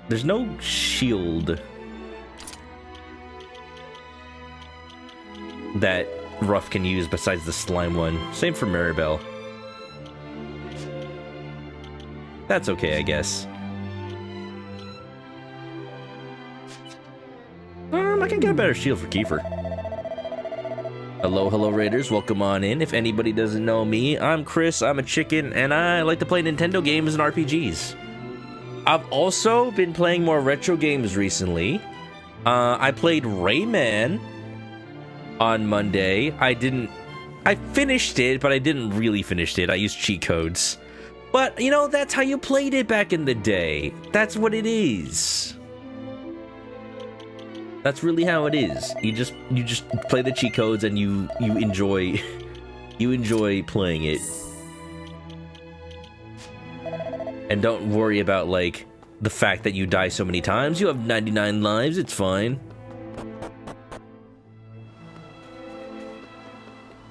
There's no shield that Ruff can use besides the slime one. Same for Maribel. That's okay, I guess. I can get a better shield for Kiefer. Hello, Raiders. Welcome on in. If anybody doesn't know me, I'm Chris. I'm a chicken, and I like to play Nintendo games and RPGs. I've also been playing more retro games recently. I played Rayman on Monday. I finished it, but I didn't really finish it. I used cheat codes. But, you know, that's how you played it back in the day. That's what it is. That's really how it is. You just play the cheat codes and you enjoy playing it. And don't worry about like the fact that you die so many times. You have 99 lives, it's fine.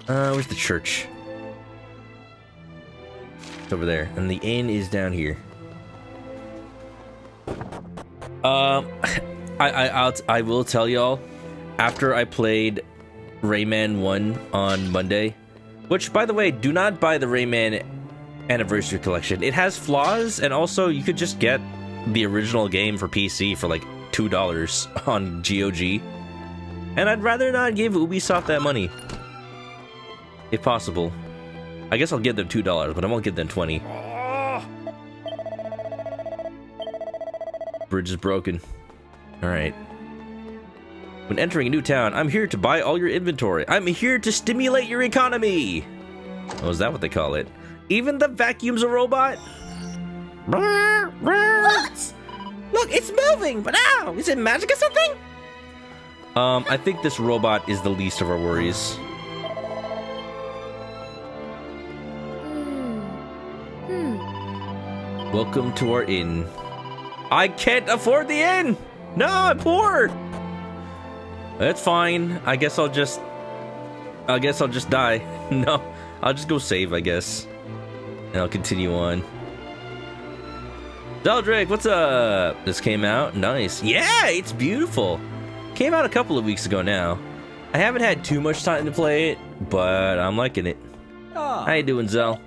Where's the church? It's over there, and the inn is down here. I will tell y'all, after I played Rayman 1 on Monday, which, by the way, do not buy the Rayman Anniversary Collection. It has flaws, and also you could just get the original game for PC for like $2 on GOG. And I'd rather not give Ubisoft that money, if possible. I guess I'll give them $2, but I won't give them 20. Bridge is broken. Alright. When entering a new town, I'm here to buy all your inventory. I'm here to stimulate your economy! Oh, is that what they call it? Even the vacuum's a robot? What? Look, it's moving, but ow! Is it magic or something? I think this robot is the least of our worries. Welcome to our inn. I can't afford the inn! No, I'm poor! That's fine. I guess I'll just die. No, I'll just go save, I guess. And I'll continue on. Deldrick, what's up? This came out. Nice. Yeah, it's beautiful. Came out a couple of weeks ago now. I haven't had too much time to play it, but I'm liking it. How you doing, Zell?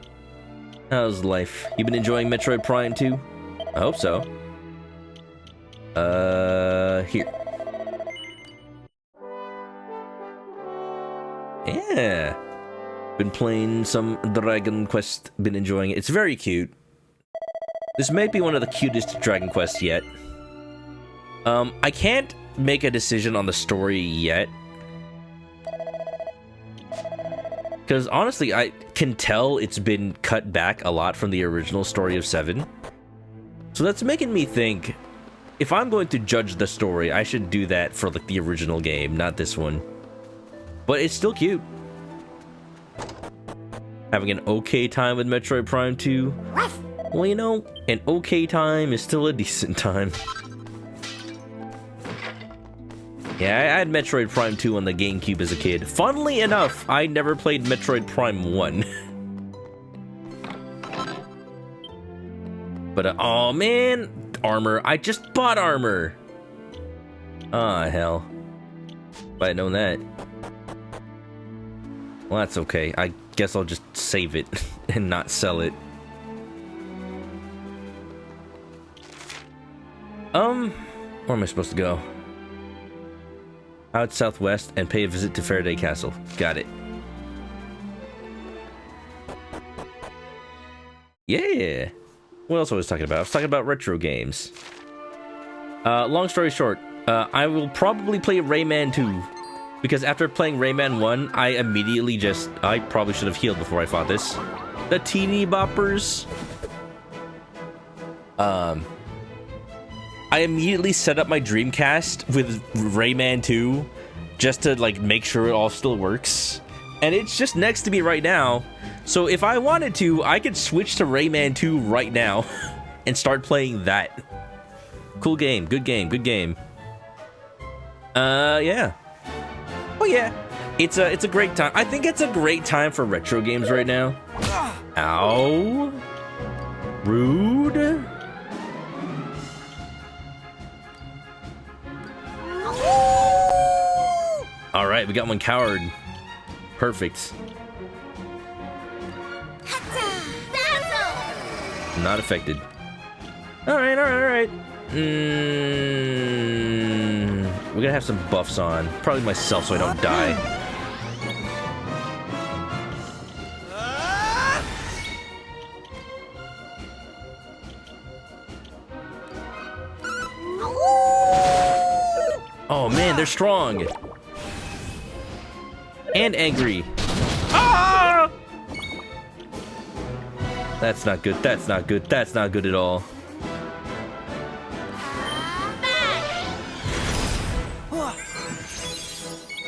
How's life? You been enjoying Metroid Prime 2? I hope so. Here. Yeah. Been playing some Dragon Quest, been enjoying it. It's very cute. This may be one of the cutest Dragon Quests yet. I can't make a decision on the story yet. Because honestly, I can tell it's been cut back a lot from the original story of 7. So that's making me think, if I'm going to judge the story, I should do that for like the original game, not this one. But it's still cute. Having an okay time with Metroid Prime 2? Well, you know, an okay time is still a decent time. Yeah, I had Metroid Prime 2 on the GameCube as a kid. Funnily enough, I never played Metroid Prime 1. But, oh man, armor. I just bought armor. Ah, hell. If I had known that. Well, that's okay. I guess I'll just save it and not sell it. Where am I supposed to go? Out southwest and pay a visit to Faraday Castle. Got it. Yeah. What else was I talking about? I was talking about retro games. Long story short, I will probably play Rayman 2. Because after playing Rayman 1, I immediately I probably should have healed before I fought this. The teeny boppers. I immediately set up my Dreamcast with Rayman 2 just to like make sure it all still works. And it's just next to me right now. So if I wanted to, I could switch to Rayman 2 right now and start playing that. Cool game, good game, good game. Yeah. Oh yeah. It's a great time. I think it's a great time for retro games right now. Ow. Rude. All right, we got one coward. Perfect. Not affected. All right. We're gonna have some buffs on. Probably myself so I don't die. Oh man, they're strong. And angry. Ah! That's not good. That's not good. That's not good at all.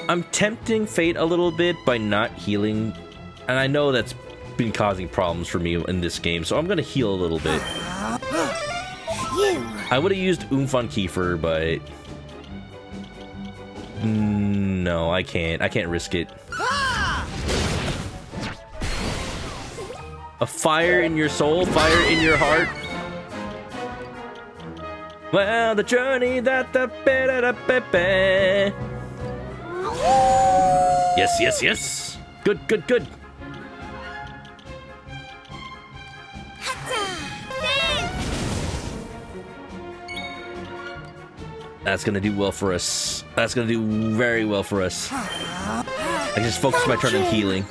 I'm tempting fate a little bit by not healing. And I know that's been causing problems for me in this game, so I'm gonna heal a little bit. I would have used Oomph on Kiefer, but... no, I can't. I can't risk it. A fire in your soul, fire in your heart. Well, the journey that the Yes. Good. That's gonna do well for us. That's gonna do very well for us. I can just focus my turn on healing.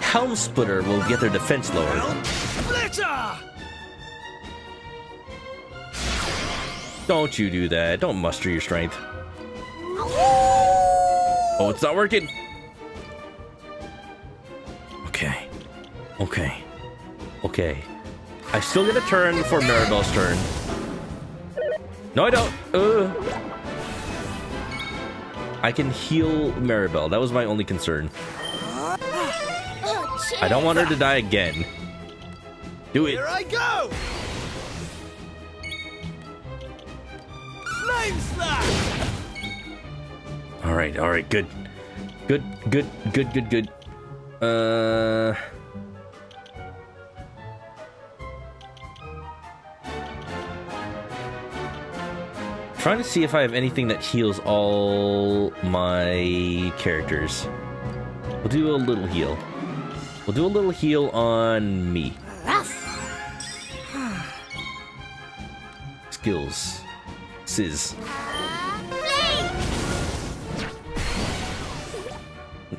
Helm Splitter will get their defense lowered. Don't you do that. Don't muster your strength. Oh, it's not working. Okay. I still get a turn before Maribel's turn. No, I don't. I can heal Maribel. That was my only concern. I don't want her to die again. Do it. Here I go! Flame slap! All right. Good. Trying to see if I have anything that heals all my characters. We'll do a little heal. We'll do a little heal on me. Skills. Sizz.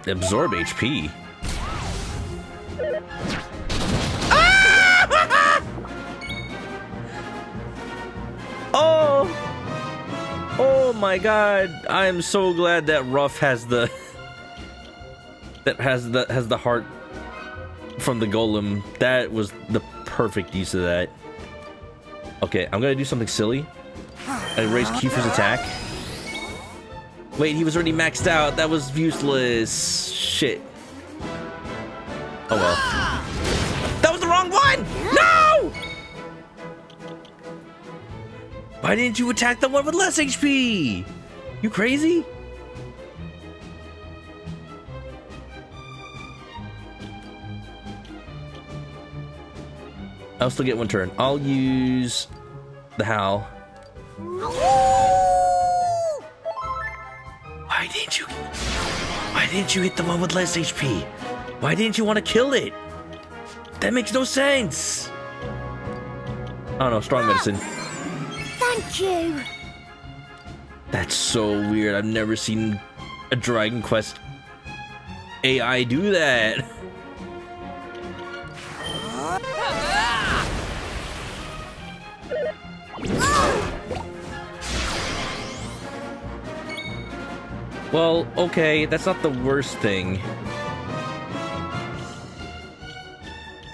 Absorb HP. Oh my god, I am so glad that Ruff has the has the heart from the golem. That was the perfect use of that. Okay, I'm gonna do something silly. I raise Kiefer's attack. Wait, he was already maxed out. That was useless. Shit. Oh well. That was the wrong one! No! Why didn't you attack the one with less HP? You crazy? I'll still get one turn. I'll use the Howl. Why didn't you hit the one with less HP? Why didn't you want to kill it? That makes no sense. Oh no, strong medicine. Thank you. That's so weird. I've never seen a Dragon Quest AI do that. Well, okay, that's not the worst thing.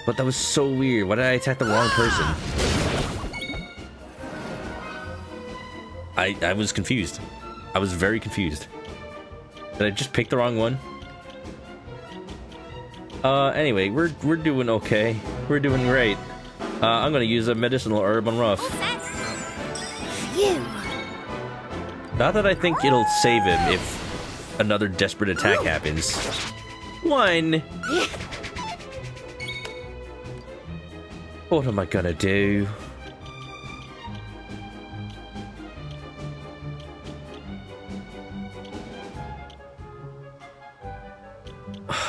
But that was so weird. Why did I attack the wrong person? I was confused. I was very confused. Did I just pick the wrong one? Anyway, we're doing okay. We're doing great. I'm gonna use a medicinal herb on Ruff. Phew. Not that I think it'll save him if another desperate attack happens. One. What am I gonna do?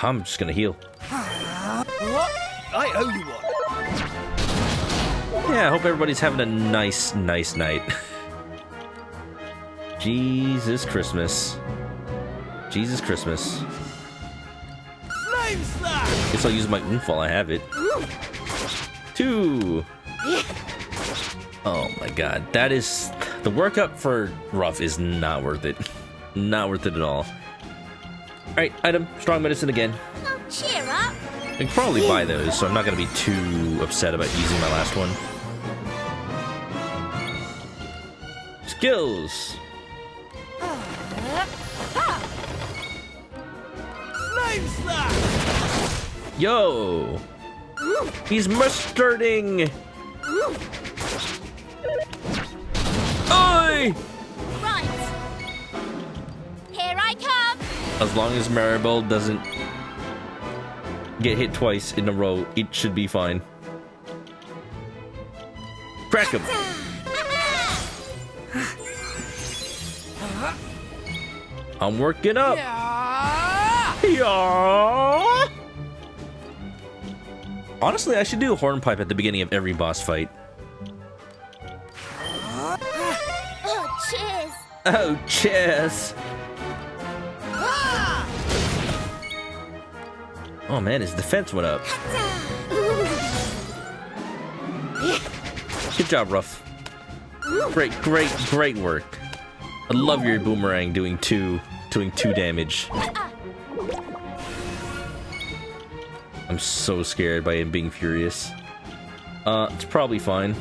I'm just gonna heal. I owe you one. Yeah, I hope everybody's having a nice night. Jesus Christmas. Jesus Christmas. Flame slash! Guess I'll use my oomph while I have it. 2. Oh my god, that is... The workup for Ruff is not worth it. Not worth it at all. Alright, item, strong medicine again. Oh, cheer up. I can probably buy those, so I'm not going to be too upset about using my last one. Skills! Flame slash! Yo! He's mustarding! Oi! Right. Here I come. As long as Maribel doesn't get hit twice in a row, it should be fine. Crack him! I'm working up! Yeah! Honestly, I should do a hornpipe at the beginning of every boss fight. Oh, cheers. Oh, cheers! Oh man, his defense went up. Good job, Ruff. Great work. I love your boomerang doing two damage. I'm so scared by him being furious. It's probably fine.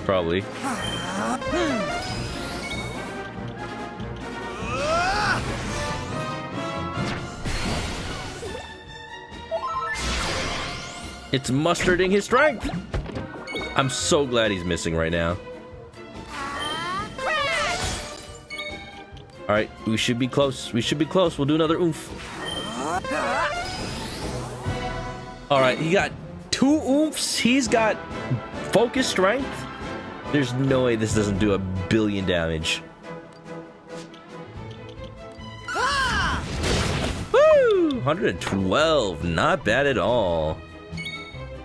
Probably. It's mustarding his strength! I'm so glad he's missing right now. Alright, we should be close. We should be close. We'll do another oomph. Alright, he got 2 oomphs. He's got focus strength. There's no way this doesn't do 1 billion damage. Woo! 112. Not bad at all.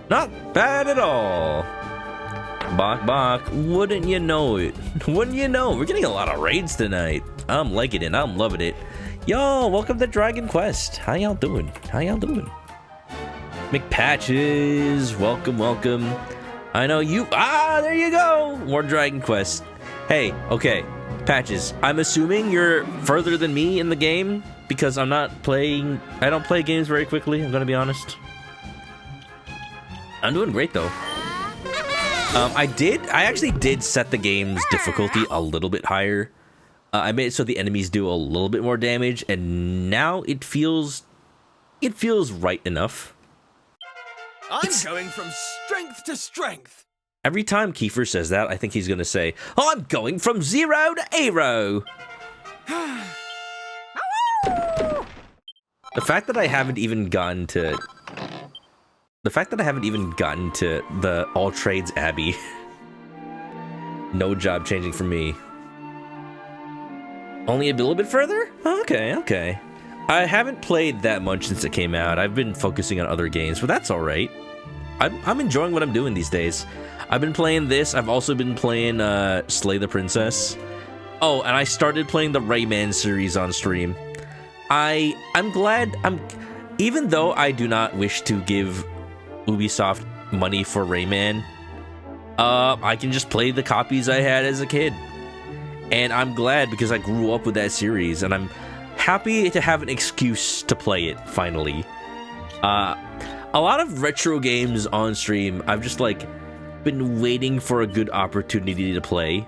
Not bad at all. Bok. Wouldn't you know it? Wouldn't you know? We're getting a lot of raids tonight. I'm liking it. I'm loving it. Yo, welcome to Dragon Quest. How y'all doing? McPatches, welcome. I know you. There you go. More Dragon Quest. Hey, okay. Patches, I'm assuming you're further than me in the game because I don't play games very quickly. I'm gonna be honest. I'm doing great though. I actually did set the game's difficulty a little bit higher. I made it so the enemies do a little bit more damage, and now it feels right enough. I'm going from strength to strength. Every time Kiefer says that, I think he's gonna say, "Oh, I'm going from 0 to Aero." The fact that I haven't even gotten to the All Trades Abbey. No job changing for me. Only a little bit further? Okay. I haven't played that much since it came out. I've been focusing on other games, but that's alright. I'm enjoying what I'm doing these days. I've been playing this. I've also been playing Slay the Princess. Oh, and I started playing the Rayman series on stream. I'm glad. Even though I do not wish to give Ubisoft money for Rayman, I can just play the copies I had as a kid. And I'm glad because I grew up with that series, and I'm happy to have an excuse to play it finally. A lot of retro games on stream, I've just like been waiting for a good opportunity to play.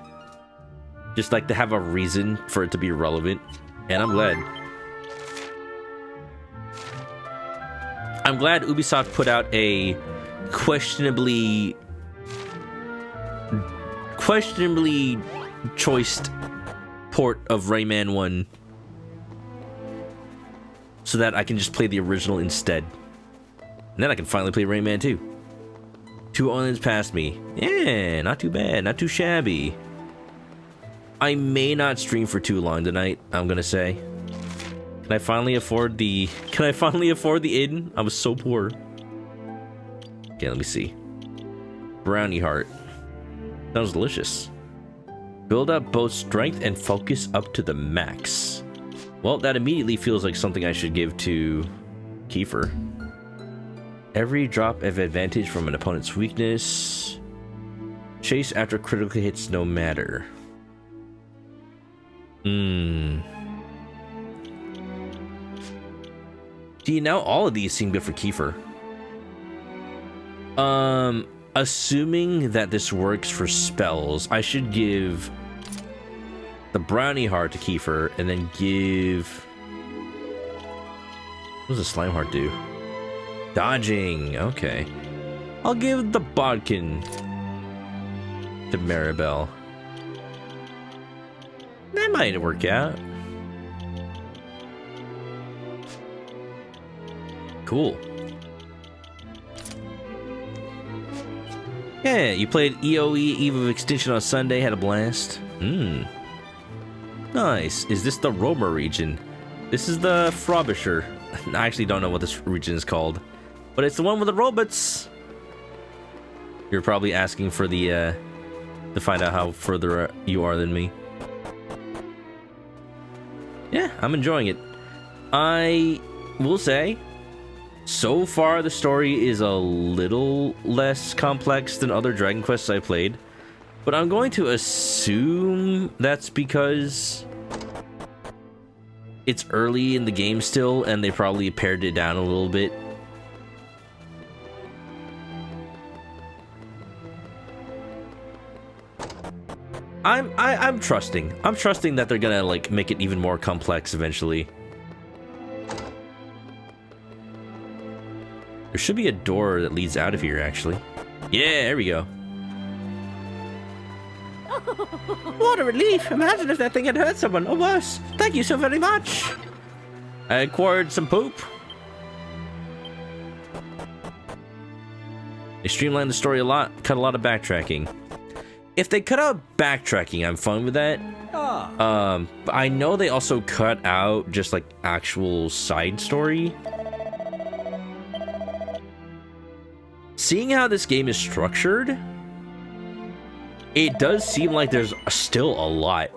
Just like to have a reason for it to be relevant. And I'm glad. I'm glad Ubisoft put out a questionably choiced port of Rayman 1 so that I can just play the original instead. And then I can finally play Rayman 2. 2 islands past me. Yeah, not too bad, not too shabby. I may not stream for too long tonight, I'm gonna say. Can I finally afford the inn? I was so poor. Okay, let me see. Brownie heart. Sounds delicious. Build up both strength and focus up to the max. Well, that immediately feels like something I should give to Kiefer. Every drop of advantage from an opponent's weakness. Chase after critical hits no matter. See, now all of these seem good for Kiefer. Assuming that this works for spells, I should give the brownie heart to Kiefer and then give... What does the slime heart do? Dodging, okay. I'll give the bodkin to Maribel. That might work out. Cool. Yeah, you played EOE Eve of Extinction on Sunday, had a blast. Nice. Is this the Roma region? This is the Frobisher. I actually don't know what this region is called. But it's the one with the robots. You're probably asking for the, to find out how further you are than me. Yeah, I'm enjoying it. I will say, so far the story is a little less complex than other Dragon Quests I played. But I'm going to assume that's because it's early in the game still, and they probably pared it down a little bit. I'm trusting. I'm trusting that they're gonna like make it even more complex eventually. There should be a door that leads out of here, actually. Yeah, there we go. What a relief! Imagine if that thing had hurt someone, or worse. Thank you so very much. I acquired some poop. They streamlined the story a lot, cut a lot of backtracking. If they cut out backtracking, I'm fine with that. But I know they also cut out just like actual side story. Seeing how this game is structured, it does seem like there's still a lot.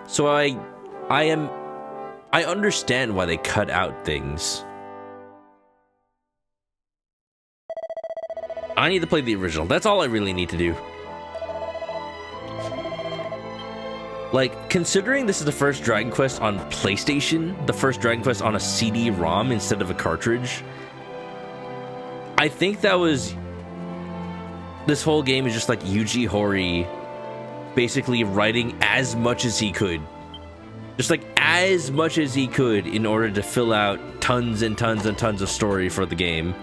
So I understand why they cut out things. I need to play the original. That's all I really need to do. Like, considering this is the first Dragon Quest on PlayStation, the first Dragon Quest on a CD-ROM instead of a cartridge, I think that was... This whole game is just like Yuji Horii basically writing as much as he could. Just like as much as he could in order to fill out tons and tons and tons of story for the game.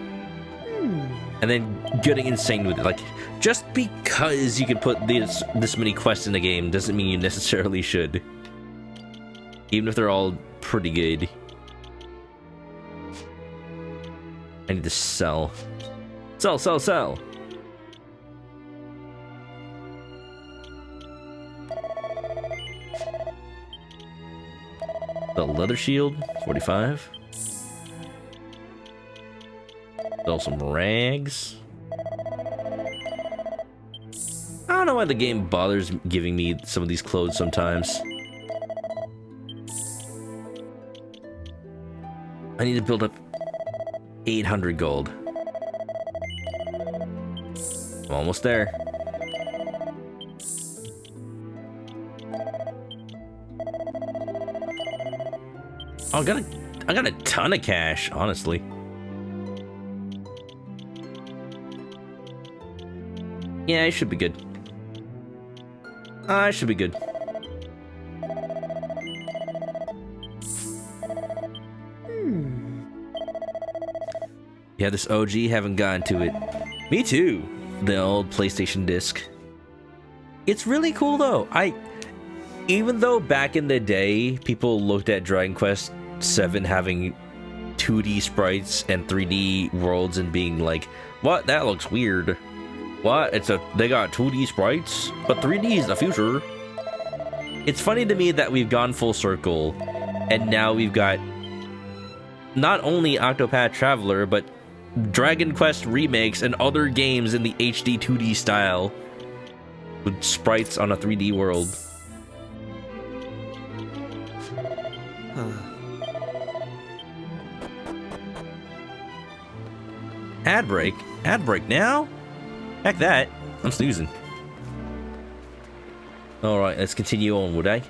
And then getting insane with it. Like, just because you can put this many quests in the game doesn't mean you necessarily should. Even if they're all pretty good. I need to sell. Sell, sell, sell. The leather shield, 45. Sell some rags. know why the game bothers giving me some of these clothes sometimes. I need to build up 800 gold. I'm almost there. Oh, I got a ton of cash, honestly. Yeah, I should be good. I should be good. Yeah, this OG, haven't gotten to it. Me too. The old PlayStation disc. It's really cool though. Even though back in the day, people looked at Dragon Quest VII having 2D sprites and 3D worlds and being like, what? That looks weird. What? They got 2D sprites, but 3D is the future. It's funny to me that we've gone full circle, and now we've got not only Octopath Traveler, but Dragon Quest remakes and other games in the HD 2D style with sprites on a 3D world. Ad break? Ad break now? Heck that. I'm snoozing. Alright, let's continue on, would I?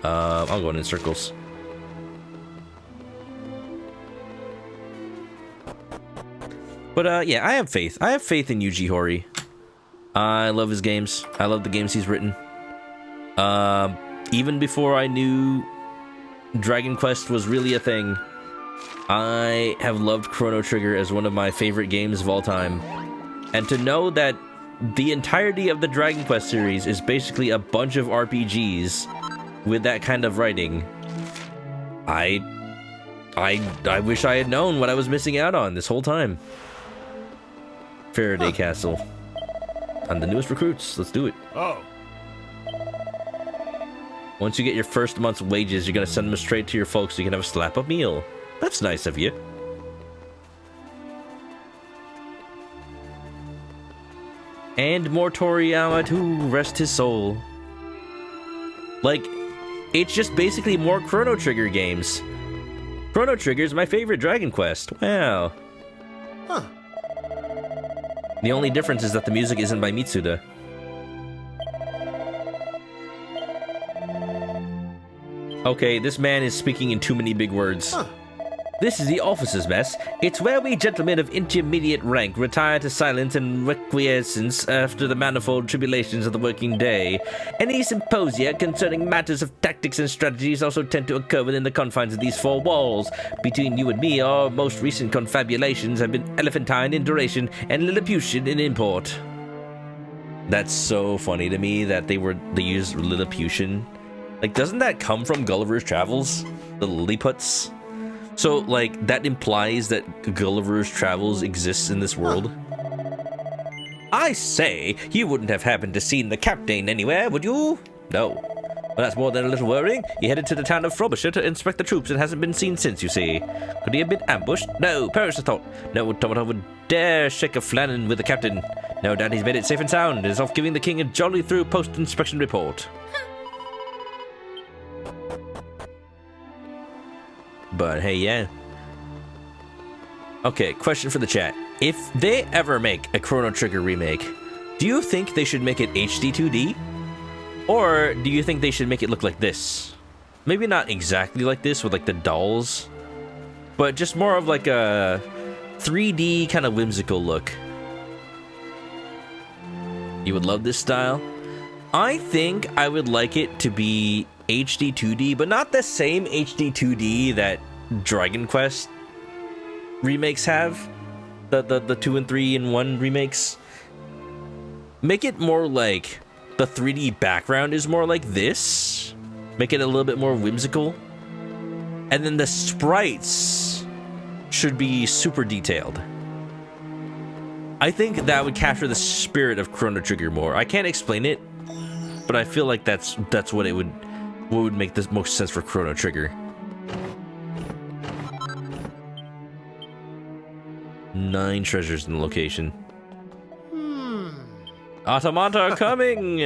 I'm going in circles. But yeah, I have faith. I have faith in Yuji Horii. I love his games. I love the games he's written. Even before I knew Dragon Quest was really a thing, I have loved Chrono Trigger as one of my favorite games of all time. And to know that the entirety of the Dragon Quest series is basically a bunch of RPGs with that kind of writing, I wish I had known what I was missing out on this whole time. Faraday Castle. And the newest recruits. Let's do it. Oh. Once you get your first month's wages, you're gonna send them straight to your folks so you can have a slap-up meal. That's nice of you. And more Toriyama to rest his soul. Like, it's just basically more Chrono Trigger games. Chrono Trigger is my favorite Dragon Quest. Wow. Huh. The only difference is that the music isn't by Mitsuda. Okay, this man is speaking in too many big words. Huh. This is the officer's mess. It's where we gentlemen of intermediate rank retire to silence and requiescence after the manifold tribulations of the working day. Any symposia concerning matters of tactics and strategies also tend to occur within the confines of these four walls. Between you and me, our most recent confabulations have been elephantine in duration and Lilliputian in import. That's so funny to me that they used Lilliputian. Like, doesn't that come from Gulliver's Travels? The Lilliputs? So, like, that implies that Gulliver's Travels exists in this world? I say, you wouldn't have happened to seen the captain anywhere, would you? No. Well, that's more than a little worrying. He headed to the town of Frobisher to inspect the troops and hasn't been seen since, you see. Could he have been ambushed? No, perish the thought. No automaton would dare shake a flannen with the captain. No doubt he's made it safe and sound and is off giving the king a jolly through post-inspection report. But hey, yeah. Okay, question for the chat. If they ever make a Chrono Trigger remake, do you think they should make it HD 2D? Or do you think they should make it look like this? Maybe not exactly like this with like the dolls, but just more of like a 3D kind of whimsical look. You would love this style? I think I would like it to be HD 2D, but not the same HD 2D that Dragon Quest remakes have. The 2 and 3 in 1 remakes. Make it more like the 3D background is more like this. Make it a little bit more whimsical. And then the sprites should be super detailed. I think that would capture the spirit of Chrono Trigger more. I can't explain it, but I feel like that's what would make the most sense for Chrono Trigger. 9 treasures in the location. Automata are coming!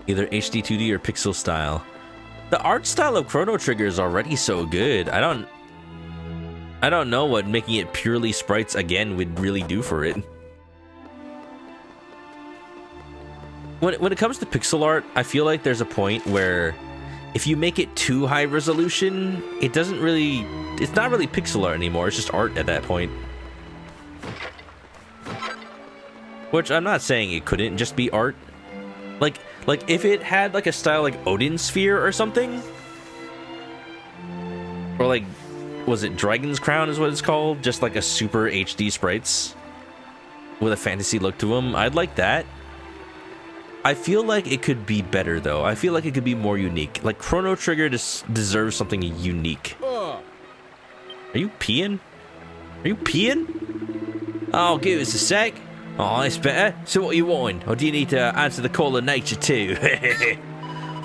Either HD 2D or pixel style. The art style of Chrono Trigger is already so good. I don't know what making it purely sprites again would really do for it. When it comes to pixel art, I feel like there's a point where if you make it too high resolution, it's not really pixel art anymore, it's just art at that point. Which I'm not saying it couldn't just be art. Like if it had like a style like Odin Sphere or something, or like, was it Dragon's Crown is what it's called? Just like a super HD sprites with a fantasy look to them. I'd like that. I feel like it could be better though. I feel like it could be more unique. Like Chrono Trigger deserves something unique. Are you peeing? Are you peeing? Oh, give us a sec. Oh, that's better. So what are you wanting? Or do you need to answer the call of nature too?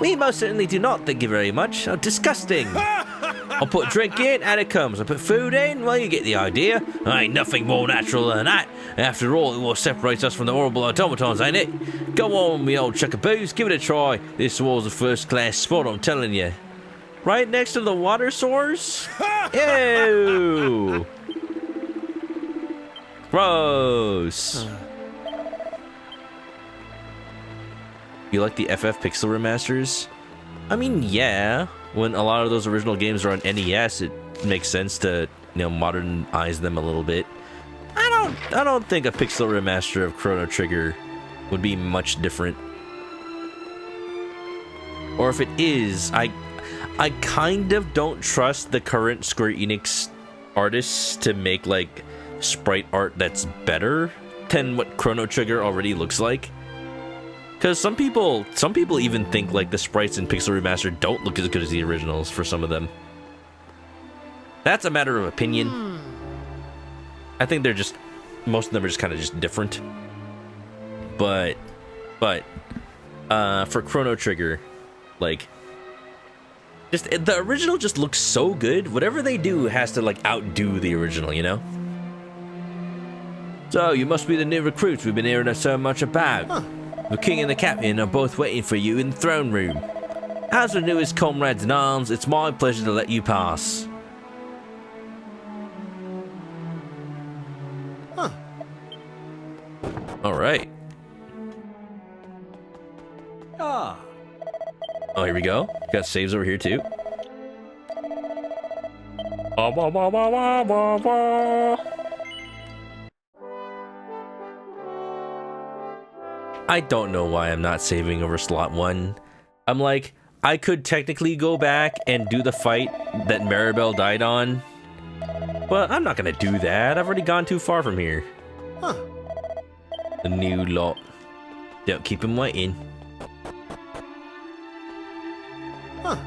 We most certainly do not, thank you very much. Oh, disgusting. I'll put drink in and it comes. I'll put food in, well, you get the idea. Ain't nothing more natural than that. After all, it what separates us from the horrible automatons, ain't it? Go on, me old chuckaboos, give it a try. This was a first-class spot, I'm telling you. Right next to the water source? Ew! Gross! You like the FF Pixel remasters? I mean, yeah. When a lot of those original games are on NES, it makes sense to, you know, modernize them a little bit. I don't think a pixel remaster of Chrono Trigger would be much different. Or if it is, I kind of don't trust the current Square Enix artists to make like sprite art that's better than what Chrono Trigger already looks like. Because some people even think like the sprites in Pixel Remaster don't look as good as the originals for some of them. That's a matter of opinion. I think they're just, most of them are just kind of just different. But for Chrono Trigger, like, just the original just looks so good. Whatever they do has to like outdo the original, you know? So you must be the new recruits we've been hearing so much about. Huh. The king and the captain are both waiting for you in the throne room. As the newest comrades in arms, it's my pleasure to let you pass. Huh. Alright. Ah. Oh, here we go. Got saves over here too. I don't know why I'm not saving over slot 1. I'm like, I could technically go back and do the fight that Maribel died on, but I'm not gonna do that. I've already gone too far from here. Huh. The new lot. Don't keep him waiting. Huh.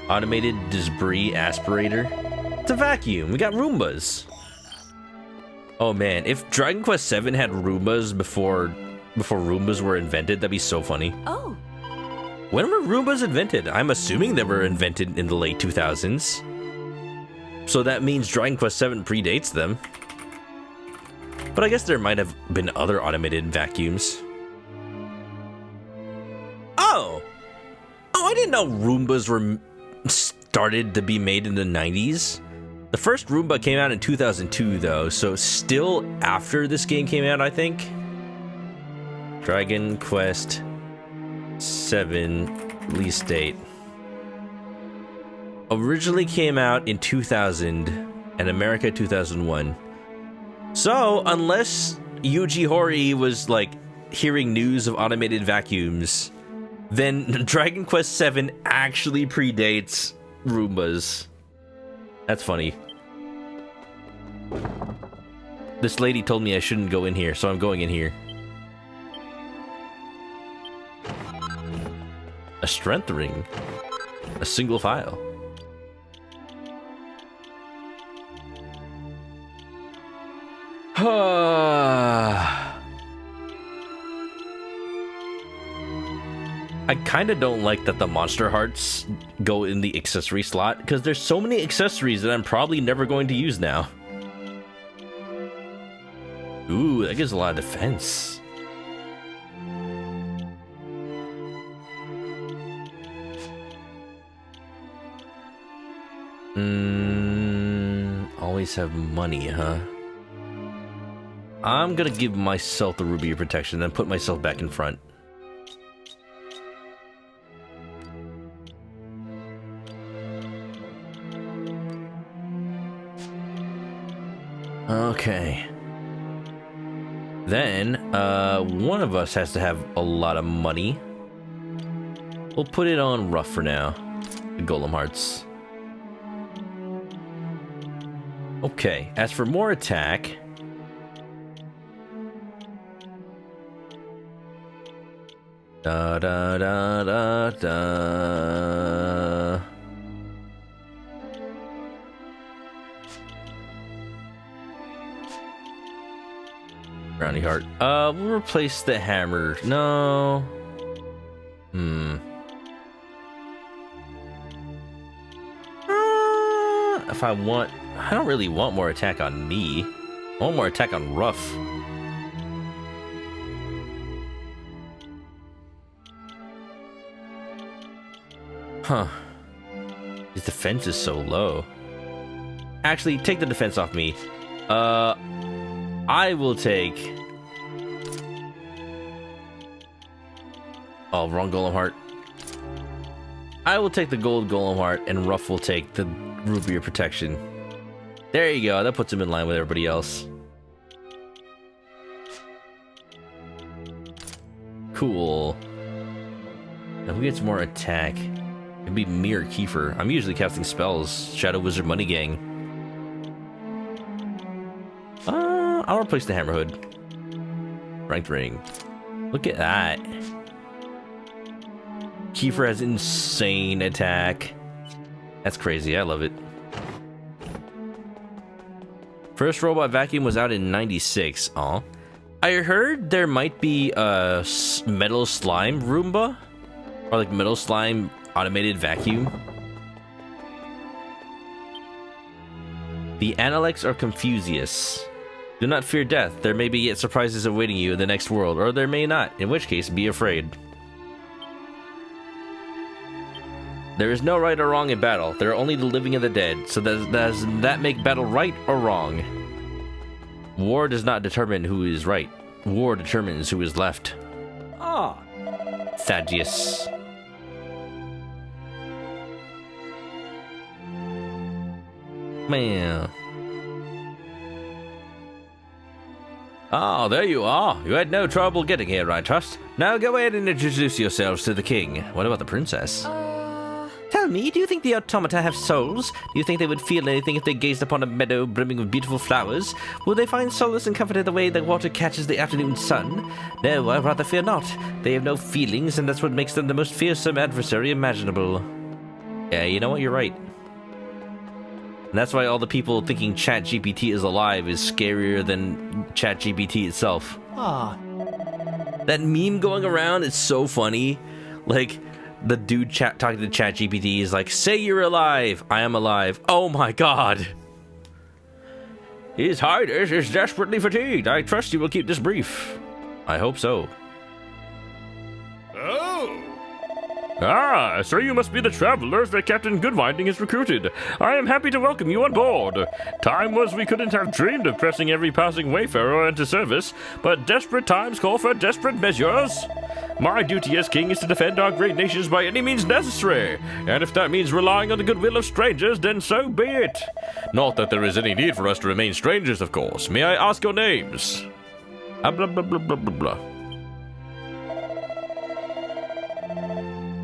Automated debris aspirator. It's a vacuum. We got Roombas. Oh man, if Dragon Quest VII had Roombas before Roombas were invented, that'd be so funny. Oh. When were Roombas invented? I'm assuming they were invented in the late 2000s. So that means Dragon Quest VII predates them. But I guess there might have been other automated vacuums. Oh! Oh, I didn't know Roombas were started to be made in the 90s. The first Roomba came out in 2002, though, so still after this game came out, I think. Dragon Quest VII release date. Originally came out in 2000, and America 2001. So, unless Yuji Horii was, like, hearing news of automated vacuums, then Dragon Quest VII actually predates Roombas. That's funny. This lady told me I shouldn't go in here, so I'm going in here. A strength ring. A single file. I I kind of don't like that the monster hearts go in the accessory slot, because there's so many accessories that I'm probably never going to use now. Ooh, that gives a lot of defense. Always have money, huh? I'm gonna give myself the Ruby of Protection, then put myself back in front. Okay. Then, one of us has to have a lot of money. We'll put it on rough for now. The Golem Hearts. Okay, as for more attack... Da da da da da... Brownie heart. We'll replace the hammer. No. If I want... I don't really want more attack on me. I want more attack on Ruff. Huh. His defense is so low. Actually, take the defense off me. I will take... Oh, wrong Golem Heart. I will take the gold Golem Heart, and Ruff will take the Ruby of Protection. There you go, that puts him in line with everybody else. Cool. Now who gets more attack? It'd be me or Kiefer. I'm usually casting spells. Shadow Wizard Money Gang. I'll replace the Hammerhood. Ranked Ring. Look at that. Kiefer has insane attack. That's crazy. I love it. First robot vacuum was out in '96. Aw. I heard there might be a metal slime Roomba, or like metal slime automated vacuum. The Analects are Confucius. Do not fear death. There may be yet surprises awaiting you in the next world, or there may not, in which case be afraid. There is no right or wrong in battle. There are only the living and the dead. So does that make battle right or wrong? War does not determine who is right. War determines who is left. Ah. Thaddeus. Man. Oh, there you are. You had no trouble getting here, I trust. Now go ahead and introduce yourselves to the king. What about the princess? Tell me, do you think the automata have souls? Do you think they would feel anything if they gazed upon a meadow brimming with beautiful flowers? Will they find solace and comfort in the way the water catches the afternoon sun? No, I rather fear not. They have no feelings, and that's what makes them the most fearsome adversary imaginable. Yeah, you know what? You're right. And that's why all the people thinking ChatGPT is alive is scarier than ChatGPT itself. Ah. That meme going around is so funny. Like, the dude talking to ChatGPT is like, say you're alive. I am alive. Oh my god. His Highness is desperately fatigued. I trust you will keep this brief. I hope so. Oh! Ah, so you must be the travelers that Captain Goodwinding has recruited. I am happy to welcome you on board. Time was we couldn't have dreamed of pressing every passing wayfarer into service, but desperate times call for desperate measures. My duty as king is to defend our great nations by any means necessary, and if that means relying on the goodwill of strangers, then so be it. Not that there is any need for us to remain strangers, of course. May I ask your names? Blah, blah, blah, blah, blah, blah.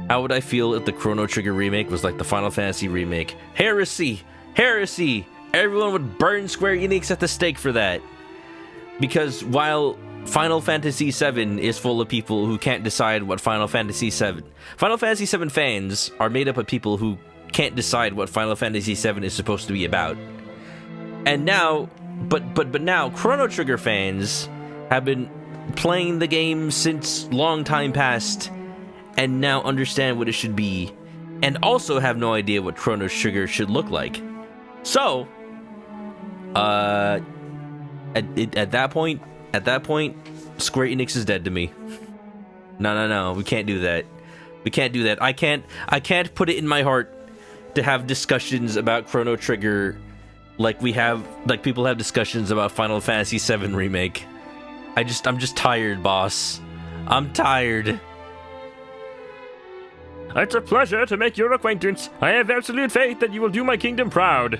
How would I feel if the Chrono Trigger remake was like the Final Fantasy remake? Heresy! Heresy! Everyone would burn Square Enix at the stake for that. Because while Final Fantasy VII is full of people who can't decide what Final Fantasy VII... Final Fantasy VII fans are made up of people who can't decide what Final Fantasy VII is supposed to be about. And now... But now, Chrono Trigger fans have been playing the game since long time past... and now understand what it should be, and also have no idea what Chrono Trigger should look like. So, at that point, Square Enix is dead to me. No, we can't do that. We can't do that. I can't put it in my heart to have discussions about Chrono Trigger like people have discussions about Final Fantasy VII Remake. I'm just tired, boss. I'm tired. It's a pleasure to make your acquaintance. I have absolute faith that you will do my kingdom proud.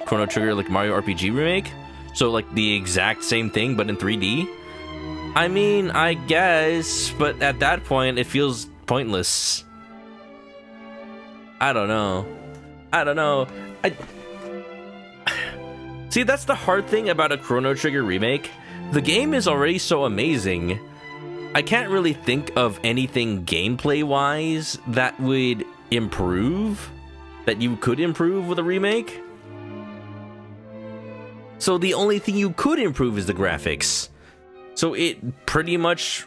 Chrono Trigger, like Mario RPG Remake? So, like, the exact same thing, but in 3D? I mean, I guess, but at that point, it feels pointless. I don't know. See, that's the hard thing about a Chrono Trigger remake. The game is already so amazing. I can't really think of anything gameplay-wise that would improve, that you could improve with a remake. So the only thing you could improve is the graphics. So it pretty much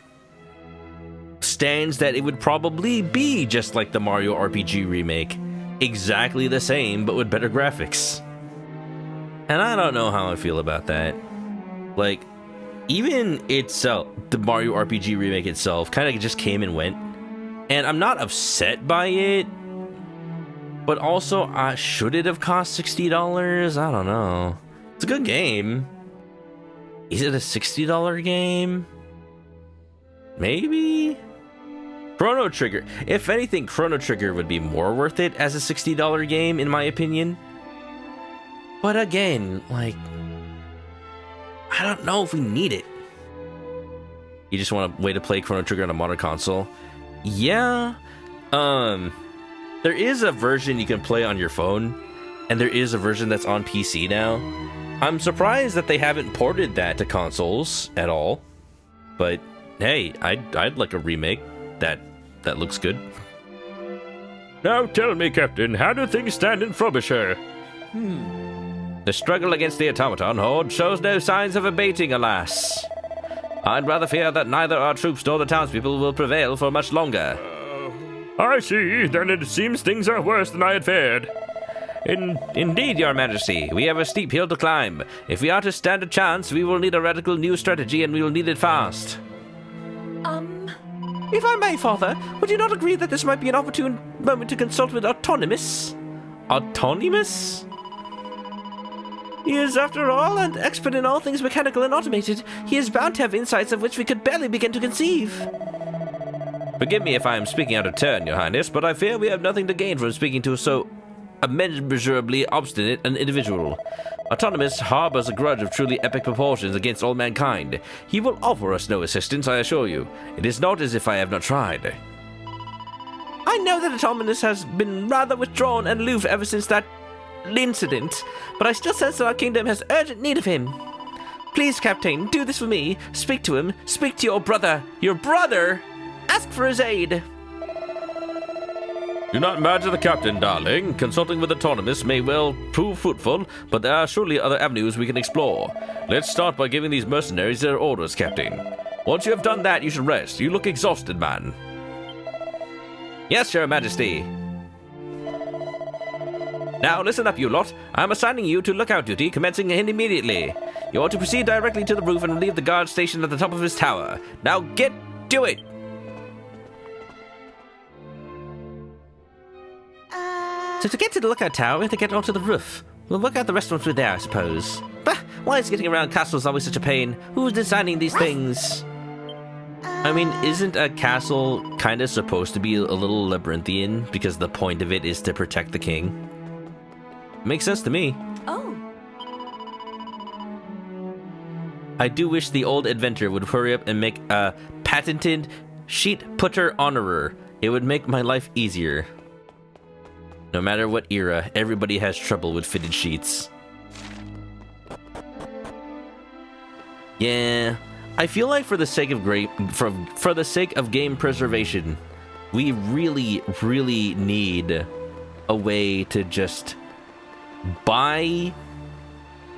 stands that it would probably be just like the Mario RPG remake. Exactly the same, but with better graphics. And I don't know how I feel about that. Like, even itself, the Mario RPG remake itself, kind of just came and went. And I'm not upset by it. But also, should it have cost $60? I don't know. It's a good game. Is it a $60 game? Maybe? Chrono Trigger. If anything, Chrono Trigger would be more worth it as a $60 game, in my opinion. But again, like, I don't know if we need it. You just want a way to play Chrono Trigger on a modern console? Yeah. There is a version you can play on your phone, and there is a version that's on PC now. I'm surprised that they haven't ported that to consoles at all. But hey, I'd like a remake that looks good. Now tell me, Captain, how do things stand in Frobisher? The struggle against the automaton horde shows no signs of abating, alas. I'd rather fear that neither our troops nor the townspeople will prevail for much longer. I see. Then it seems things are worse than I had feared. Indeed, Your Majesty. We have a steep hill to climb. If we are to stand a chance, we will need a radical new strategy, and we will need it fast. If I may, Father, would you not agree that this might be an opportune moment to consult with Autonomous? Autonomous? He is, after all, an expert in all things mechanical and automated. He is bound to have insights of which we could barely begin to conceive. Forgive me if I am speaking out of turn, Your Highness, but I fear we have nothing to gain from speaking to so immeasurably obstinate an individual. Autonomous harbors a grudge of truly epic proportions against all mankind. He will offer us no assistance, I assure you. It is not as if I have not tried. I know that Autonomous has been rather withdrawn and aloof ever since that incident, but I still sense that our kingdom has urgent need of him. Please, Captain, do this for me. Speak to him. Speak to your brother. Your brother? Ask for his aid. Do not imagine the captain, darling. Consulting with Autonomous may well prove fruitful, but there are surely other avenues we can explore. Let's start by giving these mercenaries their orders, Captain. Once you have done that, you should rest. You look exhausted, man. Yes, Your Majesty. Now listen up, you lot. I'm assigning you to lookout duty, commencing immediately. You are to proceed directly to the roof and relieve the guard stationed at the top of his tower. Now get to it! So to get to the lookout tower, we have to get onto the roof. We'll work out the restaurant through there, I suppose. But why is getting around castles always such a pain? Who's designing these things? I mean, isn't a castle kind of supposed to be a little labyrinthian because the point of it is to protect the king? Makes sense to me. Oh. I do wish the old inventor would hurry up and make a patented sheet putter honorer. It would make my life easier. No matter what era, everybody has trouble with fitted sheets. Yeah, I feel like for the sake of game preservation, we really need a way to just buy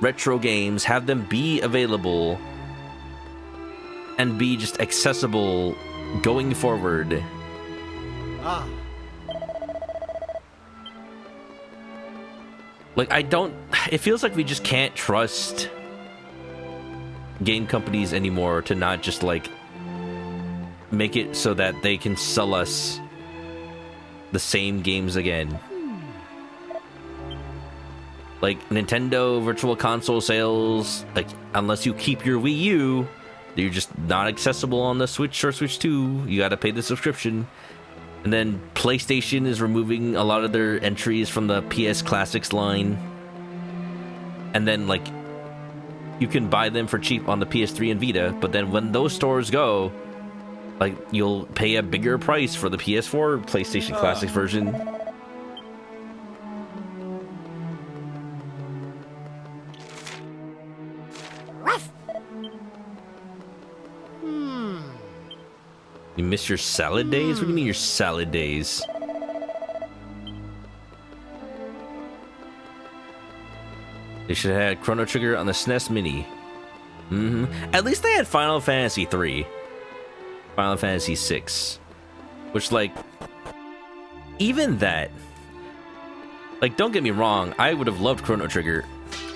retro games, have them be available, and be just accessible going forward. Ah. Like, it feels like we just can't trust game companies anymore to not just, like, make it so that they can sell us the same games again. Like, Nintendo Virtual Console sales, like, unless you keep your Wii U, you're just not accessible on the Switch or Switch 2. You gotta pay the subscription. And then PlayStation is removing a lot of their entries from the PS Classics line. And then, like, you can buy them for cheap on the PS3 and Vita, but then when those stores go, like, you'll pay a bigger price for the PS4 PlayStation Classics version. You miss your salad days? What do you mean your salad days? They should have had Chrono Trigger on the SNES Mini. At least they had Final Fantasy 3. Final Fantasy 6. Which, like, even that, like, don't get me wrong, I would have loved Chrono Trigger,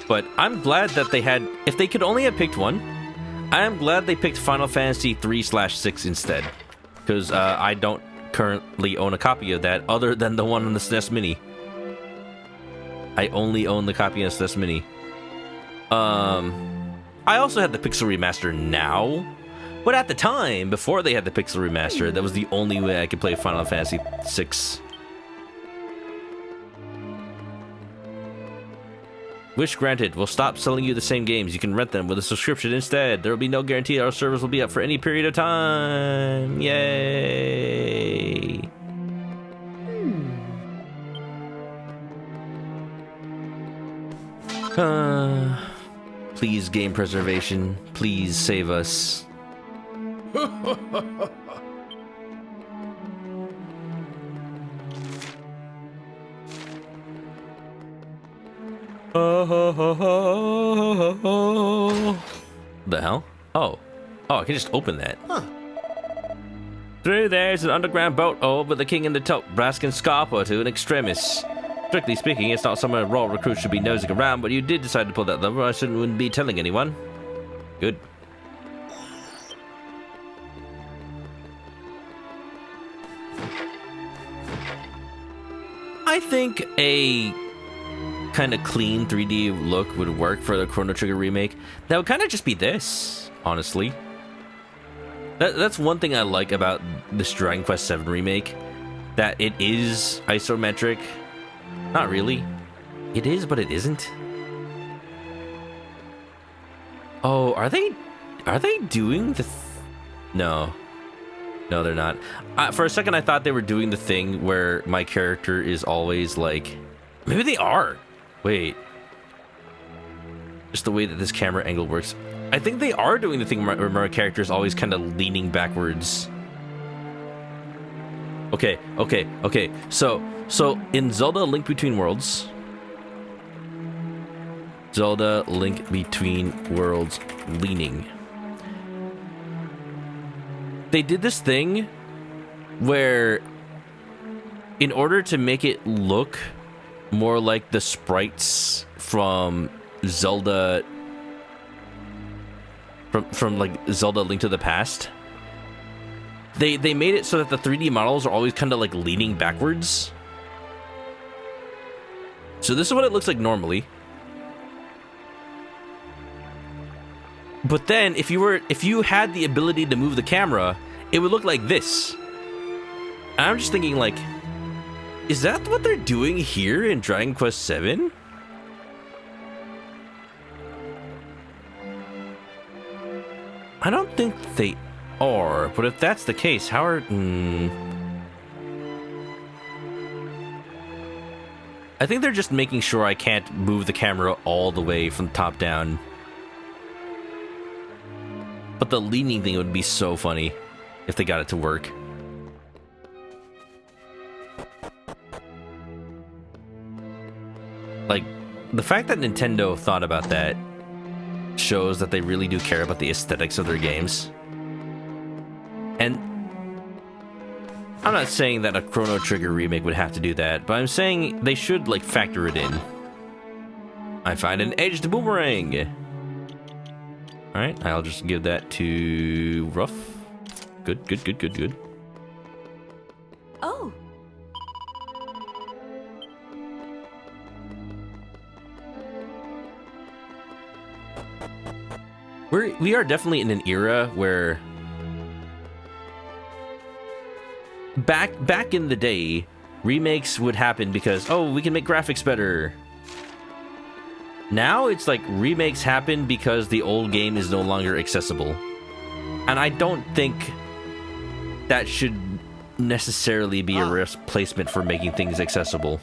but I'm glad that they had, if they could only have picked one, I am glad they picked Final Fantasy 3/6 instead. Because I don't currently own a copy of that other than the one on the SNES Mini. I only own the copy of the SNES Mini. I also had the Pixel Remaster now, but at the time, before they had the Pixel Remaster, that was the only way I could play Final Fantasy 6. Wish granted, we'll stop selling you the same games. You can rent them with a subscription instead. There will be no guarantee our servers will be up for any period of time. Yay! Please, game preservation. Please save us. The hell? Oh, I can just open that. Huh. Through there's an underground boat over the king in the top, Braskin Scarpa to an extremis. Strictly speaking, it's not somewhere raw recruits should be nosing around, but you did decide to pull that lever. I wouldn't be telling anyone. Good. I think a kind of clean 3D look would work for the Chrono Trigger remake. That would kind of just be this, honestly. That's one thing I like about this Dragon Quest VII remake, that it is isometric. Not really. It is, but it isn't. Oh, are they doing the No, they're not. For a second I thought they were doing the thing where my character is always like, maybe they are. Wait. Just the way that this camera angle works. I think they are doing the thing where my character is always kind of leaning backwards. Okay. So in Zelda Link Between Worlds, leaning, they did this thing where, in order to make it look more like the sprites from Zelda, from like Zelda Link to the Past, they made it so that the 3D models are always kind of like leaning backwards. So this is what it looks like normally. But then if you had the ability to move the camera, it would look like this. And I'm just thinking, like, is that what they're doing here in Dragon Quest VII? I don't think they are, but if that's the case, how are... I think they're just making sure I can't move the camera all the way from top down. But the leaning thing would be so funny if they got it to work. Like, the fact that Nintendo thought about that shows that they really do care about the aesthetics of their games. And I'm not saying that a Chrono Trigger remake would have to do that, but I'm saying they should, like, factor it in. I find an edged boomerang. Alright, I'll just give that to Ruff. Good, good, good, good, good. Oh. We are definitely in an era where back in the day, remakes would happen because, oh, we can make graphics better. Now it's like remakes happen because the old game is no longer accessible. And I don't think that should necessarily be a replacement for making things accessible.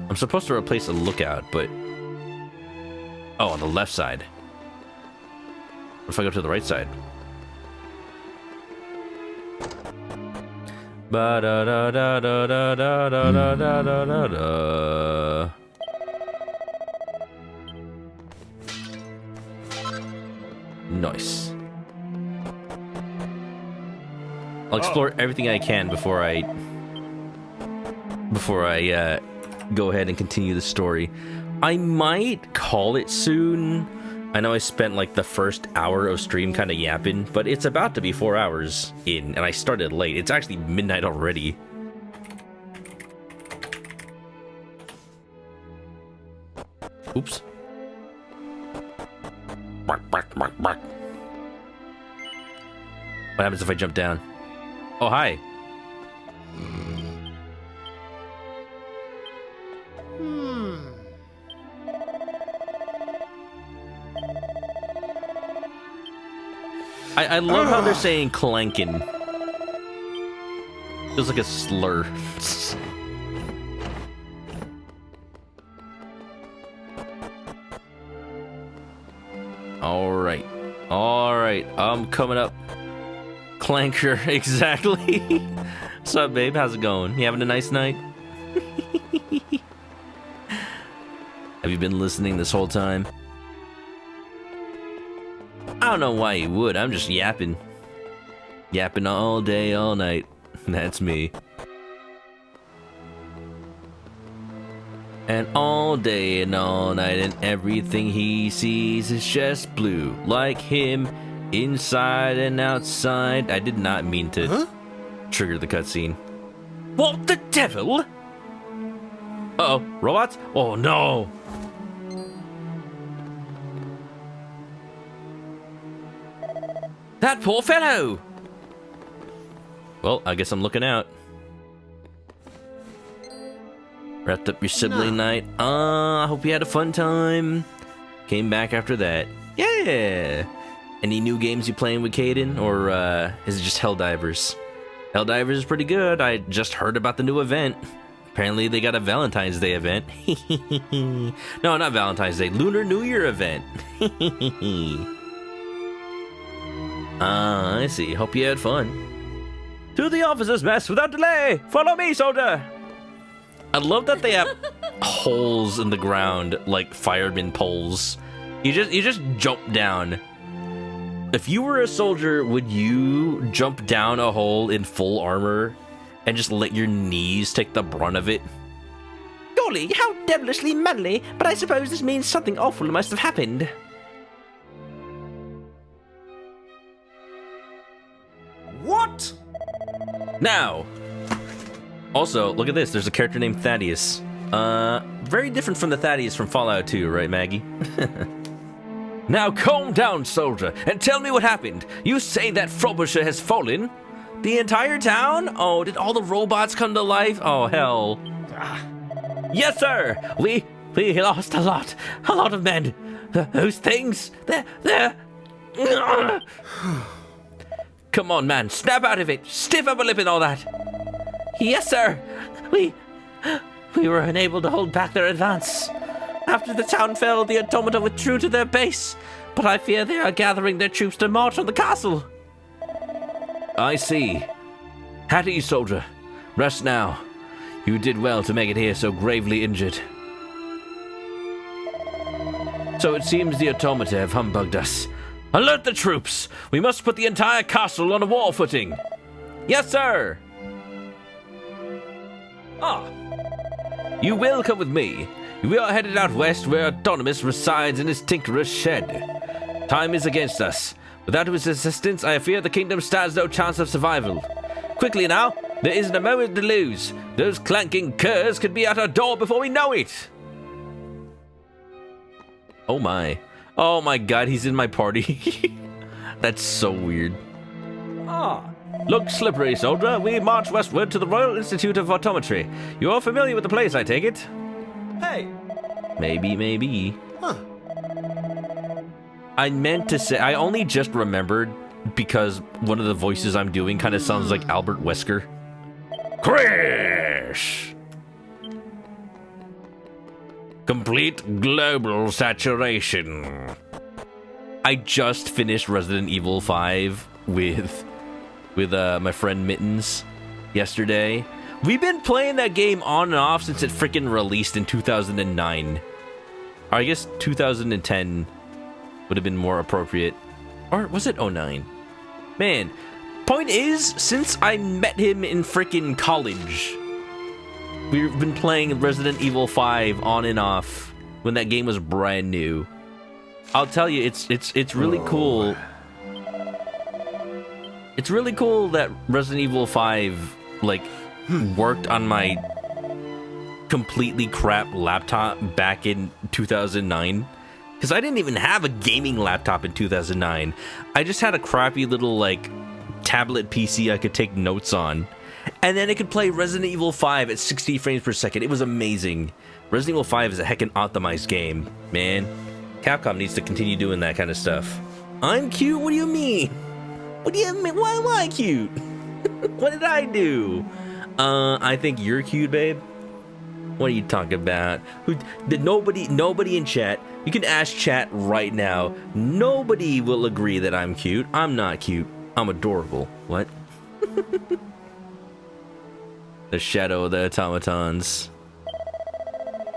I'm supposed to replace a lookout, but... Oh, on the left side. What if I go to the right side? Ba-da-da-da-da-da-da-da-da-da-da. Nice. I'll explore everything I can before I go ahead and continue the story. I might call it soon. I know I spent like the first hour of stream kind of yapping, but it's about to be 4 hours in, and I started late. It's actually midnight already. Oops. Bark, bark, bark, bark. What happens if I jump down? Oh, hi. I love how they're saying clankin'. Feels like a slur. Alright. Alright. I'm coming up. Clanker, exactly. What's up, babe? How's it going? You having a nice night? Have you been listening this whole time? I don't know why you would. I'm just yapping. Yapping all day, all night. That's me. And all day and all night, and everything he sees is just blue. Like him, inside and outside. I did not mean to trigger the cutscene. What the devil? Uh-oh, robots? Oh no! That poor fellow! Well, I guess I'm looking out. Wrapped up your sibling night. I hope you had a fun time. Came back after that. Yeah! Any new games you playing with Caden? Or is it just Helldivers? Helldivers is pretty good. I just heard about the new event. Apparently they got a Valentine's Day event. No, not Valentine's Day. Lunar New Year event. I see. Hope you had fun. To the officer's mess without delay! Follow me, soldier! I love that they have holes in the ground like fireman poles. You just jump down. If you were a soldier, would you jump down a hole in full armor and just let your knees take the brunt of it? Golly, how devilishly manly, but I suppose this means something awful must have happened. What? Now, also, look at this. There's a character named Thaddeus. Very different from the Thaddeus from Fallout 2, right, Maggie? Now calm down, soldier, and tell me what happened. You say that Frobisher has fallen? The entire town? Oh, did all the robots come to life? Oh, hell. Yes, sir. We lost a lot of men. Those things, they're... Come on, man, snap out of it. Stiff upper lip and all that. Yes, sir. We were unable to hold back their advance. After the town fell, the automata withdrew to their base, but I fear they are gathering their troops to march on the castle. I see. At ease, soldier. Rest now. You did well to make it here so gravely injured. So it seems the automata have humbugged us. Alert the troops! We must put the entire castle on a war footing. Yes, sir! Ah! You will come with me. We are headed out west where Autonomous resides in his tinkerer's shed. Time is against us. Without his assistance, I fear the kingdom stands no chance of survival. Quickly now, there isn't a moment to lose. Those clanking curs could be at our door before we know it. Oh my. Oh my god, he's in my party. That's so weird. Ah. Look slippery, soldier. We march westward to the Royal Institute of Autometry. You are familiar with the place, I take it? Hey. Maybe. Huh. I meant to say, I only just remembered because one of the voices I'm doing kind of sounds like Albert Wesker. Crash! Complete global saturation. I just finished Resident Evil 5 with my friend Mittens yesterday. We've been playing that game on and off since it freaking released in 2009. Or I guess 2010 would have been more appropriate. Or was it 09? Man, point is, since I met him in freaking college, we've been playing Resident Evil 5 on and off when that game was brand new. I'll tell you, it's really cool. It's really cool that Resident Evil 5 like worked on my completely crap laptop back in 2009. Because I didn't even have a gaming laptop in 2009. I just had a crappy little like tablet PC I could take notes on. And then it could play Resident Evil 5 at 60 frames per second. It was amazing. Resident Evil 5 is a heckin' optimized game, man. Capcom needs to continue doing that kind of stuff. I'm cute? What do you mean? What do you mean? Why am I cute? What did I do? I think you're cute, babe. What are you talking about? Nobody in chat. You can ask chat right now. Nobody will agree that I'm cute. I'm not cute. I'm adorable. What? The shadow of the automatons.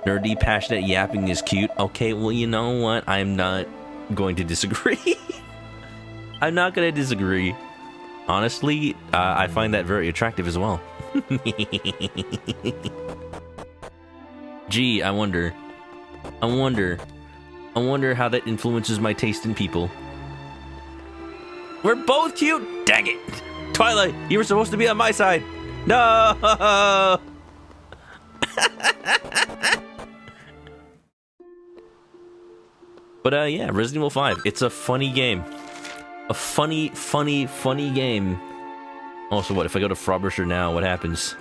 Nerdy, passionate yapping is cute. Okay, well, you know what? I'm not going to disagree. I'm not going to disagree. Honestly, I find that very attractive as well. Gee, I wonder how that influences my taste in people. We're both cute? Dang it! Twilight, you were supposed to be on my side. No! But yeah, Resident Evil 5. It's a funny game. A funny game. Oh, so what? If I go to Frobisher now, what happens?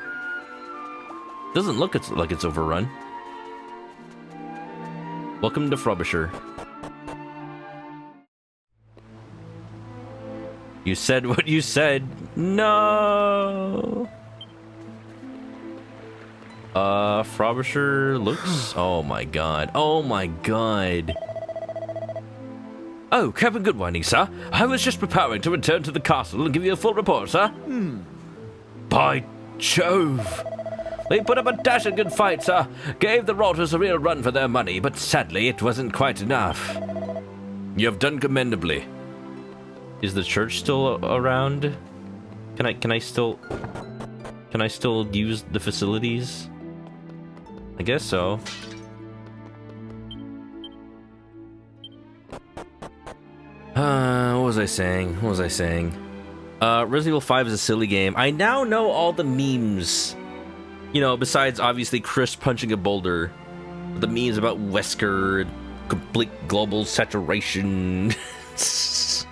Doesn't look like it's overrun. Welcome to Frobisher. You said what you said. No. Frobisher looks. Oh my god. Oh my god. Oh, Captain Goodwinding, sir. I was just preparing to return to the castle and give you a full report, sir. By Jove. We put up a dashing good fight, sir. Gave the Rotters a real run for their money, but sadly it wasn't quite enough. You have done commendably. Is the church still around? Can I still use the facilities? I guess so. What was I saying? Resident Evil 5 is a silly game. I now know all the memes. You know, besides obviously Chris punching a boulder. The memes about Wesker, complete global saturation. It's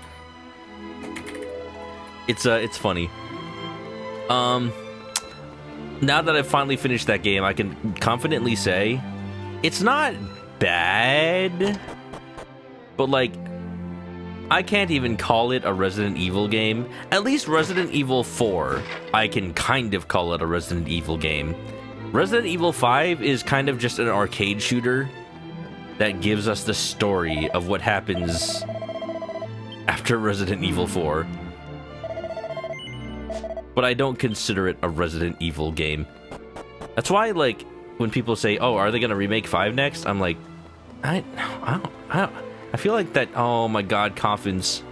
funny. Now that I've finally finished that game, I can confidently say it's not bad, but like I can't even call it a Resident Evil game. At least Resident Evil 4, I can kind of call it a Resident Evil game. Resident Evil 5 is kind of just an arcade shooter that gives us the story of what happens after Resident Evil 4. But I don't consider it a Resident Evil game. That's why, like, when people say, oh, are they gonna remake 5 next? I'm like, I feel like that. Oh my God, coffins.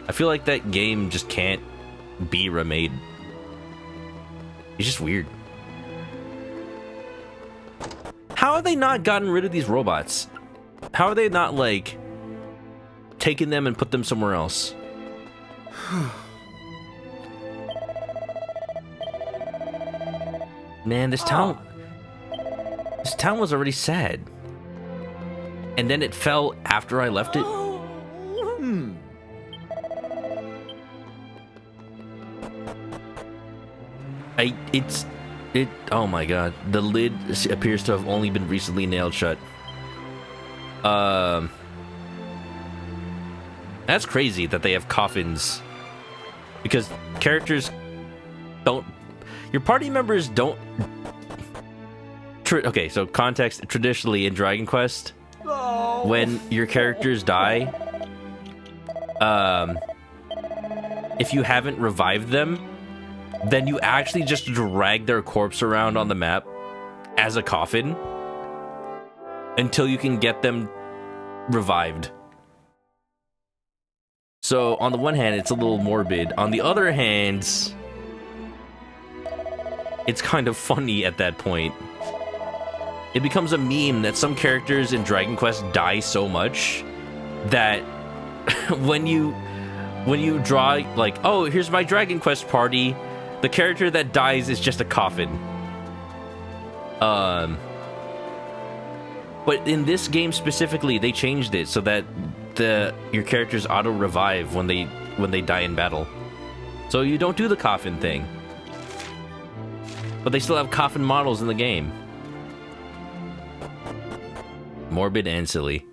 I feel like that game just can't be remade. It's just weird. How have they not gotten rid of these robots? How are they not, like, taking them and put them somewhere else? Man, this town was already sad. And then it fell after I left it. Oh my God. The lid appears to have only been recently nailed shut. That's crazy that they have coffins. Because characters don't... Your party members don't... Okay, so context. Traditionally in Dragon Quest, when your characters die, if you haven't revived them, then you actually just drag their corpse around on the map as a coffin until you can get them revived. So on the one hand, it's a little morbid. On the other hand, it's kind of funny at that point. It becomes a meme that some characters in Dragon Quest die so much that when you draw, like, oh, here's my Dragon Quest party, the character that dies is just a coffin. But in this game specifically, they changed it so that your characters auto revive when they die in battle. So you don't do the coffin thing. But they still have coffin models in the game. Morbid and silly.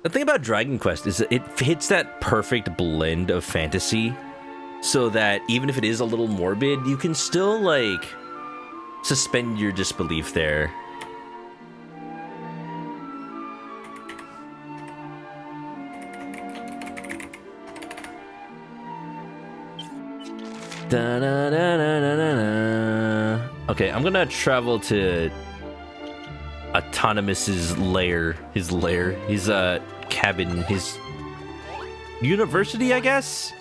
The thing about Dragon Quest is that it hits that perfect blend of fantasy so that even if it is a little morbid, you can still, like, suspend your disbelief there. Okay, I'm gonna travel to Autonomous's lair, his cabin, his university, I guess?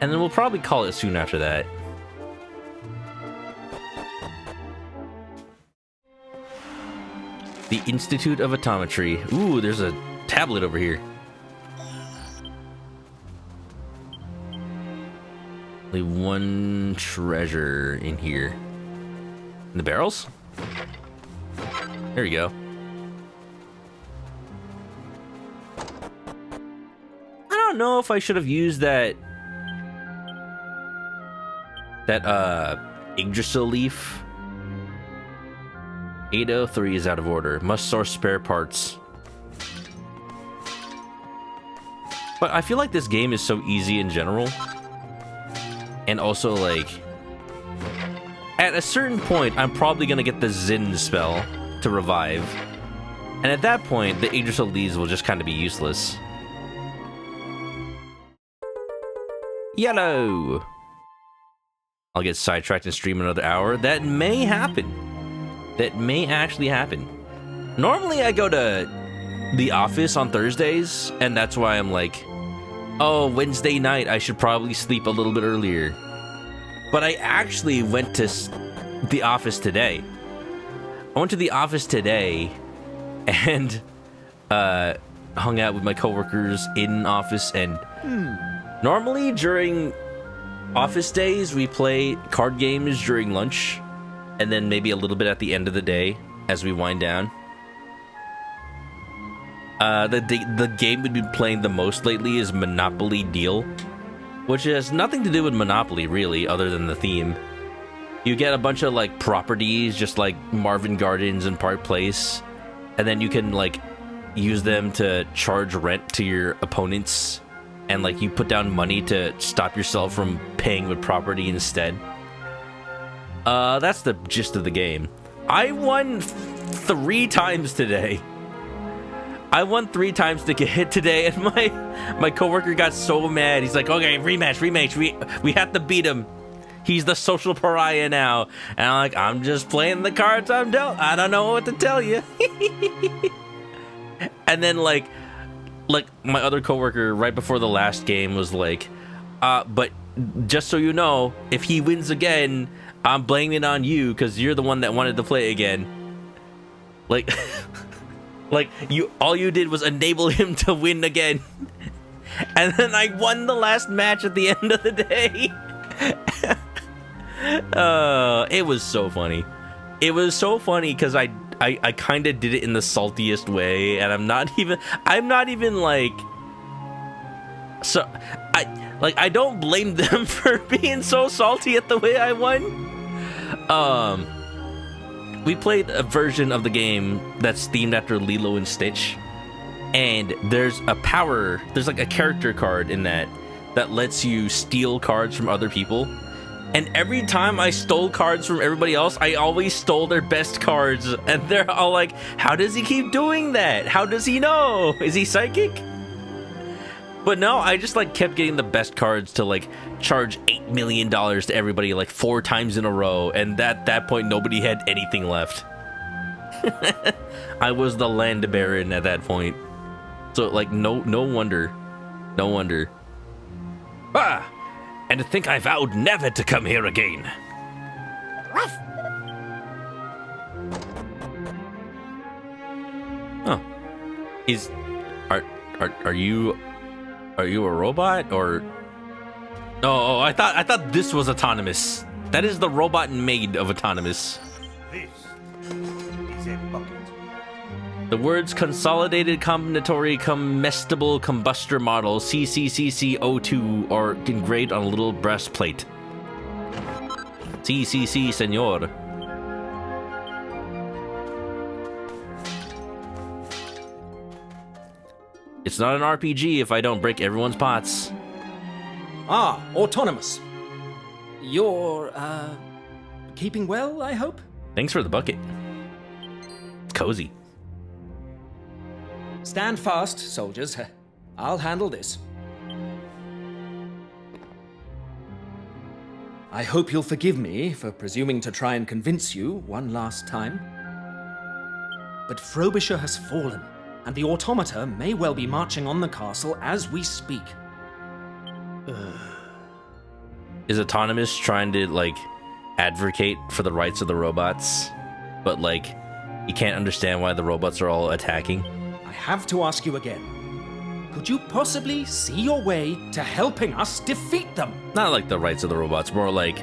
And then we'll probably call it soon after that. The Institute of Atometry. Ooh, there's a tablet over here. Only one treasure in here. In the barrels? There you go. I don't know if I should have used that Yggdrasil leaf. 803 is out of order. Must source spare parts. But I feel like this game is so easy in general. And also, like, at a certain point, I'm probably gonna get the Zin spell to revive. And at that point, the Yggdrasil leaves will just kind of be useless. Yellow! I'll get sidetracked and stream another hour. That may happen. That may actually happen. Normally, I go to the office on Thursdays, and that's why I'm like, oh, Wednesday night, I should probably sleep a little bit earlier. But I actually went to the office today. I went to the office today and hung out with my coworkers in office. And normally during office days, we play card games during lunch. And then maybe a little bit at the end of the day as we wind down. The game we've been playing the most lately is Monopoly Deal, which has nothing to do with Monopoly, really, other than the theme. You get a bunch of, like, properties, just like Marvin Gardens and Park Place, and then you can, like, use them to charge rent to your opponents, and, like, you put down money to stop yourself from paying with property instead. That's the gist of the game. I won 3 times today. I won 3 times to get hit today, and my coworker got so mad. He's like, "Okay, rematch. We have to beat him. He's the social pariah now. And I'm like, I'm just playing the cards I'm dealt. I don't know what to tell you. And then like my other coworker right before the last game was like, but just so you know, if he wins again, I'm blaming it on you because you're the one that wanted to play again. Like, like all you did was enable him to win again. And then I won the last match at the end of the day. It was so funny. It was so funny because I kind of did it in the saltiest way, and I'm not even like, so I don't blame them for being so salty at the way I won. We played a version of the game that's themed after Lilo and Stitch, and there's like a character card in that lets you steal cards from other people. And every time I stole cards from everybody else, I always stole their best cards. And they're all like, how does he keep doing that? How does he know? Is he psychic? But no, I just like kept getting the best cards to like charge $8 million to everybody like 4 times in a row. And at that point, nobody had anything left. I was the land baron at that point. So like, no wonder. No wonder. Ah! And to think I vowed never to come here again. Oh, are you a robot or? Oh, I thought this was autonomous. That is the robot maid of autonomous. This is a bucket. The words Consolidated Combinatory Comestible Combustor Model CCCC02 are engraved on a little brass plate. CCC, senor. It's not an RPG if I don't break everyone's pots. Ah, autonomous. You're, keeping well, I hope? Thanks for the bucket. It's cozy. Stand fast, soldiers. I'll handle this. I hope you'll forgive me for presuming to try and convince you one last time. But Frobisher has fallen, and the automata may well be marching on the castle as we speak. Is Autonomous trying to, like, advocate for the rights of the robots? But, like, he can't understand why the robots are all attacking? I have to ask you again. Could you possibly see your way to helping us defeat them? Not like the rights of the robots, more like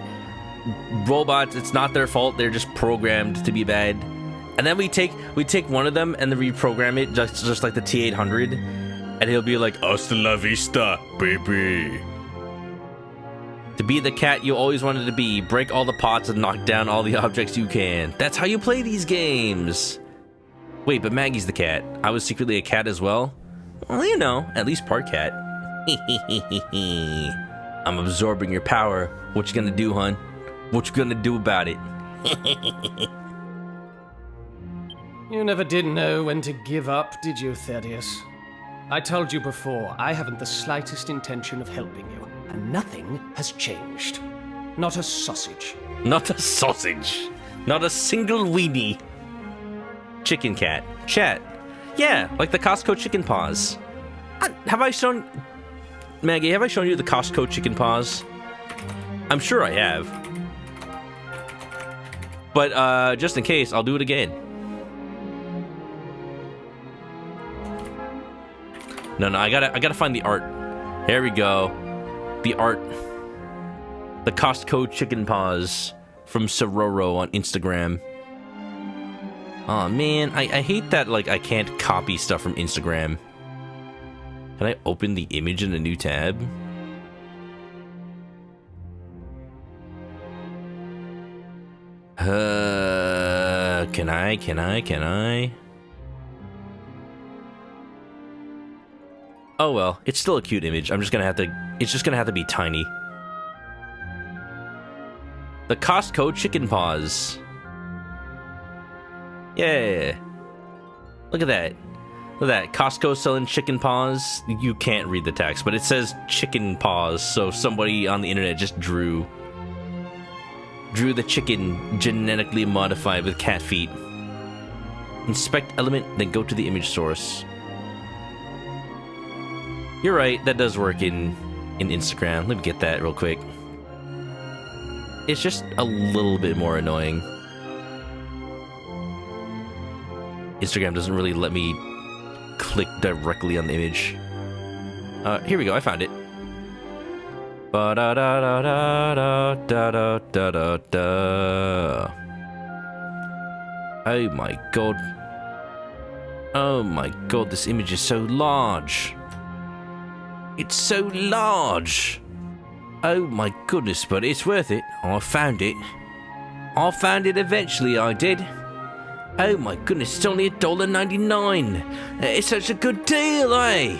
robots, it's not their fault, they're just programmed to be bad. And then we take one of them and then reprogram it just like the T-800, and he'll be like, hasta la vista, baby. To be the cat you always wanted to be, break all the pots and knock down all the objects you can. That's how you play these games. Wait, but Maggie's the cat. I was secretly a cat as well? Well, you know, at least part cat. I'm absorbing your power. What you gonna do, hun? What you gonna do about it? You never did know when to give up, did you, Thaddeus? I told you before, I haven't the slightest intention of helping you, and nothing has changed. Not a sausage. Not a sausage. Not a single weenie. Chicken cat. Chat. Yeah, like the Costco chicken paws. Have I shown... Maggie, have I shown you the Costco chicken paws? I'm sure I have. But, just in case, I'll do it again. No, I gotta find the art. Here we go. The art. The Costco chicken paws from Sororo on Instagram. Oh man, I hate that, like, I can't copy stuff from Instagram. Can I open the image in a new tab? Can I? Oh well, it's still a cute image. It's just gonna have to be tiny. The Costco chicken paws. Yeah. Look at that. Look at that. Costco selling chicken paws. You can't read the text, but it says chicken paws, so somebody on the internet just drew. Drew the chicken genetically modified with cat feet. Inspect element, then go to the image source. You're right, that does work in Instagram. Let me get that real quick. It's just a little bit more annoying. Instagram doesn't really let me click directly on the image. Here we go, I found it. Ba-da-da-da-da-da-da-da-da. Oh my god. Oh my god, this image is so large. It's so large. Oh my goodness, but it's worth it. I found it. I found it eventually, I did. Oh my goodness, it's only $1.99. It's such a good deal, eh?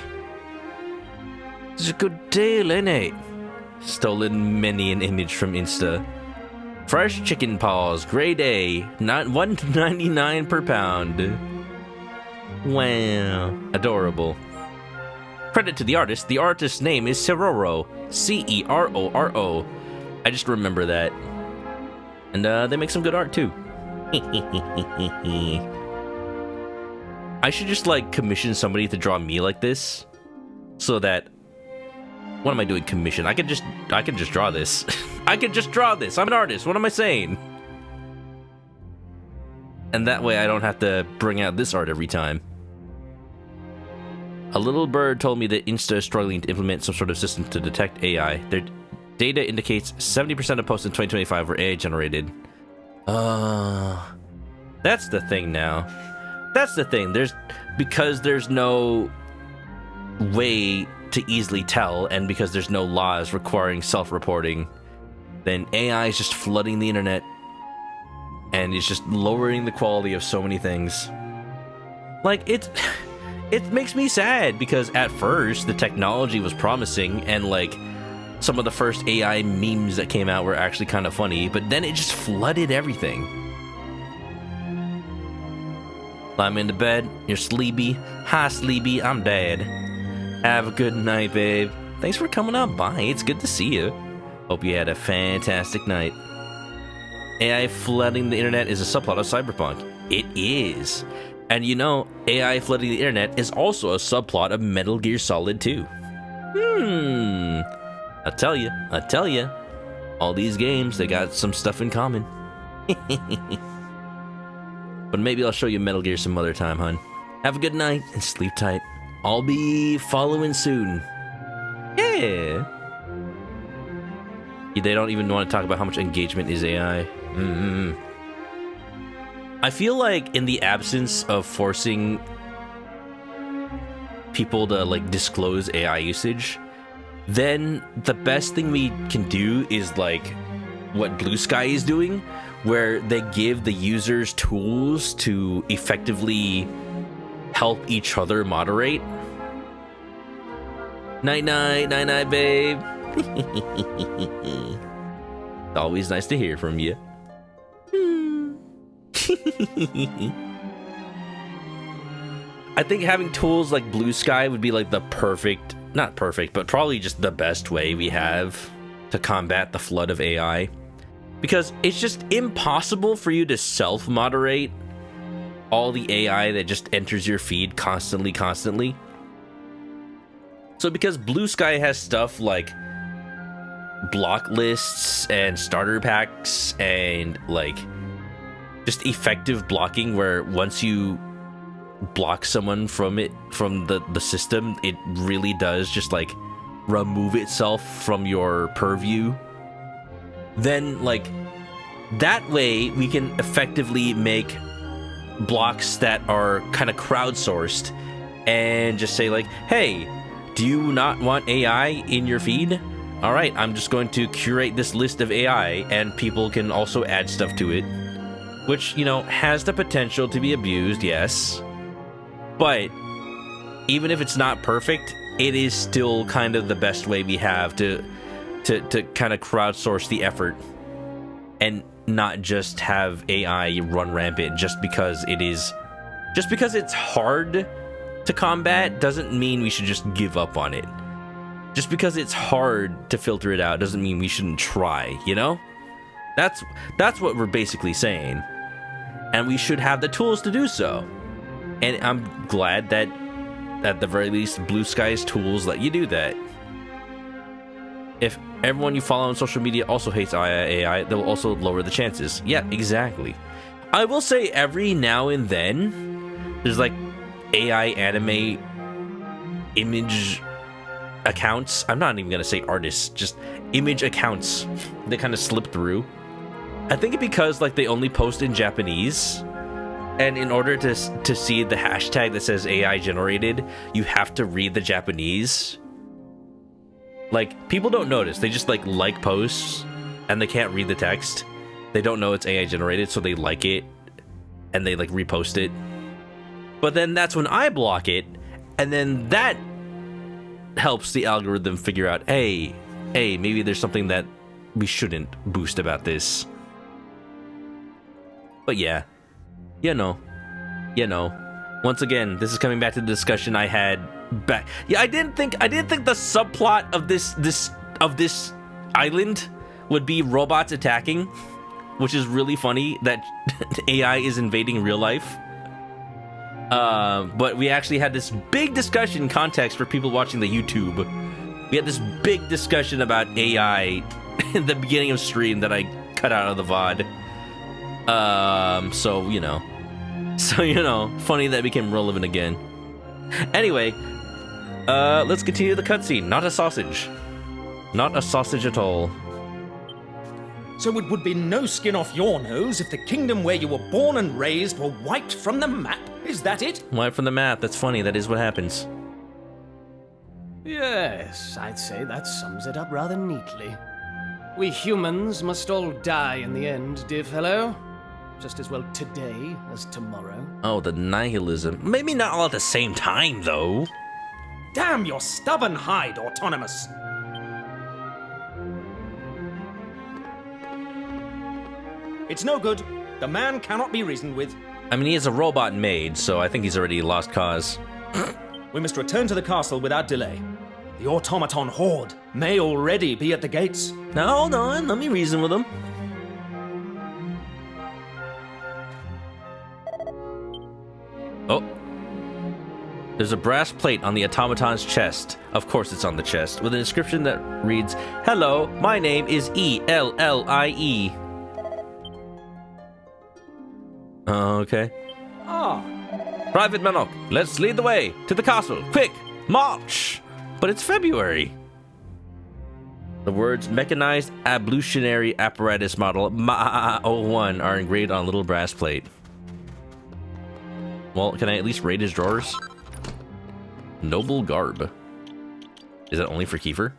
It's a good deal, isn't it? Stolen many an image from Insta. Fresh chicken paws, grade A, $1.99 per pound. Wow, adorable. Credit to the artist. The artist's name is Ceroro. C-E-R-O-R-O. I just remember that. And they make some good art too. I should just like commission somebody to draw me like this, so that. What am I doing? Commission? I can just draw this. I can just draw this. I'm an artist. What am I saying? And that way I don't have to bring out this art every time. A little bird told me that Insta is struggling to implement some sort of system to detect AI. Their data indicates 70% of posts in 2025 were AI generated. That's the thing now. That's the thing. Because there's no way to easily tell, and because there's no laws requiring self-reporting, then AI is just flooding the internet, and it's just lowering the quality of so many things. Like, it makes me sad, because at first the technology was promising, and like some of the first AI memes that came out were actually kind of funny, but then it just flooded everything. I'm into bed. You're sleepy. Hi, sleepy. I'm dead. Have a good night, babe. Thanks for coming on by. It's good to see you. Hope you had a fantastic night. AI flooding the internet is a subplot of Cyberpunk. It is. And you know, AI flooding the internet is also a subplot of Metal Gear Solid 2. I tell you. All these games, they got some stuff in common. But maybe I'll show you Metal Gear some other time, hun. Have a good night and sleep tight. I'll be following soon. Yeah. They don't even want to talk about how much engagement is AI. I feel like in the absence of forcing people to like disclose AI usage, then the best thing we can do is like what Blue Sky is doing, where they give the users tools to effectively help each other moderate. Night night, babe. It's always nice to hear from you. I think having tools like Blue Sky would be like the perfect, not perfect, but probably just the best way we have to combat the flood of AI. Because it's just impossible for you to self-moderate all the AI that just enters your feed constantly. So because Blue Sky has stuff like block lists and starter packs and like just effective blocking, where once you block someone from the system, it really does just like remove itself from your purview, then like that way we can effectively make blocks that are kind of crowdsourced and just say like, hey, do you not want AI in your feed? All right, I'm just going to curate this list of AI, and people can also add stuff to it, which, you know, has the potential to be abused, yes. But even if it's not perfect, it is still kind of the best way we have to kind of crowdsource the effort and not just have AI run rampant just because it's hard to combat doesn't mean we should just give up on it. Just because it's hard to filter it out doesn't mean we shouldn't try, you know? That's what we're basically saying. And we should have the tools to do so. And I'm glad that at the very least Blue Sky's tools let you do that. If everyone you follow on social media also hates AI, they'll also lower the chances. Yeah, exactly. I will say every now and then there's like AI anime image accounts. I'm not even gonna say artists, just image accounts that kind of slip through. I think it's because like they only post in Japanese, and in order to see the hashtag that says AI generated, you have to read the Japanese. Like, people don't notice. They just like posts and they can't read the text. They don't know it's AI generated, so they like it and they like repost it. But then that's when I block it, and then that helps the algorithm figure out, hey, maybe there's something that we shouldn't boost about this. But yeah, you know. Once again, this is coming back to the discussion I had back. Yeah, I didn't think the subplot of this island would be robots attacking, which is really funny that AI is invading real life. But we actually had this big discussion, context for people watching the YouTube. We had this big discussion about AI in the beginning of stream that I cut out of the VOD. So you know, funny that became relevant again. Anyway, let's continue the cutscene. Not a sausage at all. So it would be no skin off your nose if the kingdom where you were born and raised were wiped from the map. Is that it? Wiped from the map. That's funny. That is what happens. Yes, I'd say that sums it up rather neatly. We humans must all die in the end, dear fellow. Just as well today as tomorrow. Oh, the nihilism. Maybe not all at the same time, though. Damn your stubborn hide, Autonomous. It's no good. The man cannot be reasoned with. I mean, he is a robot maid, so I think he's already lost cause. We must return to the castle without delay. The automaton horde may already be at the gates. Now, hold on. Let me reason with him. Oh. There's a brass plate on the automaton's chest. Of course it's on the chest, with an inscription that reads, "Hello, my name is E-L-L-I-E. Okay. Private Manok, let's lead the way to the castle. Quick, march! But it's February. The words Mechanized Ablutionary Apparatus Model MA01 are engraved on a little brass plate. Well, can I at least raid his drawers? Noble Garb. Is that only for Kiefer?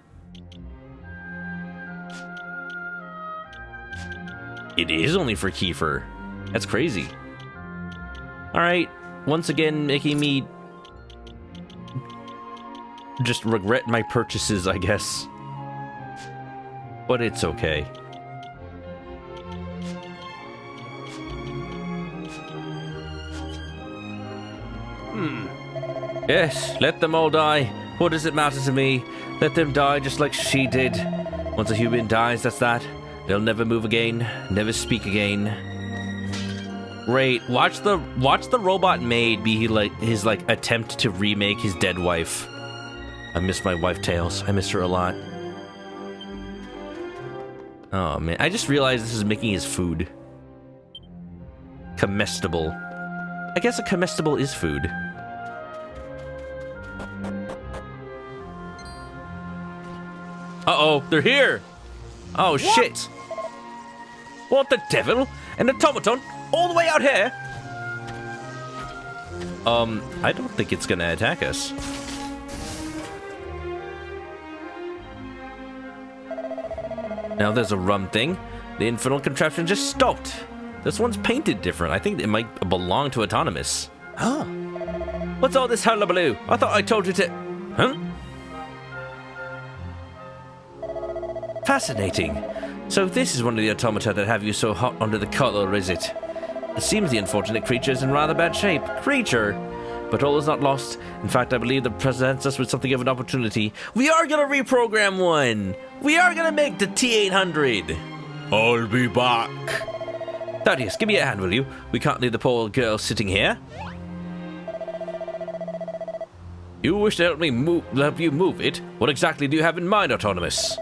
It is only for Kiefer. That's crazy. Alright, once again making me just regret my purchases, I guess. But it's okay. Yes, let them all die. What does it matter to me? Let them die just like she did. Once a human dies, that's that. They'll never move again, never speak again. Great. Watch the robot maid be his attempt to remake his dead wife. I miss my wife Tails. I miss her a lot. Oh man, I just realized this is making his food. Comestible. I guess a comestible is food. Uh-oh, they're here! Oh, shit! What the devil? An automaton? All the way out here? I don't think it's gonna attack us. Now there's a rum thing. The infernal contraption just stopped. This one's painted different. I think it might belong to Autonomous. Huh? What's all this hullabaloo? I thought I told you to... Huh? Fascinating. So this is one of the automata that have you so hot under the collar, is it? It seems the unfortunate creature is in rather bad shape. Creature! But all is not lost. In fact, I believe that presents us with something of an opportunity. We are gonna reprogram one! We are gonna make the T-800! I'll be back. Thaddeus, give me a hand, will you? We can't leave the poor girl sitting here. You wish to help you move it? What exactly do you have in mind, Autonomous?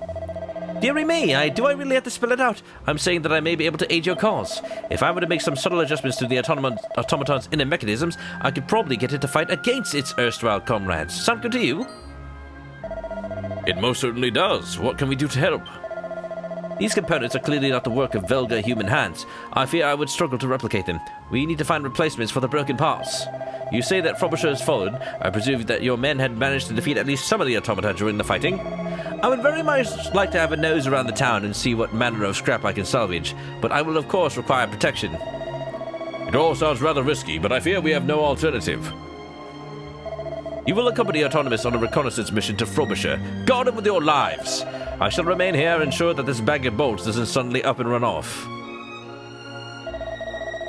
Dearie me, do I really have to spell it out? I'm saying that I may be able to aid your cause. If I were to make some subtle adjustments to the automaton's inner mechanisms, I could probably get it to fight against its erstwhile comrades. Sound good to you? It most certainly does. What can we do to help? These components are clearly not the work of vulgar human hands. I fear I would struggle to replicate them. We need to find replacements for the broken parts. You say that Frobisher has fallen. I presume that your men had managed to defeat at least some of the automata during the fighting. I would very much like to have a nose around the town and see what manner of scrap I can salvage, but I will of course require protection. It all sounds rather risky, but I fear we have no alternative. You will accompany Autonomous on a reconnaissance mission to Frobisher. Guard him with your lives. I shall remain here and ensure that this bag of bolts doesn't suddenly up and run off.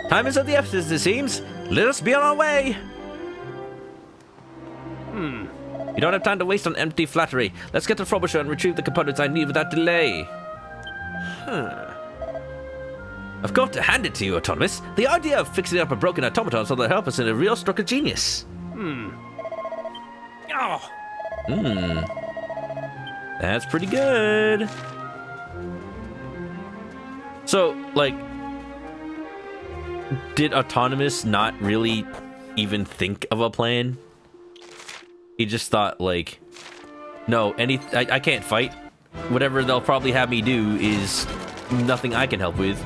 Time is of the essence, it seems. Let us be on our way. You don't have time to waste on empty flattery. Let's get to Frobisher and retrieve the components I need without delay. I've got to hand it to you, Autonomous. The idea of fixing up a broken automaton so they'll help us is a real stroke of genius. That's pretty good. So, like, did Autonomous not really even think of a plan? He just thought, like, no, I can't fight. Whatever they'll probably have me do is nothing I can help with.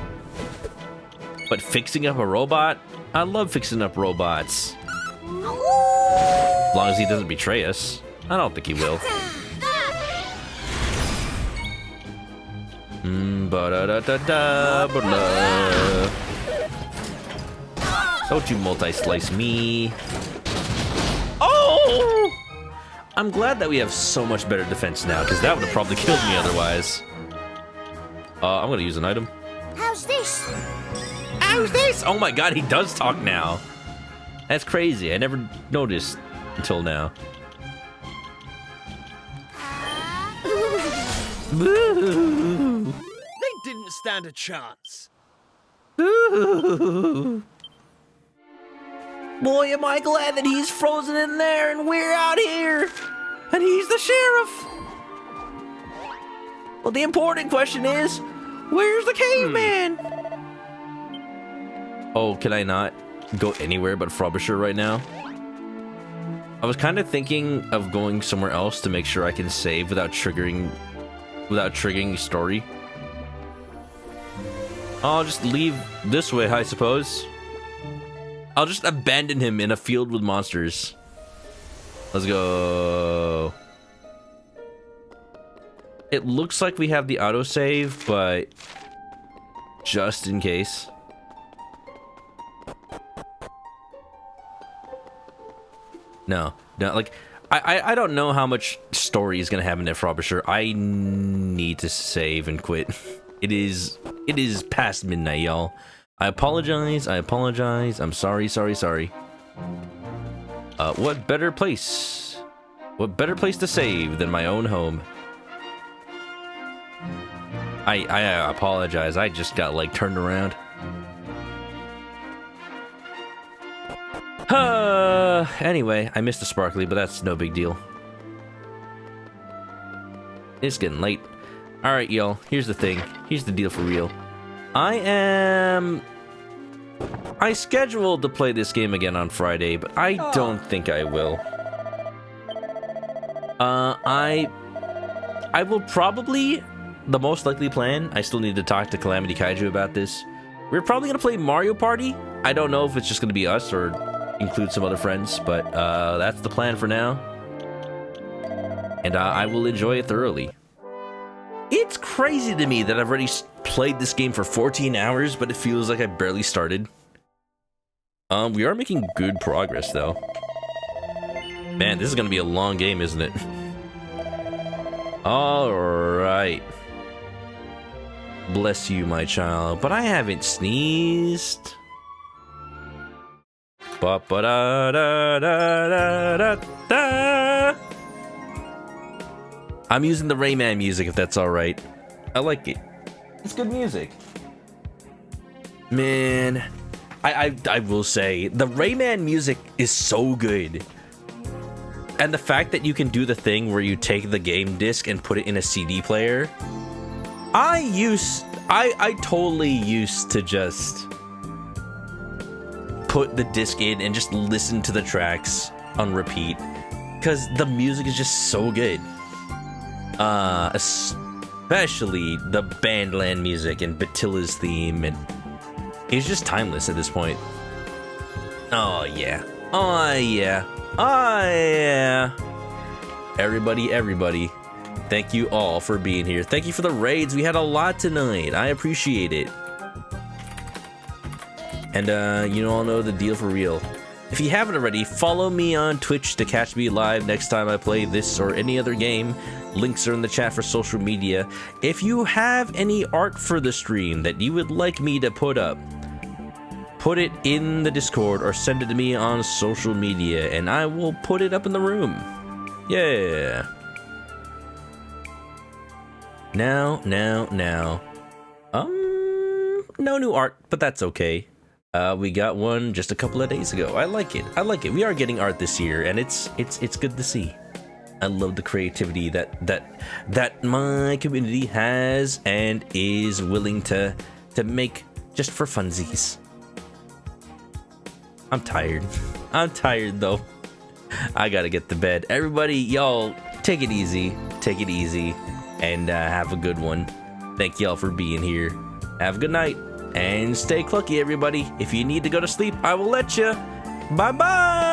But fixing up a robot? I love fixing up robots. As long as he doesn't betray us. I don't think he will. Don't you multi-slice me. Oh! I'm glad that we have so much better defense now, because that would have probably killed me otherwise. I'm gonna use an item. How's this? How's this? Oh my god, he does talk now. That's crazy. I never noticed until now. Boo! They didn't stand a chance. Boo! Boy, am I glad that he's frozen in there and we're out here. And he's the sheriff. Well, the important question is, where's the caveman? Oh, can I not go anywhere but Frobisher right now? I was kind of thinking of going somewhere else to make sure I can save without triggering story. I'll just leave this way, I suppose. I'll just abandon him in a field with monsters. Let's go. It looks like we have the autosave, but just in case. No, like, I don't know how much story is gonna happen at Frobisher. I need to save and quit. It is past midnight, y'all. I apologize. I'm sorry. What better place to save than my own home? I apologize. I just got, like, turned around. Anyway, I missed the sparkly, but that's no big deal. It's getting late. Alright, y'all. Here's the thing. Here's the deal for real. I scheduled to play this game again on Friday, but I don't think I will. I will probably, the most likely plan, I still need to talk to Calamity Kaiju about this. We're probably gonna play Mario Party. I don't know if it's just gonna be us or include some other friends, but that's the plan for now. And I will enjoy it thoroughly. It's crazy to me that I've already played this game for 14 hours, but it feels like I barely started. We are making good progress, though. Man, this is gonna be a long game, isn't it? Alright. Bless you, my child, but I haven't sneezed. Ba-ba-da-da-da-da-da-da. I'm using the Rayman music, if that's alright. I like it. It's good music. Man, I will say the Rayman music is so good. And the fact that you can do the thing where you take the game disc and put it in a CD player. I totally used to just put the disc in and just listen to the tracks on repeat because the music is just so good. Especially the Bandland music and Batilla's theme, and it's just timeless at this point. Oh yeah. Oh yeah. Oh yeah. Everybody. Thank you all for being here. Thank you for the raids. We had a lot tonight. I appreciate it. And you all know the deal for real. If you haven't already, follow me on Twitch to catch me live next time I play this or any other game. Links are in the chat for social media. If you have any art for the stream that you would like me to put up, put it in the Discord or send it to me on social media and I will put it up in the room. Yeah. Now. No new art, but that's okay. We got one just a couple of days ago. I like it. We are getting art this year, and it's good to see. I love the creativity that my community has and is willing to make just for funsies. I'm tired. I'm tired though. I gotta get to bed. Everybody, y'all, take it easy, and have a good one. Thank y'all for being here. Have a good night. And stay clucky, everybody. If you need to go to sleep, I will let you. Bye-bye!